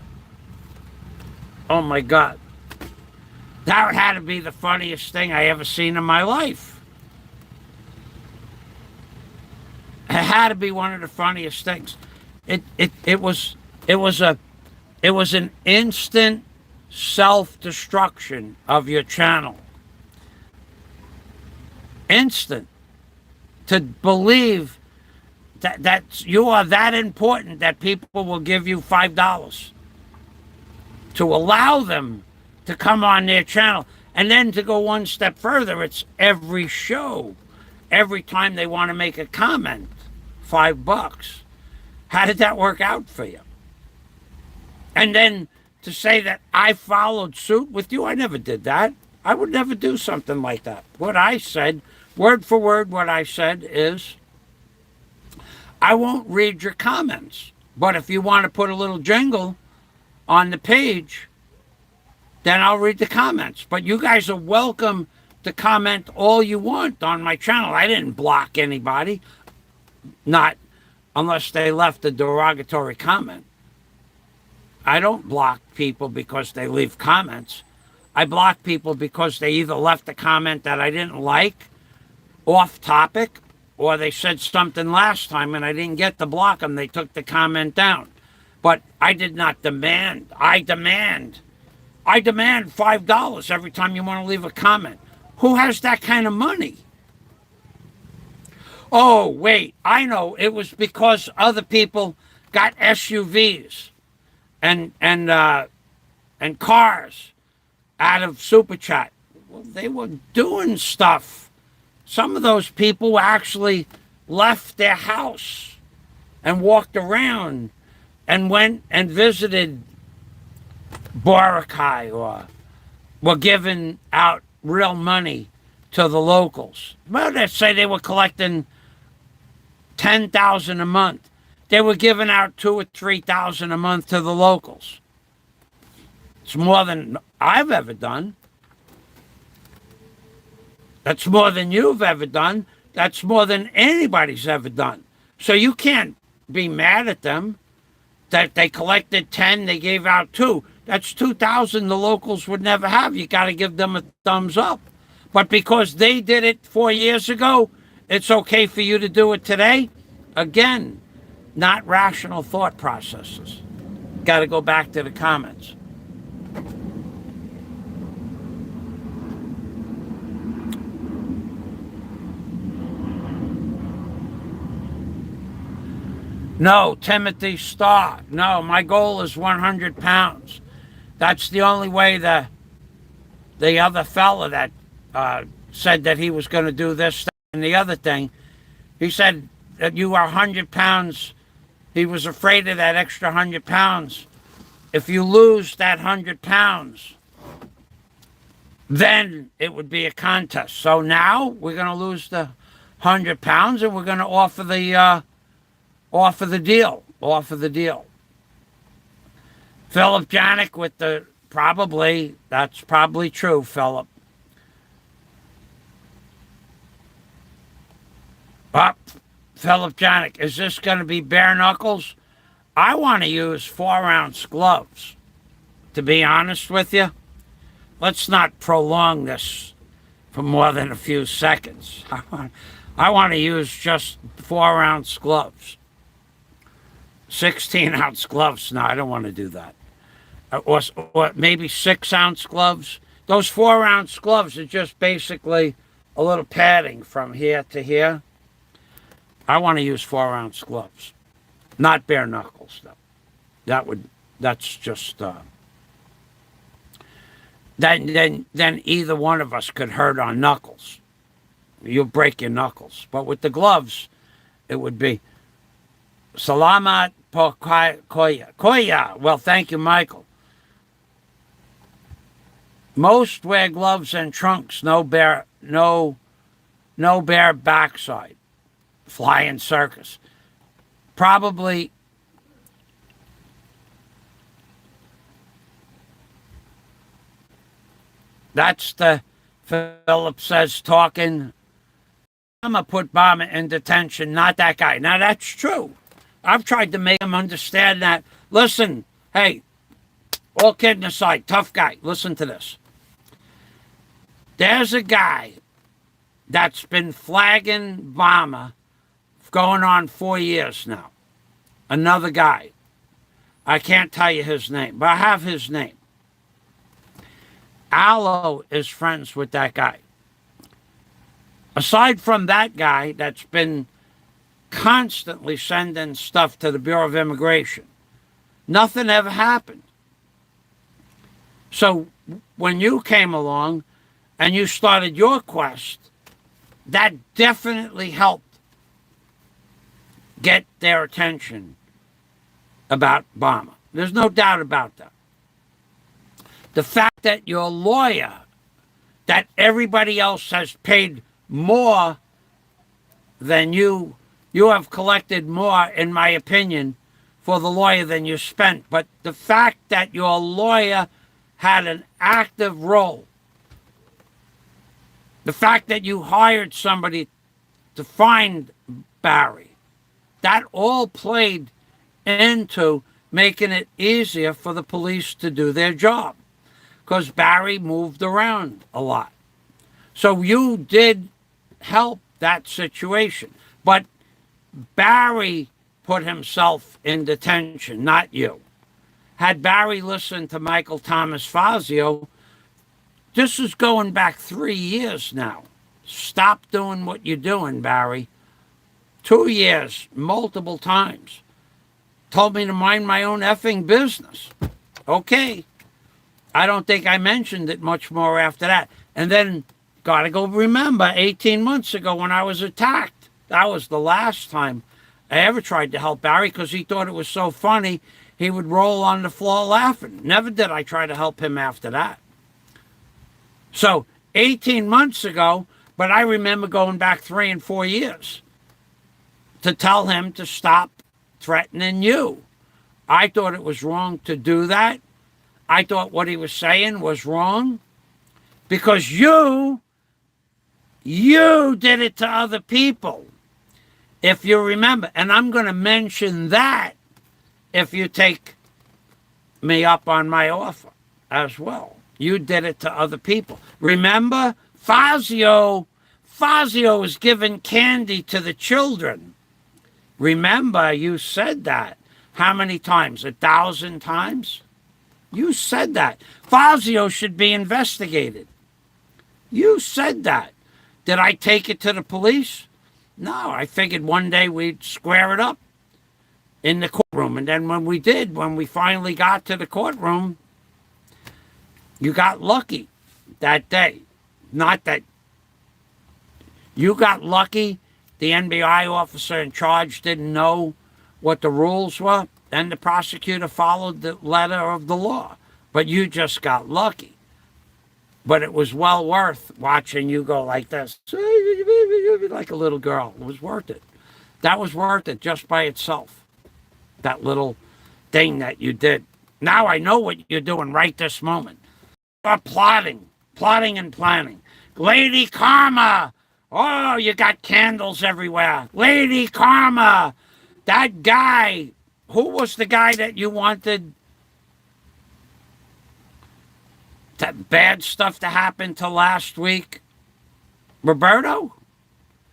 Oh my God. That had to be the funniest thing I ever seen in my life. It had to be one of the funniest things. It was an instant self-destruction of your channel. Instant. To believe that you are that important that people will give you $5 to allow them to come on their channel. And then to go one step further, it's every show. Every time they want to make a comment, $5. How did that work out for you? And then to say that I followed suit with you, I never did that. I would never do something like that. What I said, word for word, what I said is, I won't read your comments. But if you want to put a little jingle on the page, then I'll read the comments. But you guys are welcome to comment all you want on my channel. I didn't block anybody, not unless they left a derogatory comment. I don't block people because they leave comments. I block people because they either left a comment that I didn't like, off topic, or they said something last time and I didn't get to block them. They took the comment down. But I did not demand. I demand $5 every time you want to leave a comment. Who has that kind of money? Oh, wait, I know. It was because other people got SUVs and cars out of Super Chat. Well, they were doing stuff. Some of those people actually left their house and walked around and went and visited Boracay or were giving out real money to the locals. Well, they say they were collecting $10,000 a month. They were giving out $2,000 or $3,000 a month to the locals. It's more than I've ever done. That's more than you've ever done. That's more than anybody's ever done. So you can't be mad at them that they collected 10, they gave out 2. That's 2,000 the locals would never have. You got to give them a thumbs up. But because they did it 4 years ago, it's okay for you to do it today? Again, not rational thought processes. Got to go back to the comments. No, Timothy Starr. No, my goal is 100 pounds. That's the only way the other fella that said that he was going to do this and the other thing, he said that you are 100 pounds. He was afraid of that extra 100 pounds. If you lose that 100 pounds, then it would be a contest. So now we're going to lose the 100 pounds and we're going to offer the deal. Offer the deal. Philip Janik with the that's probably true, Philip. Philip Janik, is this going to be bare knuckles? I want to use 4-ounce gloves, to be honest with you. Let's not prolong this for more than a few seconds. I want to use just 4-ounce gloves. 16-ounce gloves. No, I don't want to do that. Or maybe 6-ounce gloves. Those 4-ounce gloves are just basically a little padding from here to here. I want to use 4-ounce gloves. Not bare knuckles, though. That's just... Then either one of us could hurt our knuckles. You'll break your knuckles. But with the gloves, it would be... Salamat po Koya. Well, thank you, Michael. Most wear gloves and trunks, no bare backside. Flying circus. Probably that's the Philip says talking. I'm going to put Obama in detention, not that guy. Now, that's true. I've tried to make him understand that. Listen, hey, all kidding aside, tough guy, listen to this. There's a guy that's been flagging Obama going on 4 years now. Another guy. I can't tell you his name, but I have his name. Allo is friends with that guy. Aside from that guy that's been constantly sending stuff to the Bureau of Immigration, nothing ever happened. So when you came along and you started your quest, that definitely helped get their attention about Obama. There's no doubt about that. The fact that your lawyer, that everybody else has paid more than you have collected more, in my opinion, for the lawyer than you spent. But the fact that your lawyer had an active role, the fact that you hired somebody to find Barry, that all played into making it easier for the police to do their job, because Barry moved around a lot. So you did help that situation. But Barry put himself in detention, not you. Had Barry listened to Michael Thomas Fazio, this is going back 3 years now. Stop doing what you're doing, Barry. 2 years, multiple times. Told me to mind my own effing business. Okay. I don't think I mentioned it much more after that. And then, gotta go remember, 18 months ago when I was attacked. That was the last time I ever tried to help Barry because he thought it was so funny he would roll on the floor laughing. Never did I try to help him after that. So 18 months ago, but I remember going back 3 and 4 years to tell him to stop threatening you. I thought it was wrong to do that. I thought what he was saying was wrong because you did it to other people. If you remember, and I'm going to mention that if you take me up on my offer as well. You did it to other people. Remember, Fazio is giving candy to the children. Remember, you said that. How many times? 1,000 times? You said that. Fazio should be investigated. You said that. Did I take it to the police? No, I figured one day we'd square it up in the courtroom. And then when we finally got to the courtroom, you got lucky that day. Not that you got lucky. The NBI officer in charge didn't know what the rules were, and the prosecutor followed the letter of the law. But you just got lucky. But it was well worth watching you go like this, like a little girl. It was worth it. That was worth it just by itself. That little thing that you did. Now I know what you're doing right this moment. You're plotting and planning. Lady Karma! Oh, you got candles everywhere. Lady Karma! That guy, who was the guy that you wanted that bad stuff to happen to last week? Roberto?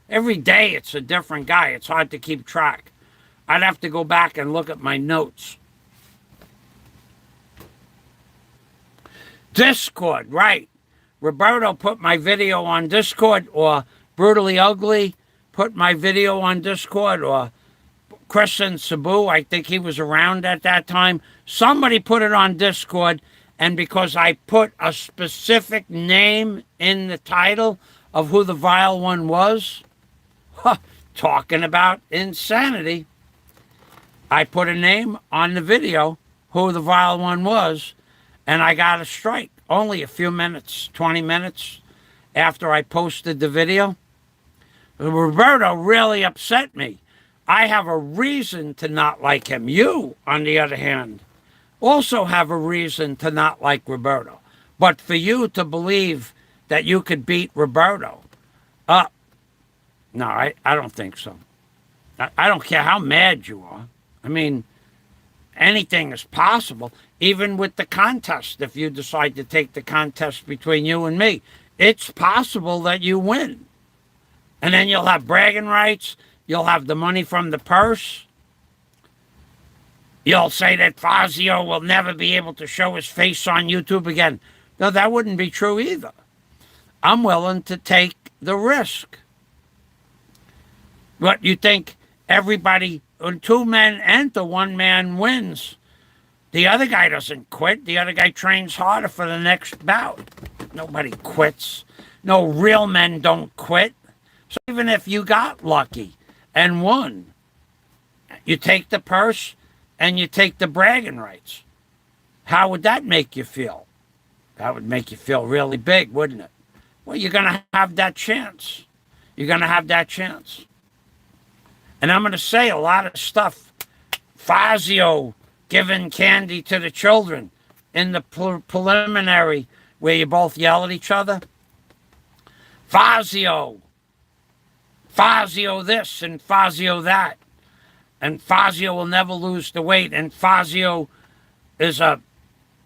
Every day it's a different guy. It's hard to keep track. I'd have to go back and look at my notes. Discord, right. Roberto put my video on Discord, or Brutally Ugly put my video on Discord, or Christian Sabu, I think he was around at that time. Somebody put it on Discord, and because I put a specific name in the title of who the vile one was, talking about insanity, I put a name on the video, who the vile one was, and I got a strike. Only a few minutes, 20 minutes after I posted the video. Roberto really upset me. I have a reason to not like him. You, on the other hand, also have a reason to not like Roberto. But for you to believe that you could beat Roberto, no, I don't think so. I don't care how mad you are. I mean, anything is possible, even with the contest. If you decide to take the contest between you and me, it's possible that you win. And then you'll have bragging rights. You'll have the money from the purse. You'll say that Fazio will never be able to show his face on YouTube again. No, that wouldn't be true either. I'm willing to take the risk. What, you think everybody, when 2 men enter, 1 man wins? The other guy doesn't quit. The other guy trains harder for the next bout. Nobody quits. No, real men don't quit. So even if you got lucky and won, you take the purse and you take the bragging rights. How would that make you feel? That would make you feel really big, wouldn't it? Well, you're going to have that chance. You're going to have that chance. And I'm going to say a lot of stuff. Fazio giving candy to the children in the preliminary where you both yell at each other. Fazio this and Fazio that. And Fazio will never lose the weight. And Fazio is a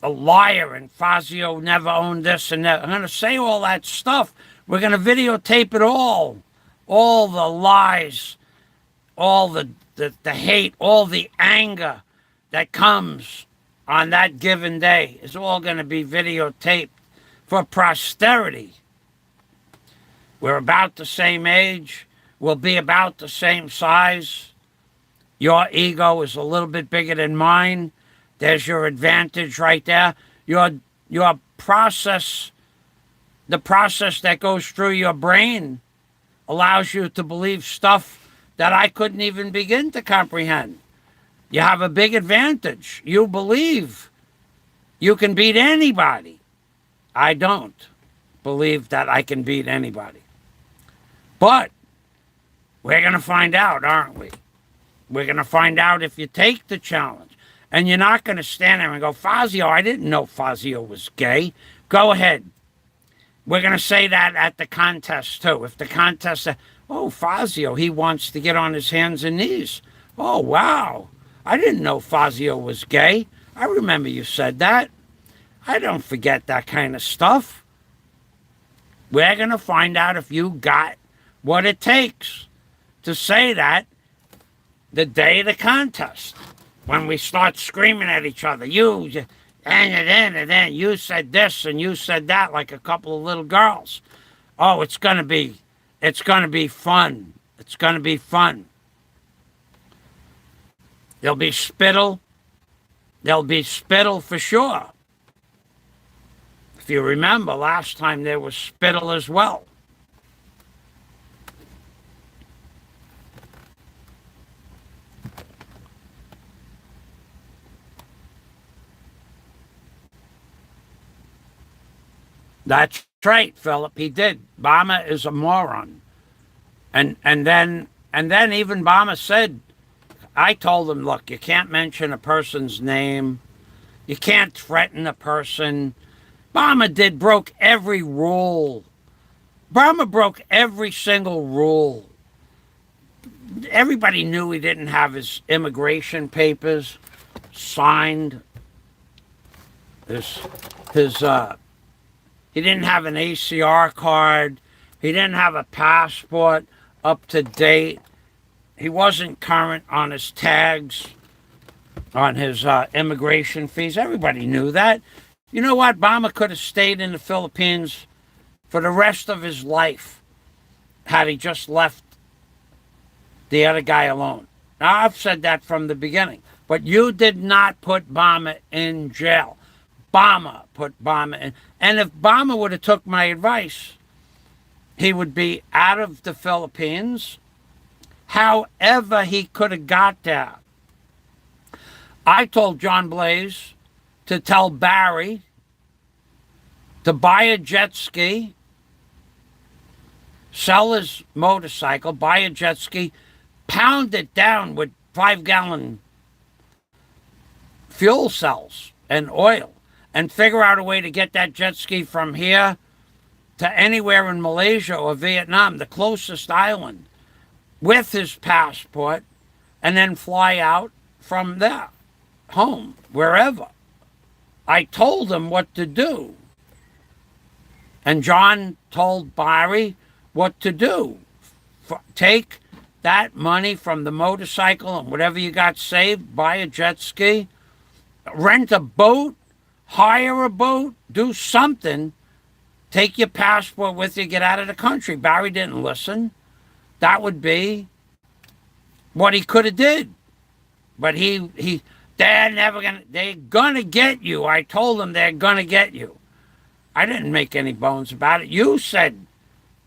liar. And Fazio never owned this and that. I'm going to say all that stuff. We're going to videotape it all. All the lies all the hate, all the anger that comes on that given day is all going to be videotaped for posterity. We're about the same age. We'll be about the same size. Your ego is a little bit bigger than mine. There's your advantage right there. Your process, the process that goes through your brain, allows you to believe stuff that I couldn't even begin to comprehend. You have a big advantage. You believe you can beat anybody. I don't believe that I can beat anybody. But we're going to find out, aren't we? We're going to find out if you take the challenge. And you're not going to stand there and go, Fazio, I didn't know Fazio was gay. Go ahead. We're going to say that at the contest, too. If the contest says, oh, Fazio, he wants to get on his hands and knees. Oh, wow. I didn't know Fazio was gay. I remember you said that. I don't forget that kind of stuff. We're going to find out if you got what it takes to say that the day of the contest. When we start screaming at each other, you said this and you said that like a couple of little girls. Oh, it's going to be fun. It's going to be fun. There'll be spittle. There'll be spittle for sure. If you remember, last time there was spittle as well. That's right, Philip. He did. Bama is a moron. And then even Bama said, I told him, look, you can't mention a person's name. You can't threaten a person. Bama broke every rule. Bama broke every single rule. Everybody knew he didn't have his immigration papers signed. He didn't have an ACR card. He didn't have a passport up to date. He wasn't current on his tags, on his immigration fees. Everybody knew that. You know what? Bama could have stayed in the Philippines for the rest of his life had he just left the other guy alone. Now, I've said that from the beginning. But you did not put Bama in jail. Bama put Bama in. And if Bama would have took my advice, he would be out of the Philippines. However he could have got there. I told John Blaze to tell Barry to buy a jet ski, sell his motorcycle, buy a jet ski, pound it down with 5-gallon fuel cells and oil, and figure out a way to get that jet ski from here to anywhere in Malaysia or Vietnam, the closest island, with his passport, and then fly out from there, home, wherever. I told him what to do. And John told Barry what to do. Take that money from the motorcycle and whatever you got saved, buy a jet ski, rent a boat, hire a boat, do something, take your passport with you, get out of the country. Barry didn't listen. That would be what he could have did. But they're gonna get you. I told them they're gonna get you. I didn't make any bones about it. You said,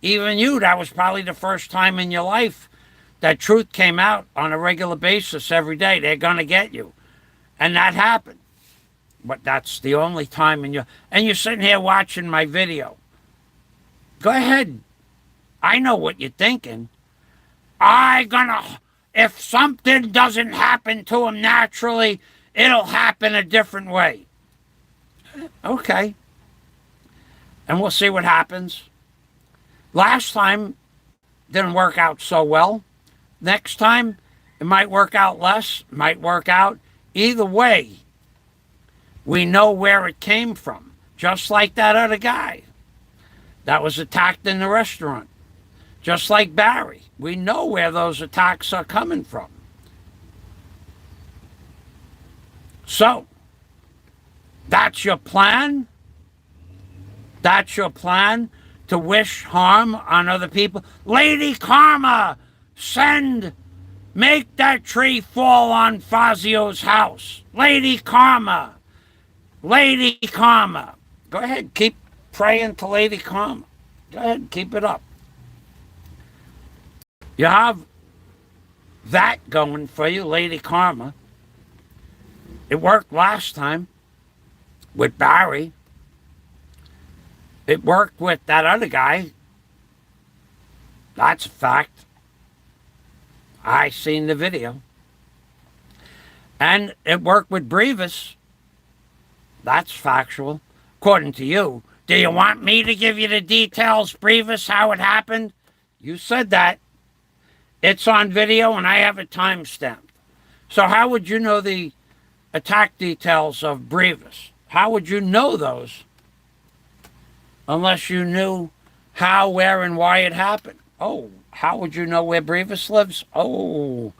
even you, that was probably the first time in your life that truth came out on a regular basis every day. They're gonna get you. And that happened. But that's the only time and you're sitting here watching my video. Go ahead. I know what you're thinking. If something doesn't happen to him naturally, it'll happen a different way. Okay. And we'll see what happens. Last time didn't work out so well. Next time, it might work out less, might work out. Either way, we know where it came from. Just like that other guy that was attacked in the restaurant. just like Barry. We know where those attacks are coming from. So, that's your plan? That's your plan? To wish harm on other people? Lady Karma, make that tree fall on Fazio's house. Lady Karma. Lady Karma. Go ahead, keep praying to Lady Karma. Go ahead, keep it up. You have that going for you, Lady Karma. It worked last time with Barry. It worked with that other guy. That's a fact. I seen the video. And it worked with Brevis. That's factual. According to you. Do you want me to give you the details, Brevis, how it happened? You said that. It's on video and I have it timestamped. So how would you know the attack details of Brevis? How would you know those? Unless you knew how, where, and why it happened. Oh, how would you know where Brevis lives? Oh,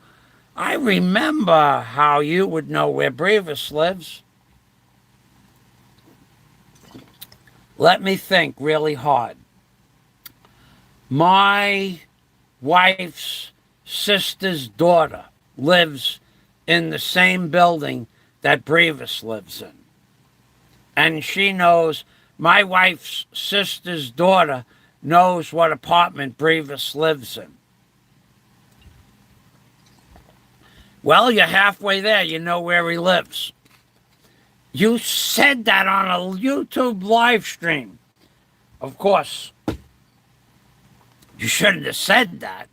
I remember how you would know where Brevis lives. Let me think really hard. My wife's sister's daughter lives in the same building that Brevis lives in. And she knows, my wife's sister's daughter knows what apartment Brevis lives in. Well, you're halfway there. You know where he lives. You said that on a YouTube live stream. Of course, you shouldn't have said that,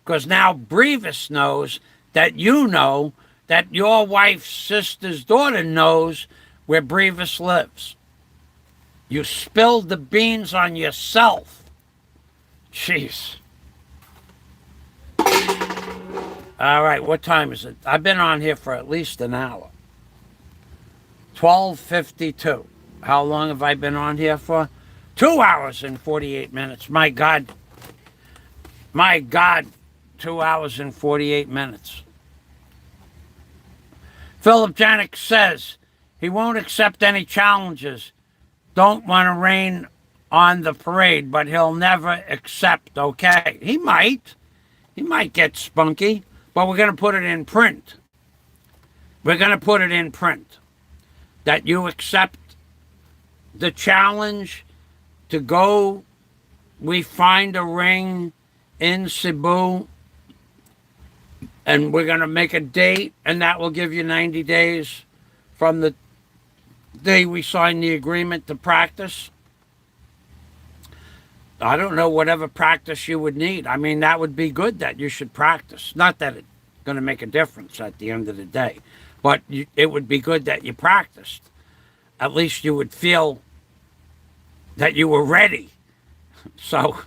because now Brevis knows that you know that your wife's sister's daughter knows where Brevis lives. You spilled the beans on yourself. Jeez. All right, what time is it? I've been on here for at least an hour. 12:52. How long have I been on here for? 2 hours and 48 minutes. My God. My God. 2 hours and 48 minutes. Philip Janik says he won't accept any challenges. Don't want to rain on the parade, but he'll never accept. Okay. He might. He might get spunky, but we're going to put it in print. We're going to put it in print. That you accept the challenge to go, we find a ring in Cebu, and we're going to make a date, and that will give you 90 days from the day we sign the agreement to practice. I don't know, whatever practice you would need. I mean, that would be good that you should practice. Not that it's going to make a difference at the end of the day. But it would be good that you practiced. At least you would feel that you were ready. So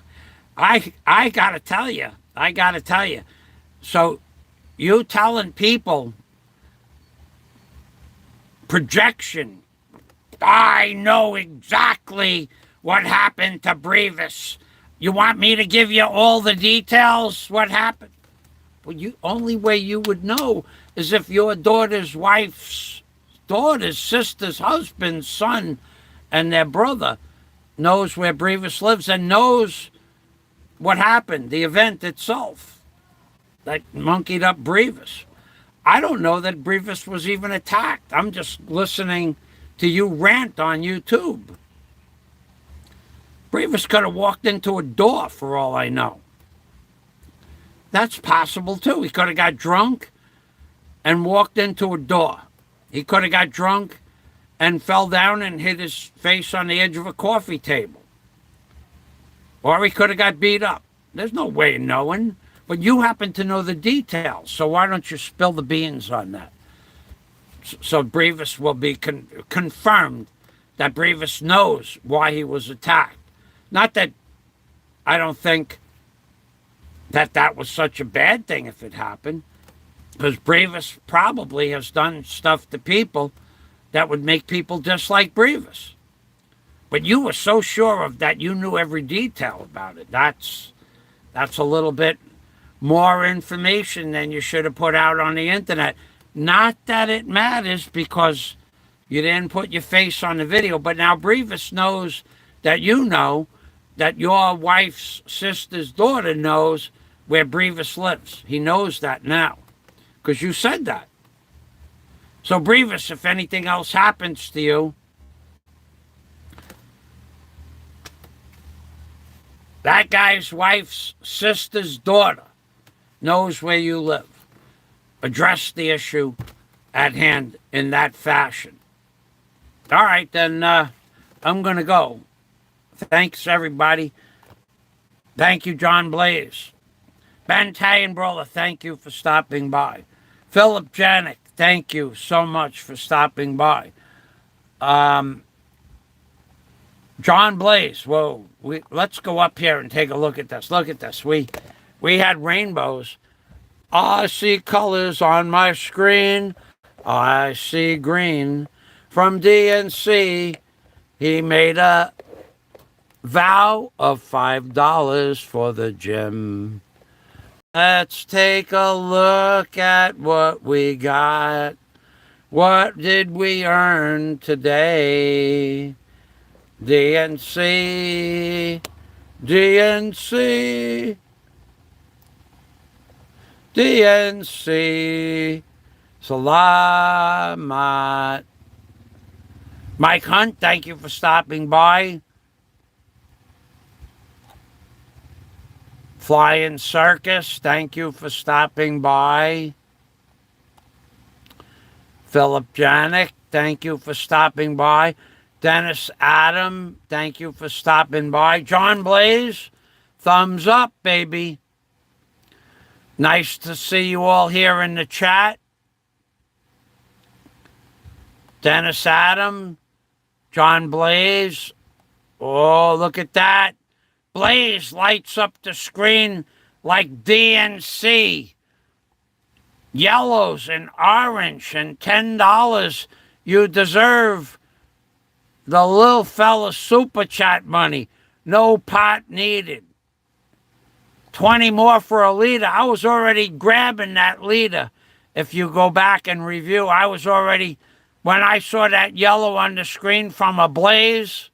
I got to tell you. So you telling people projection, I know exactly what happened to Brevis. You want me to give you all the details? What happened? Well, only way you would know is if your daughter's wife's daughter's sister's husband's son and their brother knows where Brevis lives and knows what happened, the event itself that monkeyed up Brevis. I don't know that Brevis was even attacked. I'm just listening to you rant on YouTube. Brevis could have walked into a door for all I know. That's possible too. He could have got drunk and walked into a door. He could have got drunk and fell down and hit his face on the edge of a coffee table. Or he could have got beat up. There's no way of knowing. But you happen to know the details, so why don't you spill the beans on that? So Brevis will be confirmed that Brevis knows why he was attacked. Not that I don't think that was such a bad thing if it happened, because Brevis probably has done stuff to people that would make people dislike Brevis. But you were so sure of that, you knew every detail about it. That's That's a little bit more information than you should have put out on the internet. Not that it matters because you didn't put your face on the video, but now Brevis knows that you know that your wife's sister's daughter knows where Brevis lives. He knows that now because you said that. So, Brevis, if anything else happens to you, that guy's wife's sister's daughter knows where you live. Address the issue at hand in that fashion. All right, then I'm going to go. Thanks, everybody. Thank you, John Blaze. Banter Brawler, thank you for stopping by. Philip Janik, thank you so much for stopping by. John Blaze, whoa, let's go up here and take a look at this. Look at this. We had rainbows. I see colors on my screen. I see green. From DNC, he made a vow of $5 for the gym. Let's take a look at what we got. What did we earn today? DNC, DNC, DNC, Salamat. Mike Hunt, thank you for stopping by. Flying Circus, thank you for stopping by. Philip Janik, thank you for stopping by. Dennis Adam, thank you for stopping by. John Blaze, thumbs up, baby. Nice to see you all here in the chat. Dennis Adam, John Blaze. Oh, look at that. Blaze lights up the screen like DNC. Yellows and orange and $10. You deserve the little fella super chat money. No pot needed. 20 more for a leader. I was already grabbing that leader. If you go back and review, I was already, when I saw that yellow on the screen from the Blaze,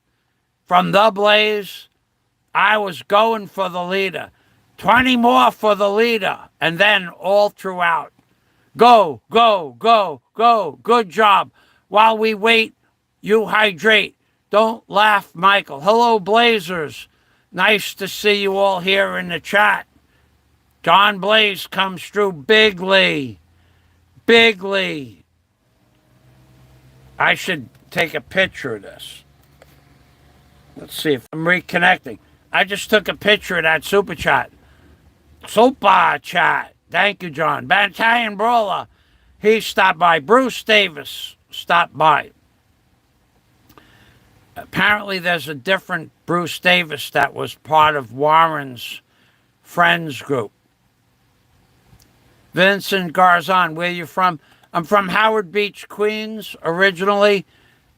I was going for the leader. 20 more for the leader. And then all throughout. Go, go, go, go. Good job. While we wait, you hydrate. Don't laugh, Michael. Hello, Blazers. Nice to see you all here in the chat. John Blaze comes through bigly. Bigly. I should take a picture of this. Let's see if I'm reconnecting. I just took a picture of that super chat. Super chat. Thank you, John. Banter Brawler. He stopped by. Bruce Davis stopped by. Apparently there's a different Bruce Davis that was part of Warren's friends group. Vincent Garzon, where you from? I'm from Howard Beach, Queens, originally,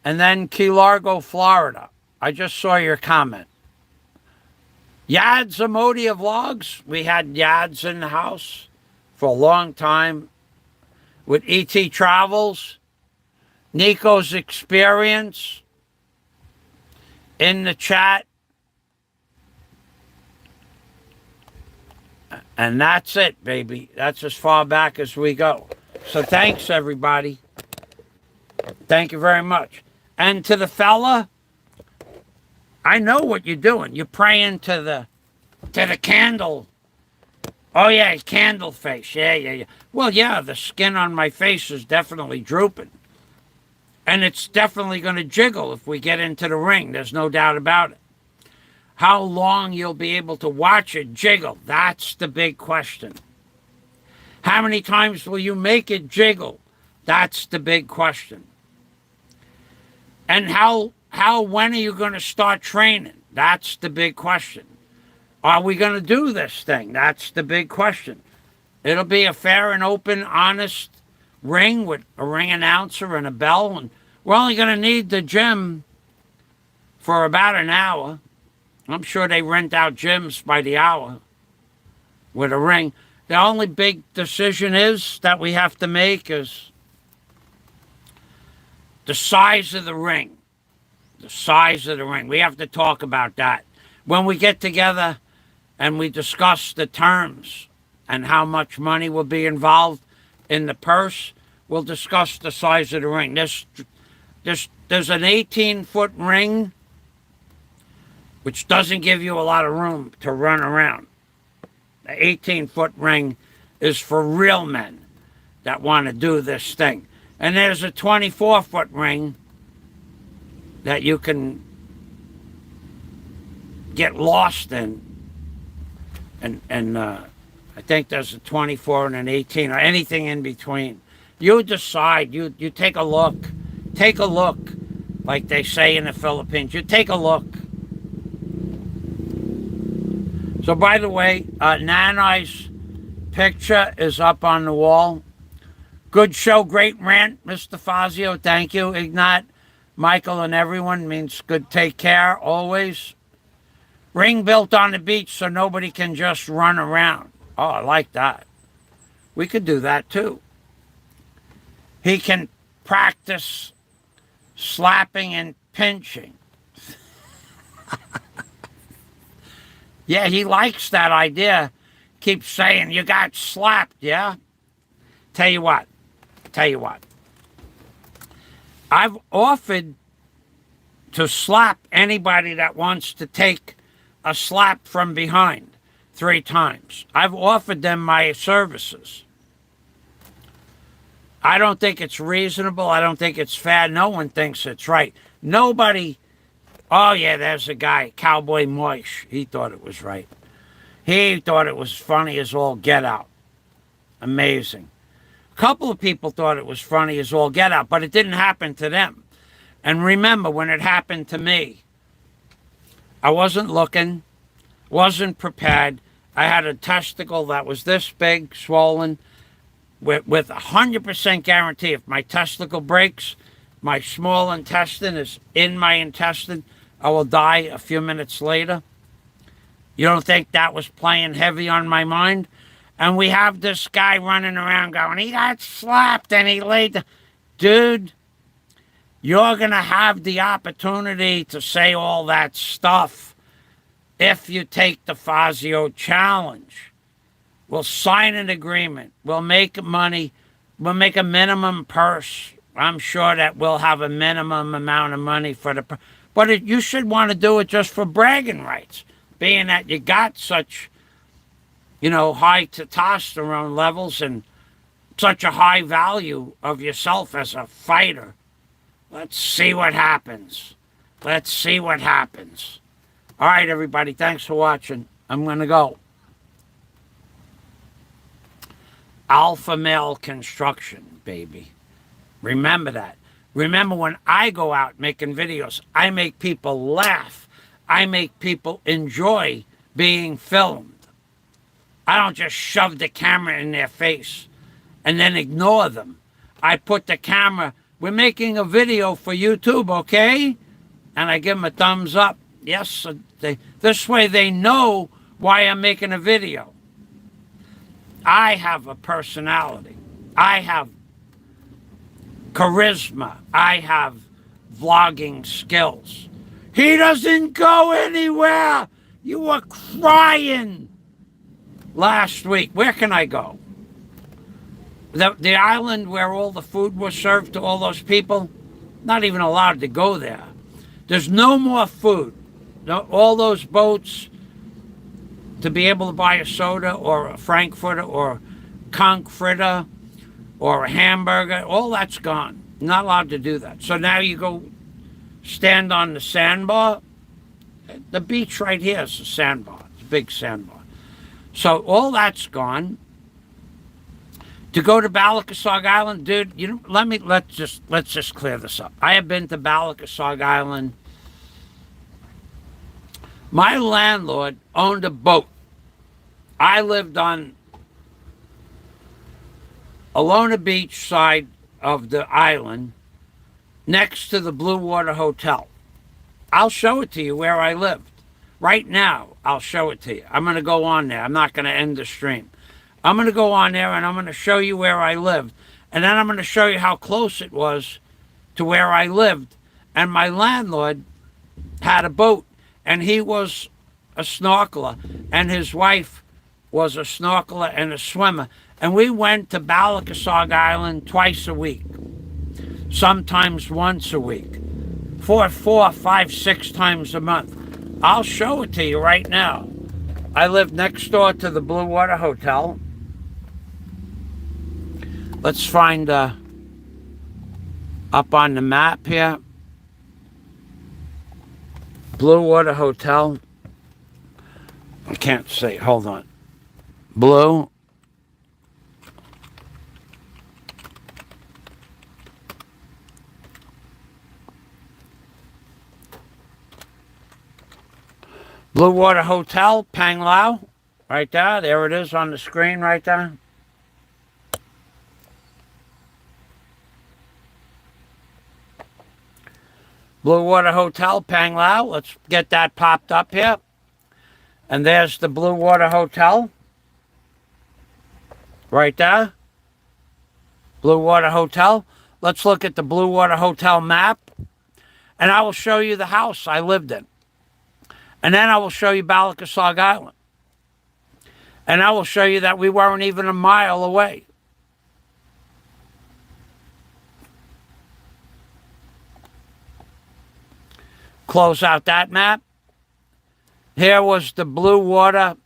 and then Key Largo, Florida. I just saw your comment. Yad's Amodia Vlogs. We had Yads in the house for a long time with E.T. Travels. Nikko's Experience in the chat. And that's it, baby. That's as far back as we go. So thanks, everybody. Thank you very much. And to the fella, I know what you're doing. You're praying to the candle. Oh, yeah, candle face. Yeah. Well, yeah, the skin on my face is definitely drooping. And it's definitely going to jiggle if we get into the ring. There's no doubt about it. How long you'll be able to watch it jiggle, that's the big question. How many times will you make it jiggle? That's the big question. And when are you going to start training? That's the big question. Are we going to do this thing? That's the big question. It'll be a fair and open, honest ring with a ring announcer and a bell. And we're only going to need the gym for about an hour. I'm sure they rent out gyms by the hour. with a ring. The only big decision is that we have to make is the size of the ring. The size of the ring. We have to talk about that. When we get together and we discuss the terms and how much money will be involved in the purse, we'll discuss the size of the ring. There's an 18-foot ring, which doesn't give you a lot of room to run around. The 18-foot ring is for real men that want to do this thing. And there's a 24-foot ring that you can get lost in. And I think there's a 24 and an 18 or anything in between. You decide. You take a look. Take a look, like they say in the Philippines. You take a look. So, by the way, Nanai's picture is up on the wall. Good show, great rant, Mr. Fazio. Thank you, Ignat, Michael, and everyone. Means good take care, always. Ring built on the beach so nobody can just run around. Oh, I like that. We could do that, too. He can practice slapping and pinching. Yeah, he likes that idea. Keeps saying, you got slapped, yeah? Tell you what. I've offered to slap anybody that wants to take a slap from behind 3 times. I've offered them my services. I don't think it's reasonable. I don't think it's fair. No one thinks it's right. Nobody... Oh, yeah, there's a guy, Cowboy Moish. He thought it was right. He thought it was funny as all get out. Amazing. A couple of people thought it was funny as all get out, but it didn't happen to them. And remember, when it happened to me, I wasn't looking, wasn't prepared. I had a testicle that was this big, swollen, with 100% guarantee. If my testicle breaks, my small intestine is in my intestine, I will die a few minutes later. You don't think that was playing heavy on my mind? And we have this guy running around going, he got slapped and he laid the... Dude, you're going to have the opportunity to say all that stuff if you take the Fazio challenge. We'll sign an agreement. We'll make money. We'll make a minimum purse. I'm sure that we'll have a minimum amount of money for the... But you should want to do it just for bragging rights, being that you got such, high testosterone levels and such a high value of yourself as a fighter. Let's see what happens. Let's see what happens. All right, everybody, thanks for watching. I'm going to go. Alpha male construction, baby. Remember that. Remember, when I go out making videos, I make people laugh. I make people enjoy being filmed. I don't just shove the camera in their face and then ignore them. I put the camera, we're making a video for YouTube, okay? And I give them a thumbs up. Yes, this way they know why I'm making a video. I have a personality. I have charisma. I have vlogging skills. He doesn't go anywhere. You were crying last week. Where can I go? The island where all the food was served to all those people, not even allowed to go there. There's no more food. No, all those boats to be able to buy a soda or a frankfurter or conch fritter or a hamburger, all that's gone. Not allowed to do that. So now you go stand on the sandbar. The beach right here is a sandbar. It's a big sandbar. So all that's gone. To go to Balikasog Island, dude, let's just clear this up. I have been to Balikasog Island. My landlord owned a boat. I lived on Alona Beach side of the island next to the Blue Water Hotel. I'll show it to you where I lived. Right now, I'll show it to you. I'm going to go on there. I'm not going to end the stream. I'm going to go on there and I'm going to show you where I lived. And then I'm going to show you how close it was to where I lived. And my landlord had a boat, and he was a snorkeler, and his wife was a snorkeler and a swimmer. And we went to Balakasog Island twice a week, sometimes once a week, four, five, 6 times a month. I'll show it to you right now. I live next door to the Blue Water Hotel. Let's find up on the map here. Blue Water Hotel. I can't see. Hold on. Blue Water Hotel, Pang Lao. Right there. There it is on the screen right there. Blue Water Hotel, Pang Lao. Let's get that popped up here. And there's the Blue Water Hotel. Right there. Blue Water Hotel. Let's look at the Blue Water Hotel map. And I will show you the house I lived in. And then I will show you Balakasog Island. And I will show you that we weren't even a mile away. Close out that map. Here was the Blue Water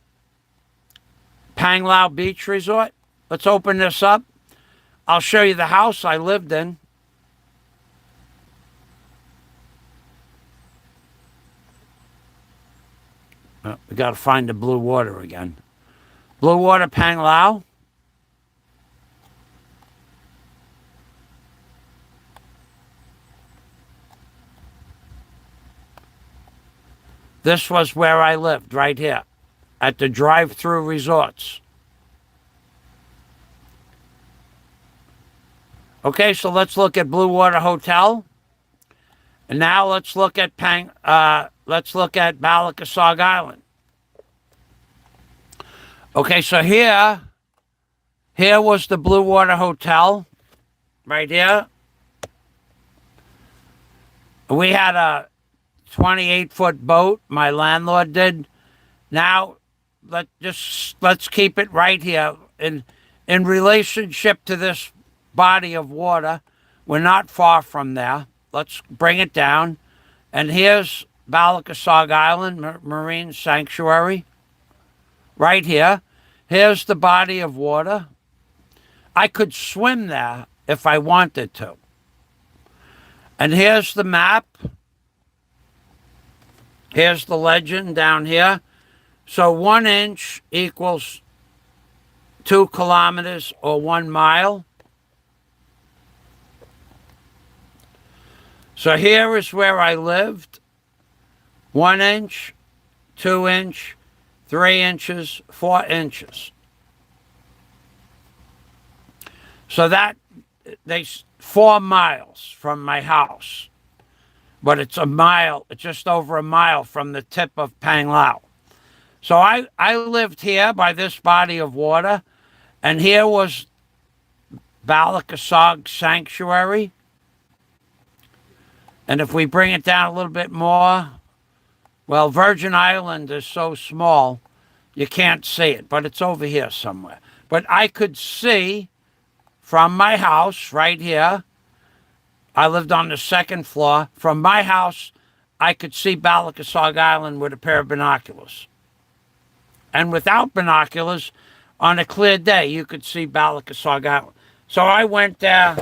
Pang Lao Beach Resort. Let's open this up. I'll show you the house I lived in. We got to find the Blue Water again. Blue Water Pang Lao. This was where I lived, right here, at the drive-through resorts. Okay, so let's look at Blue Water Hotel. And now let's look at Balakasog Island. Okay, so here was the Blue Water Hotel, right here. We had a 28-foot boat, my landlord did. Now, let's keep it right here. In relationship to this body of water, we're not far from there. Let's bring it down. And here's Balakasog Island Marine Sanctuary. Right here. Here's the body of water. I could swim there if I wanted to. And here's the map. Here's the legend down here. So 1 inch equals 2 kilometers or 1 mile. So here is where I lived. 1 inch, 2 inch, 3 inches, 4 inches. So that, 4 miles from my house. But it's a mile, just over a mile from the tip of Pang Lao. So I lived here by this body of water, and here was Balakasog Sanctuary. And if we bring it down a little bit more, well, Virgin Island is so small, you can't see it, but it's over here somewhere. But I could see from my house right here, I lived on the 2nd floor. From my house, I could see Balakasog Island with a pair of binoculars. And without binoculars, on a clear day, you could see Balakasog Island. So I went there.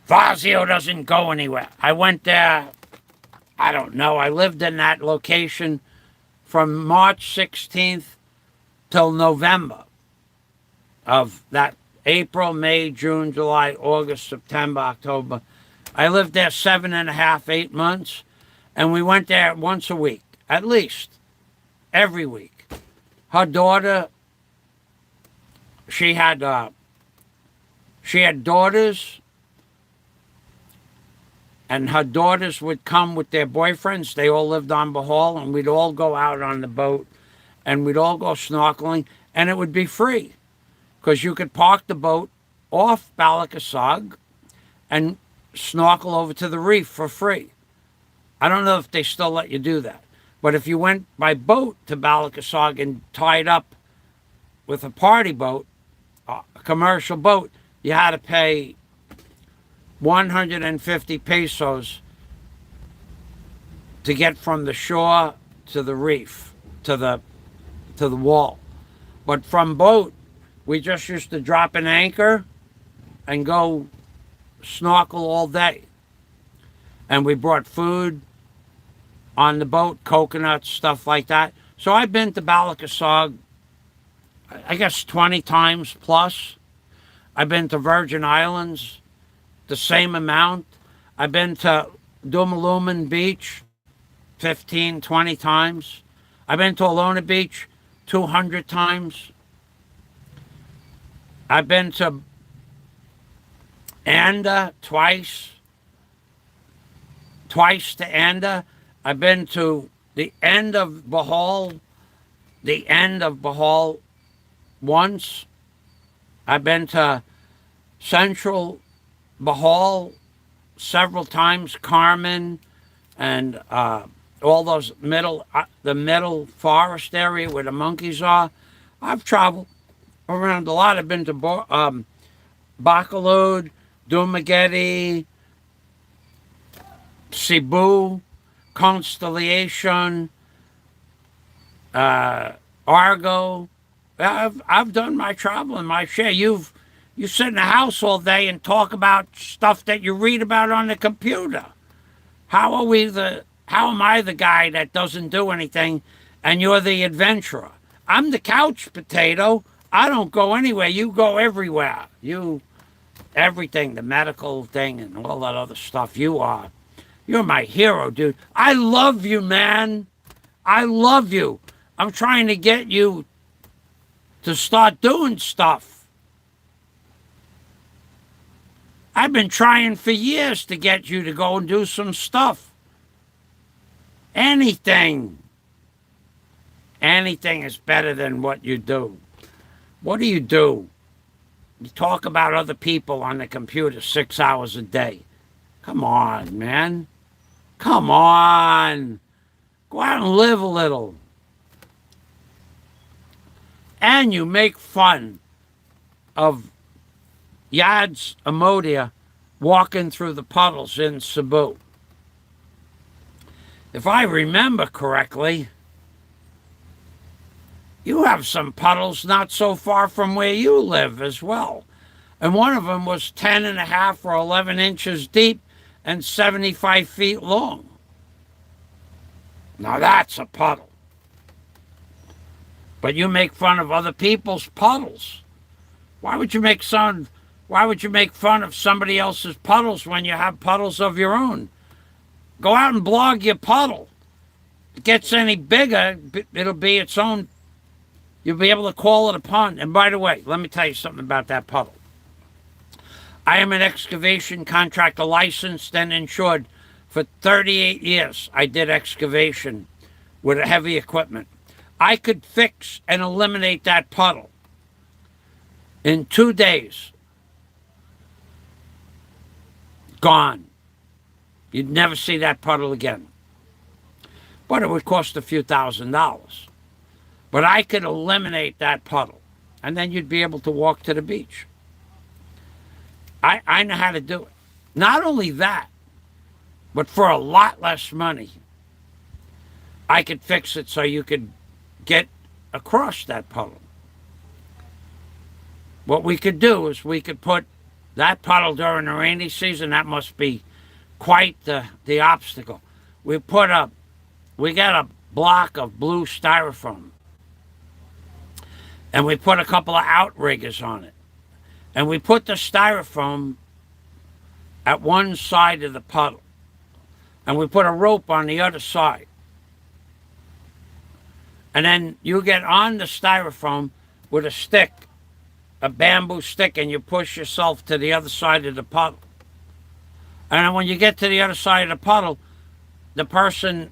Fazio doesn't go anywhere. I went there, I don't know. I lived in that location from March 16th till November of that April, May, June, July, August, September, October. I lived there 7.5, 8 months, and we went there once a week, at least, every week. Her daughter, she had daughters and her daughters would come with their boyfriends. They all lived on Bohol, and we'd all go out on the boat, and we'd all go snorkeling, and it would be free because you could park the boat off Balakasog and snorkel over to the reef for free. I don't know if they still let you do that, but if you went by boat to Balakasog and tied up with a party boat, a commercial boat, you had to pay 150 pesos to get from the shore to the reef, to the wall. But from boat, we just used to drop an anchor and go snorkel all day. And we brought food on the boat, coconuts, stuff like that. So I've been to Balakasog, I guess 20 times plus. I've been to Virgin Islands the same amount. I've been to Dumaluman Beach 15, 20 times. I've been to Alona Beach 200 times. I've been to Anda twice to Anda. I've been to the end of Bohol once. I've been to Central Bohol several times, Carmen, and all those the middle forest area where the monkeys are. I've traveled around a lot. I've been to Bacolod, Dumaguete, Cebu, Constellation, Argo. I've done my traveling, my share. You sit in the house all day and talk about stuff that you read about on the computer. How am I the guy that doesn't do anything and you're the adventurer? I'm the couch potato. I don't go anywhere. You go everywhere. Everything, the medical thing and all that other stuff. You're my hero, dude. I love you, man. I love you. I'm trying to get you to start doing stuff. I've been trying for years to get you to go and do some stuff. Anything. Anything is better than what you do. What do? You talk about other people on the computer 6 hours a day. Come on, man. Come on. Go out and live a little. And you make fun of Yads Amodia walking through the puddles in Cebu. If I remember correctly, you have some puddles not so far from where you live as well. And one of them was 10 and a half or 11 inches deep and 75 feet long. Now that's a puddle. But you make fun of other people's puddles. Why would you make fun of somebody else's puddles when you have puddles of your own? Go out and blog your puddle. If it gets any bigger, it'll be its own. You'll be able to call it a pond. And by the way, let me tell you something about that puddle. I am an excavation contractor, licensed and insured. For 38 years, I did excavation with heavy equipment. I could fix and eliminate that puddle in 2 days. Gone. You'd never see that puddle again. But it would cost a few $1,000s. But I could eliminate that puddle, and then you'd be able to walk to the beach. I know how to do it. Not only that, but for a lot less money, I could fix it so you could get across that puddle. What we could do is we could put that puddle during the rainy season. That must be quite the obstacle. We got a block of blue styrofoam, and we put a couple of outriggers on it. And we put the styrofoam at one side of the puddle. And we put a rope on the other side. And then you get on the styrofoam with a stick, a bamboo stick, and you push yourself to the other side of the puddle. And then when you get to the other side of the puddle, the person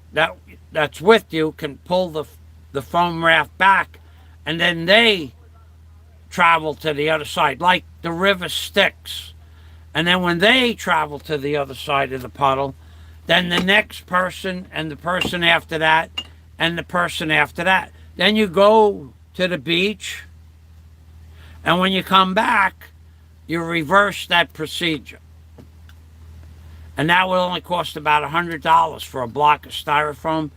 that's with you can pull the foam raft back, and then they travel to the other side, like the river Styx. And then when they travel to the other side of the puddle, then the next person and the person after that and the person after that. Then you go to the beach, and when you come back, you reverse that procedure. And that will only cost about $100 for a block of styrofoam,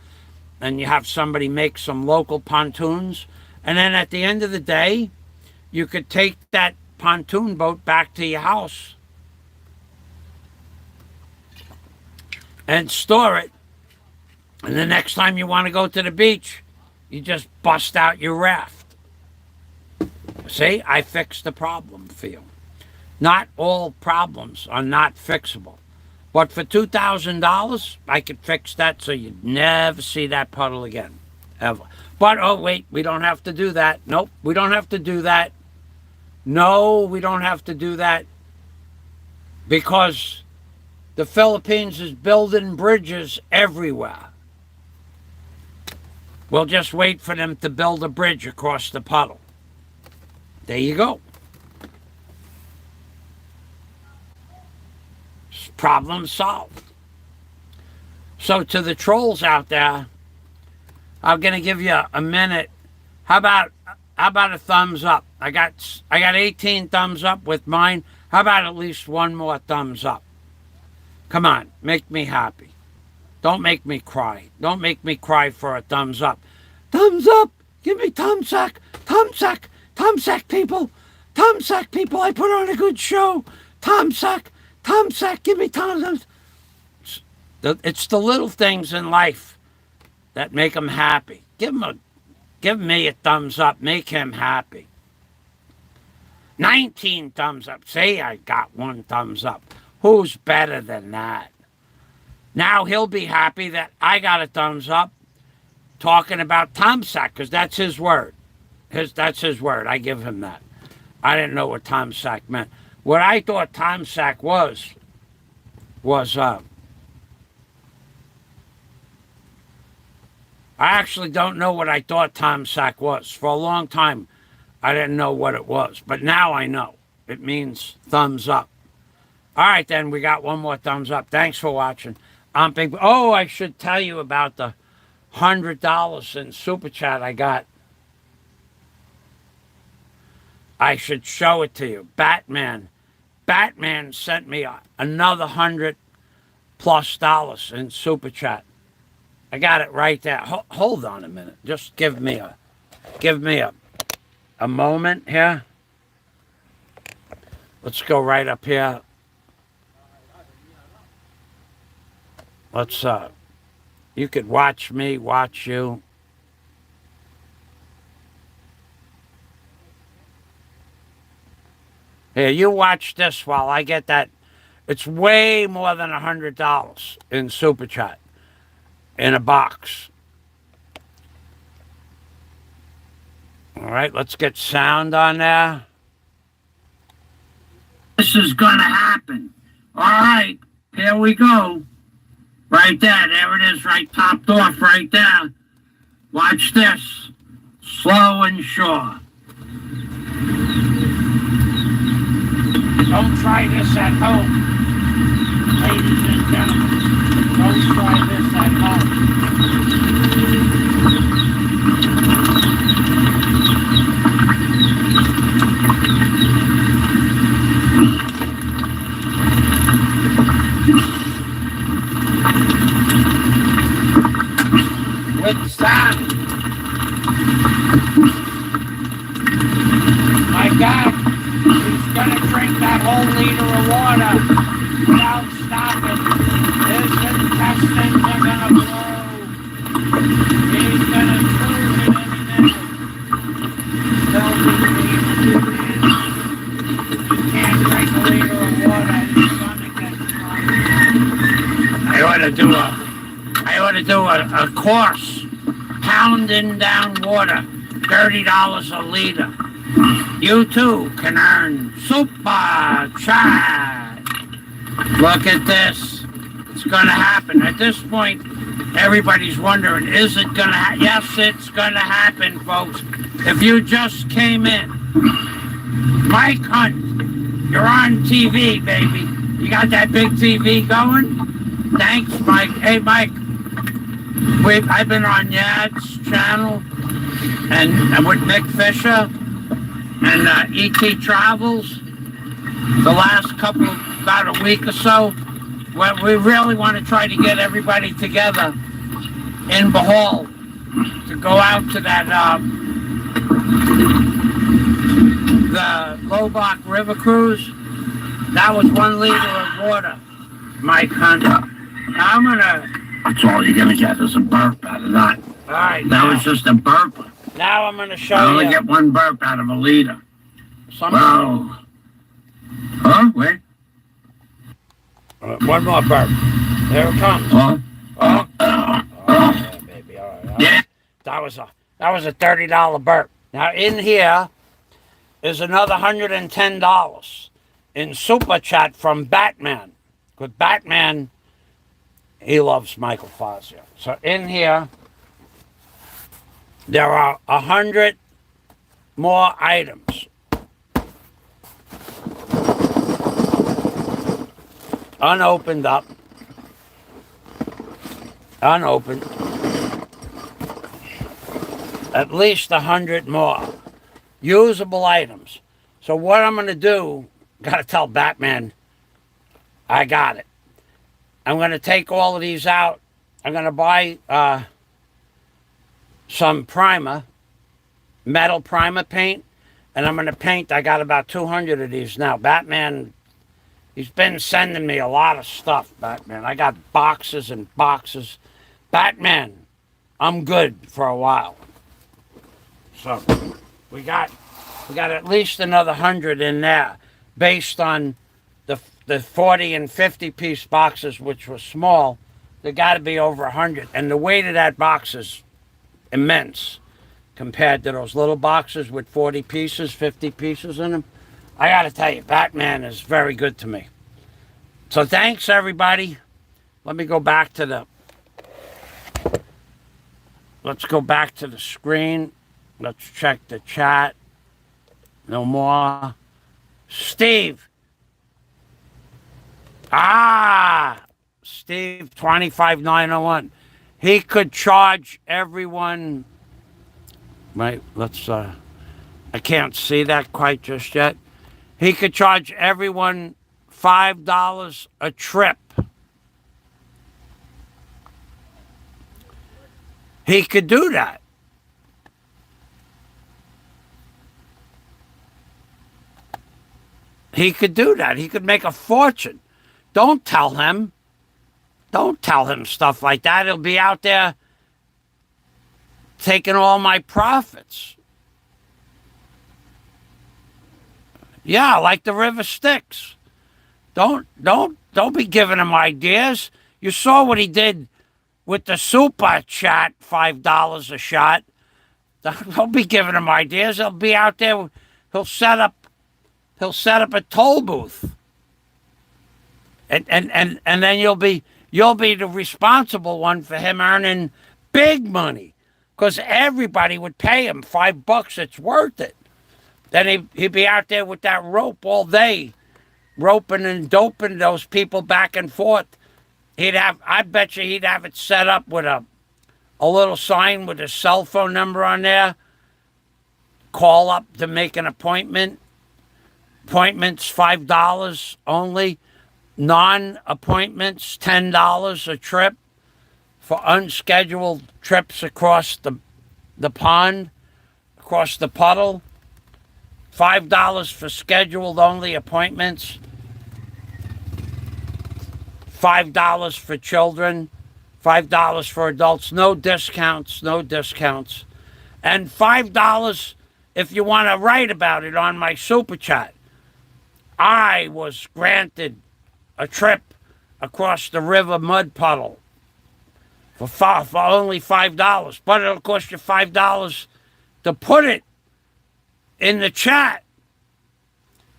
and you have somebody make some local pontoons. And then at the end of the day, you could take that pontoon boat back to your house and store it. And the next time you want to go to the beach, you just bust out your raft. See, I fixed the problem for you. Not all problems are not fixable. But for $2,000, I could fix that so you'd never see that puddle again, ever. But, oh, wait, we don't have to do that. Nope, we don't have to do that. No, we don't have to do that. Because the Philippines is building bridges everywhere. We'll just wait for them to build a bridge across the puddle. There you go. Problem solved. So to the trolls out there, I'm going to give you a minute. How about a thumbs up? I got 18 thumbs up with mine. How about at least one more thumbs up? Come on, make me happy. Don't make me cry. Don't make me cry for a thumbs up. Thumbs up! Give me thumbsack! Thumbsack! Thumbsack, people! Thumbsack, people! I put on a good show! Thumbsack! Thumbsack! Give me thumbs! It's the little things in life that make them happy. Give me a thumbs up. Make him happy. 19 thumbs up. Say I got one thumbs up. Who's better than that? Now he'll be happy that I got a thumbs up talking about Tomsack, because that's his word. That's his word. I give him that. I didn't know what Tomsack meant. What I thought Tomsack was I actually don't know what I thought Tomsack was. For a long time, I didn't know what it was. But now I know. It means thumbs up. All right, then. We got one more thumbs up. Thanks for watching. Oh, I should tell you about the $100 in Super Chat I got. I should show it to you. Batman sent me another $100+ in Super Chat. I got it right there. Hold on a minute. Just give me a moment here. Let's go right up here. Let's you could watch me, watch you. Here, you watch this while I get that. It's way more than $100 in Super Chat. In a box. All right, let's get sound on there. This is gonna happen. All right, here we go. Right there it is, right topped off right there. Watch this. Slow and sure. Don't try this at home, ladies and gentlemen. Don't try this at home. With sound. My God, he's gonna drink that whole liter of water without stopping. His intestines are gonna blow. He's gonna lose it any minute. Don't believe it, man. You can't drink a liter of water and your stomach gets drunk. I ought to do a course, pounding down water, $30 a liter. You too can earn Super Chat. Look at this. It's going to happen. At this point, everybody's wondering, is it going to happen? Yes, it's going to happen, folks. If you just came in, Mike Hunt, you're on TV, baby. You got that big TV going? Thanks, Mike. Hey, Mike, I've been on Yad's channel and with Nick Fisher and E.T. Travels the last about a week or so. Where we really want to try to get everybody together in Bohol to go out to that the Lobach River Cruise. That was 1 liter of water, Mike Hunt. Now I'm gonna. That's all you're gonna get is a burp out of that. All right. That was just a burp. Now I'm gonna show I you. only get 1 burp out of a liter. Wow. Huh? Wait. One more burp. There it comes. Huh? Yeah, baby. All right. Yeah. That was a $30 burp. Now in here is another $110 in super chat from Batman. Because Batman, he loves Michael Fazio. So in here, there are 100 more items. Unopened up. Unopened. At least 100 more. Usable items. So what I'm going to do, got to tell Batman, I got it. I'm going to take all of these out. I'm going to buy some primer, metal primer paint, and I'm going to paint. I got about 200 of these now. Batman, he's been sending me a lot of stuff, Batman. I got boxes and boxes. Batman, I'm good for a while. So we got at least another 100 in there, based on the 40 and 50 piece boxes, which were small. There got to be over 100, and the weight of that box is immense compared to those little boxes with 40 pieces, 50 pieces in them. I got to tell you, Batman is very good to me. So thanks, everybody. Let me go back to the... Let's go back to the screen. Let's check the chat. No more. Steve. Steve, 25901. He could charge everyone... Right, let's... I can't see that quite just yet. He could charge everyone $5 a trip. He could do that. He could do that. He could make a fortune. Don't tell him. Don't tell him stuff like that. He'll be out there taking all my profits. Yeah, like the River Styx. Don't be giving him ideas. You saw what he did with the super chat, $5 a shot. Don't be giving him ideas. He'll be out there. He'll set up a toll booth. And then you'll be the responsible one for him earning big money. Because everybody would pay him $5. It's worth it. Then he'd be out there with that rope all day, roping and doping those people back and forth. I bet you he'd have it set up with a little sign with a cell phone number on there. Call up to make an appointment. Appointments, $5 only. Non-appointments, $10 a trip. For unscheduled trips across the pond, across the puddle. $5 for scheduled only appointments. $5 for children. $5 for adults. No discounts, no discounts. And $5 if you want to write about it on my super chat. I was granted a trip across the river mud puddle for only $5. But it'll cost you $5 to put it in the chat.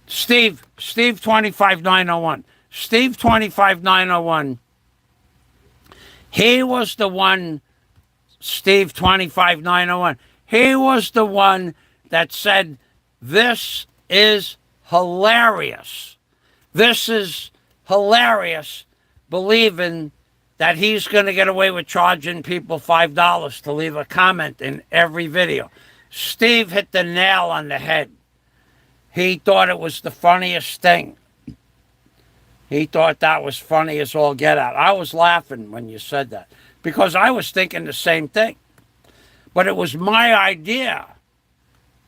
Steve 25901. Steve 25901, he was the one, Steve 25901, he was the one that said, this is hilarious. This is hilarious, believing that he's going to get away with charging people $5 to leave a comment in every video. Steve hit the nail on the head. He thought it was the funniest thing. He thought that was funny as all get out. I was laughing when you said that because I was thinking the same thing. But it was my idea.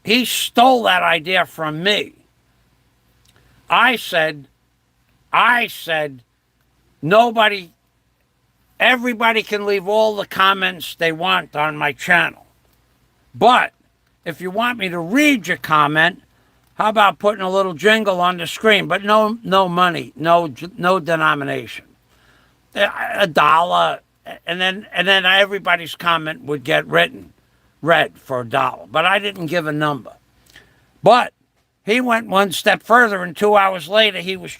He stole that idea from me. I said, everybody can leave all the comments they want on my channel. But if you want me to read your comment, how about putting a little jingle on the screen? But no money, no denomination. $1, and then everybody's comment would get read for $1. But I didn't give a number. But he went one step further, and 2 hours later he was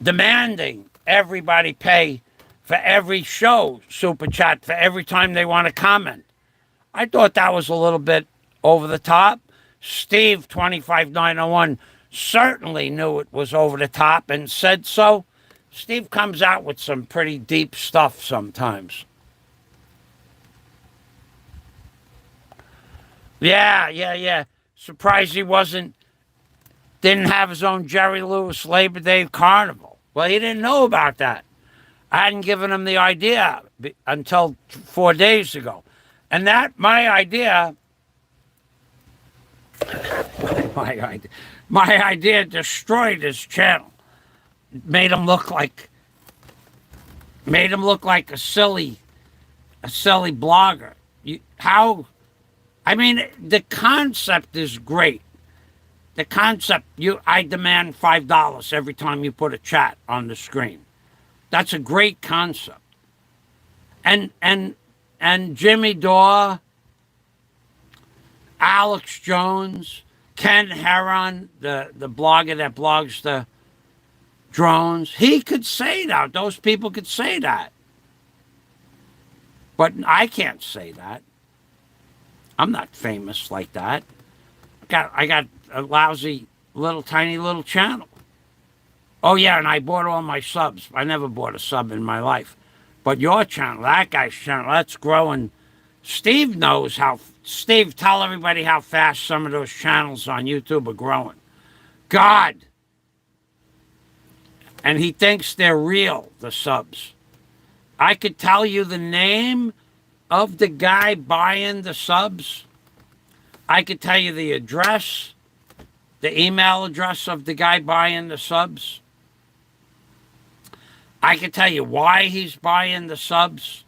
demanding everybody pay for every show super chat for every time they want to comment. I thought that was a little bit over the top. Steve 25901 certainly knew it was over the top and said so. Steve comes out with some pretty deep stuff sometimes. Yeah. Surprised he didn't have his own Jerry Lewis Labor Day Carnival. Well, he didn't know about that. I hadn't given him the idea until 4 days ago. And my idea destroyed his channel. Made him look like a silly blogger. The concept is great. The concept, I demand $5 every time you put a chat on the screen. That's a great concept. And Jimmy Dore, Alex Jones, Ken Heron, the blogger that blogs the drones, he could say that. Those people could say that. But I can't say that. I'm not famous like that. I got a lousy tiny little channel. Oh yeah, and I bought all my subs. I never bought a sub in my life. But your channel, that guy's channel, that's growing. Steve knows Steve, tell everybody how fast some of those channels on YouTube are growing. God. And he thinks they're real, the subs. I could tell you the name of the guy buying the subs. I could tell you the address, the email address of the guy buying the subs. I could tell you why he's buying the subs.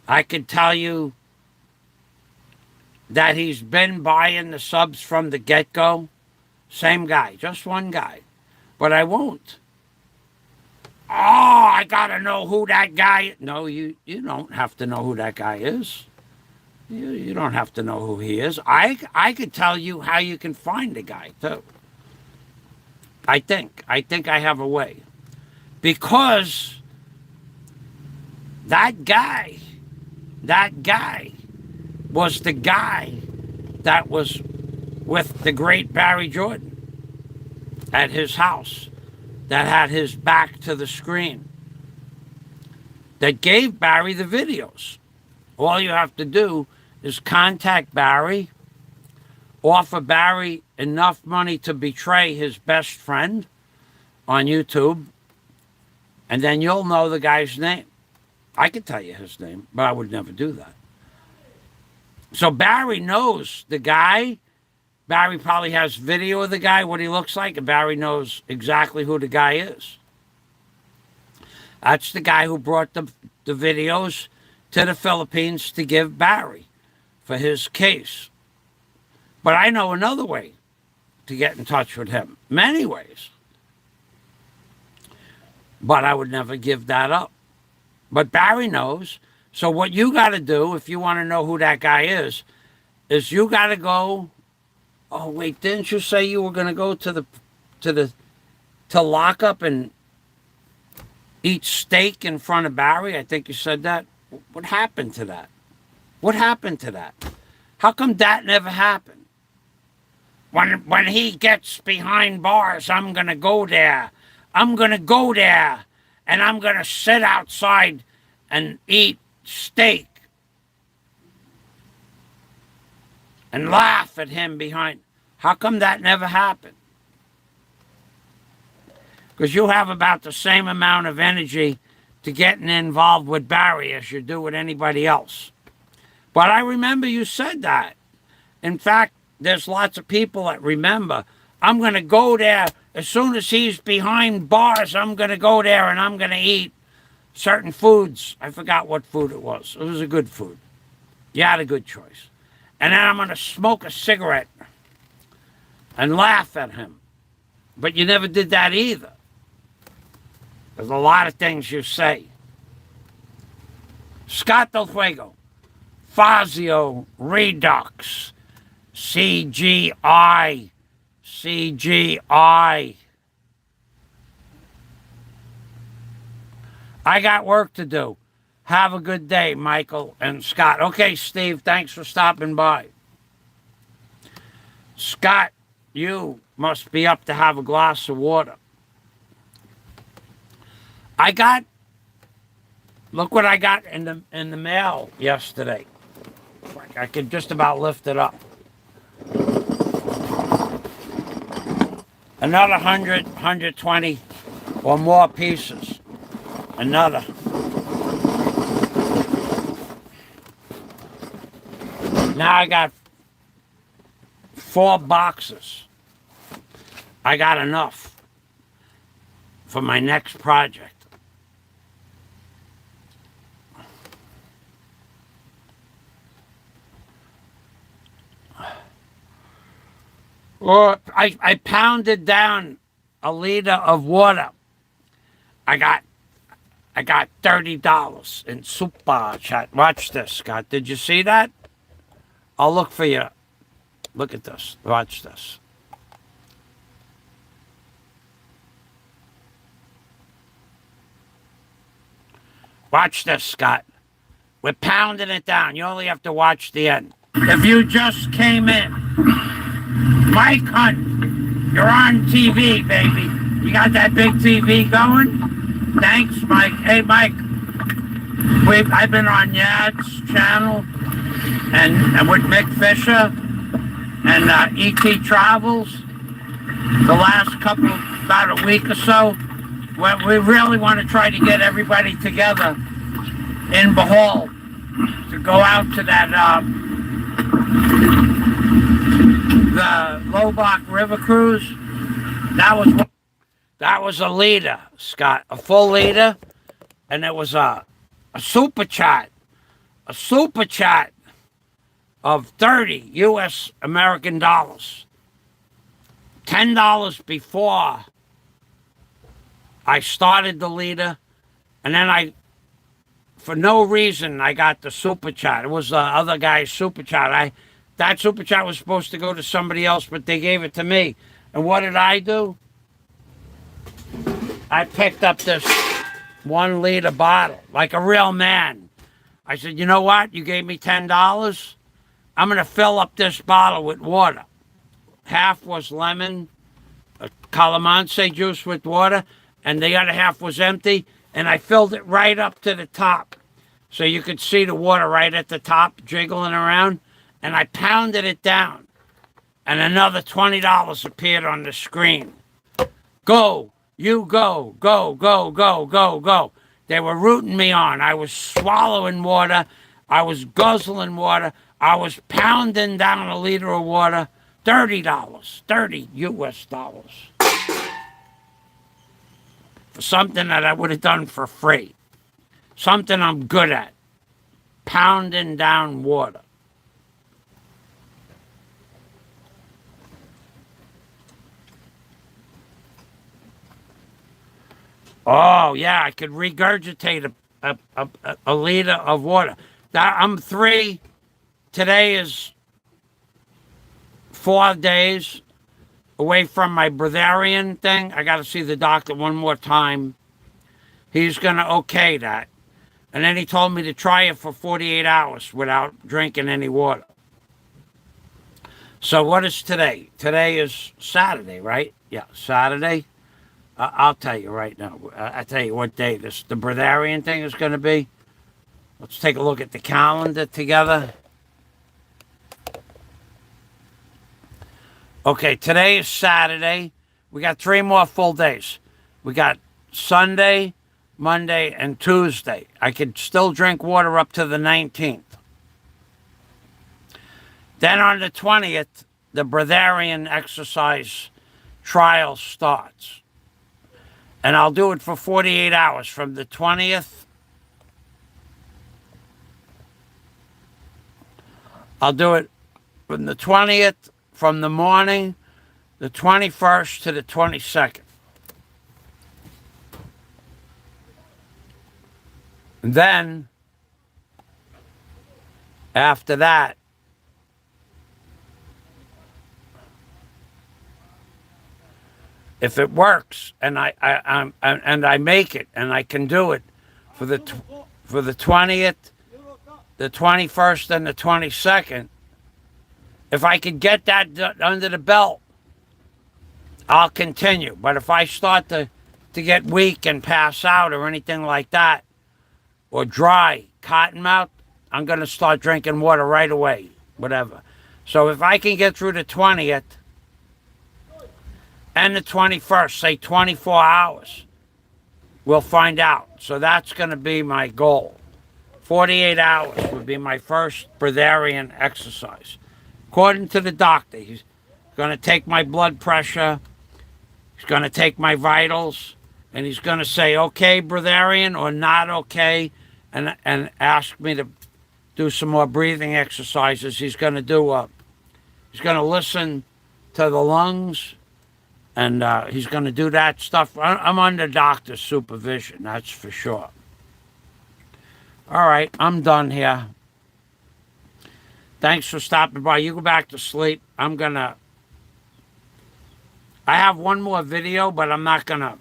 I could tell you that he's been buying the subs from the get-go. Same guy, just one guy. But I won't. Oh, I gotta know who that guy is. No, you don't have to know who that guy is. You don't have to know who he is. I could tell you how you can find the guy, too. I think I have a way. Because that guy was the guy that was with the great Barry Jordan at his house, that had his back to the screen, that gave Barry the videos. All you have to do is contact Barry, offer Barry enough money to betray his best friend on YouTube, and then you'll know the guy's name. I could tell you his name, but I would never do that. So Barry knows the guy. Barry probably has video of the guy, what he looks like, and Barry knows exactly who the guy is. That's the guy who brought the videos to the Philippines to give Barry for his case. But I know another way to get in touch with him. Many ways. But I would never give that up. But Barry knows. So what you got to do, if you want to know who that guy is you got to go Oh wait, didn't you say you were gonna go to lockup and eat steak in front of Barry? I think you said that. What happened to that? What happened to that? How come that never happened? When he gets behind bars, I'm gonna go there. I'm gonna go there, and I'm gonna sit outside and eat steak and laugh at him behind. How come that never happened? Because you have about the same amount of energy to getting involved with Barry as you do with anybody else. But I remember you said that. In fact, there's lots of people that remember. I'm going to go there as soon as he's behind bars. I'm going to go there and I'm going to eat certain foods. I forgot what food it was. It was a good food. You had a good choice. And then I'm going to smoke a cigarette and laugh at him. But you never did that either. There's a lot of things you say. Scott Del Fuego, Fazio Redux, CGI. I got work to do. Have a good day, Michael and Scott. Okay, Steve, thanks for stopping by. Scott, you must be up to have a glass of water. Look what I got in the mail yesterday. I could just about lift it up. Another 100, 120 or more pieces. Another. Now I got 4 boxes. I got enough for my next project. Or I pounded down a liter of water. I got $30 in super chat. Watch this, Scott. Did you see that? I'll look for you. Look at this. Watch this. Watch this, Scott. We're pounding it down. You only have to watch the end. If you just came in, Mike Hunt, you're on TV, baby. You got that big TV going? Thanks, Mike. Hey, Mike. I've been on Yad's channel and with Mick Fisher and E.T. Travels the last about a week or so. We really want to try to get everybody together in Bohol to go out to that the Lobach River Cruise. That was a liter, Scott, a full liter, and it was a super chat of 30 U.S. American dollars. $10 before I started the liter, and then for no reason, I got the super chat. It was the other guy's super chat. That super chat was supposed to go to somebody else, but they gave it to me. And what did I do? I picked up this 1 liter bottle like a real man. I said, you know what? You gave me $10. I'm going to fill up this bottle with water. Half was lemon, calamansi juice with water, and the other half was empty. And I filled it right up to the top. So you could see the water right at the top jiggling around. And I pounded it down. And another $20 appeared on the screen. Go. You go. Go, go, go, go, go. They were rooting me on. I was swallowing water. I was guzzling water. I was pounding down a liter of water. $30. 30 U.S. dollars. For something that I would have done for free. Something I'm good at. Pounding down water. Oh, yeah, I could regurgitate a liter of water. I'm 3. Today is 4 days away from my breatharian thing. I got to see the doctor one more time. He's going to okay that. And then he told me to try it for 48 hours without drinking any water. So what is today? Today is Saturday, right? Yeah, Saturday. I'll tell you right now. I'll tell you what day the breatharian thing is going to be. Let's take a look at the calendar together. Okay, today is Saturday. We got 3 more full days. We got Sunday, Monday, and Tuesday. I could still drink water up to the 19th. Then on the 20th, the breatharian exercise trial starts. And I'll do it for 48 hours from the 20th. I'll do it from the 20th, from the morning, the 21st to the 22nd. And then, after that, if it works and I make it and I can do it for the 20th, the 21st, and the 22nd, if I could get that under the belt, I'll continue. But if I start to get weak and pass out or anything like that, or dry, cotton mouth, I'm going to start drinking water right away, whatever. So if I can get through the 20th and the 21st, say 24 hours, we'll find out. So that's going to be my goal. 48 hours would be my first breatharian exercise. According to the doctor, he's going to take my blood pressure, he's going to take my vitals, and he's going to say, okay, breatharian, or not okay, and ask me to do some more breathing exercises. He's going to listen to the lungs, and he's going to do that stuff. I'm under doctor's supervision, that's for sure. All right, I'm done here. Thanks for stopping by. You go back to sleep. I have one more video, but I'm not going to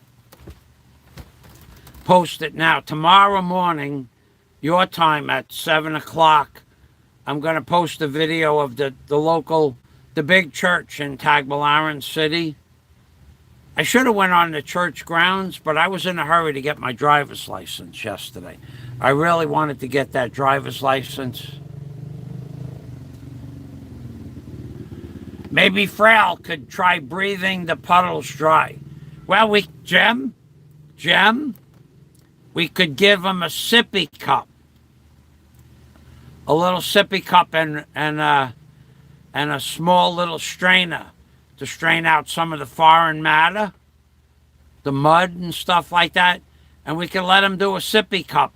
post it now. Tomorrow morning, your time at 7 o'clock, I'm going to post a video of the big church in Tagbilaran City. I should have went on the church grounds, but I was in a hurry to get my driver's license yesterday. I really wanted to get that driver's license. Maybe Frail could try breathing the puddles dry. Well, Jem, we could give him a sippy cup. A little sippy cup and a small little strainer to strain out some of the foreign matter, the mud and stuff like that. And we could let him do a sippy cup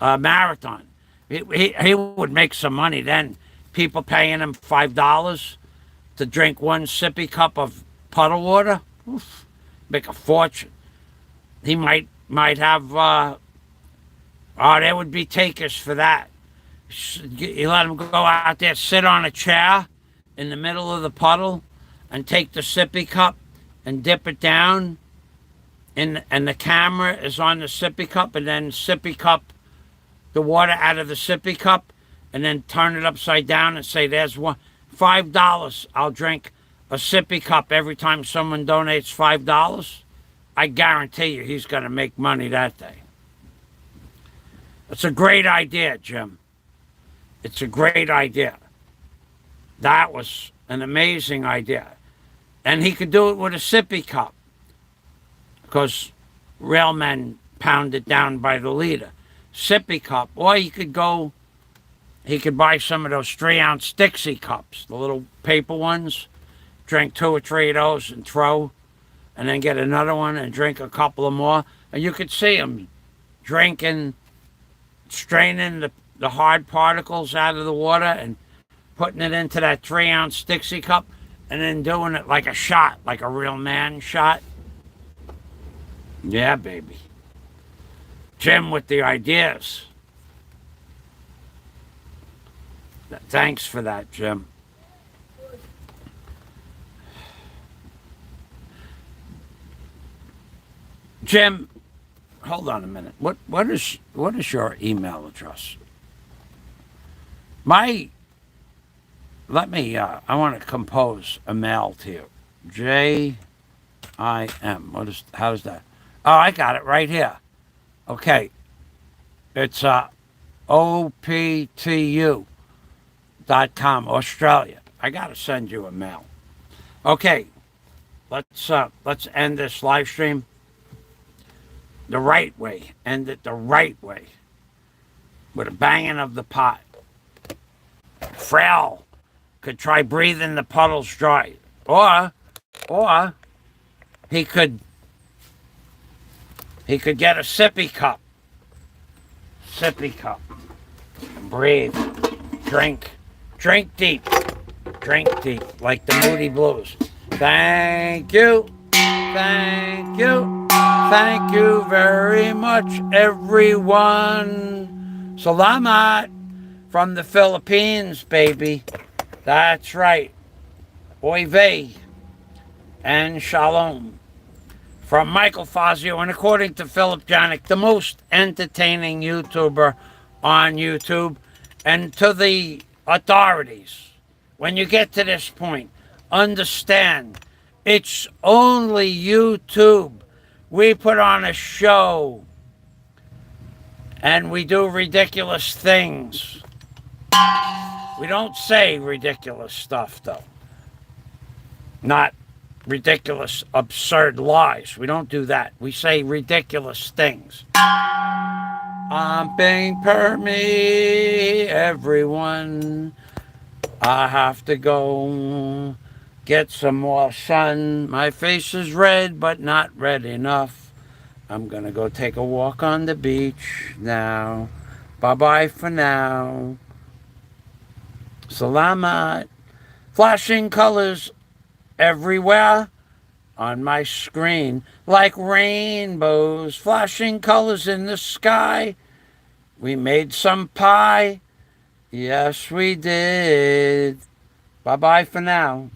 marathon. He would make some money then. People paying him $5 to drink one sippy cup of puddle water. Oof, make a fortune. He might have, there would be takers for that. You let him go out there, sit on a chair in the middle of the puddle and take the sippy cup and dip it down. And the camera is on the sippy cup, and then sippy cup the water out of the sippy cup, and then turn it upside down and say, there's $5. I'll drink a sippy cup every time someone donates $5. I guarantee you he's going to make money that day. It's a great idea, Jim. It's a great idea. That was an amazing idea. And he could do it with a sippy cup, because real men pound it down by the liter. Sippy cup. Or he could buy some of those 3-ounce Dixie cups, the little paper ones, drink 2 or 3 of those and throw, and then get another one and drink a couple of more. And you could see him drinking, straining the hard particles out of the water and putting it into that 3-ounce Dixie cup, and then doing it like a shot, like a real man shot. Yeah, baby. Jim with the ideas. Thanks for that, Jim. Jim, hold on a minute. What is your email address? I want to compose a mail to you. JIM. How does that? Oh, I got it right here. Okay. It's OPTU.com, Australia. I got to send you a mail. Okay. Let's end this live stream the right way. End it the right way. With a banging of the pot. Frail could try breathing the puddles dry. Or he could get a sippy cup. Sippy cup. Breathe. Drink. Drink deep. Drink deep. Like the Moody Blues. Thank you. Thank you. Thank you very much, everyone. Salamat from the Philippines, baby. That's right. Oy vey and shalom. From Michael Fazio, and according to Philip Janik, the most entertaining YouTuber on YouTube. And to the authorities, when you get to this point, understand it's only YouTube. We put on a show and we do ridiculous things. We don't say ridiculous stuff, though. Not ridiculous, absurd lies. We don't do that. We say ridiculous things. I'm paying per me, everyone. I have to go get some more sun. My face is red, but not red enough. I'm gonna go take a walk on the beach now. Bye-bye for now. Salamat. Flashing colors everywhere on my screen, like rainbows, flashing colors in the sky. We made some pie. Yes, we did. Bye-bye for now.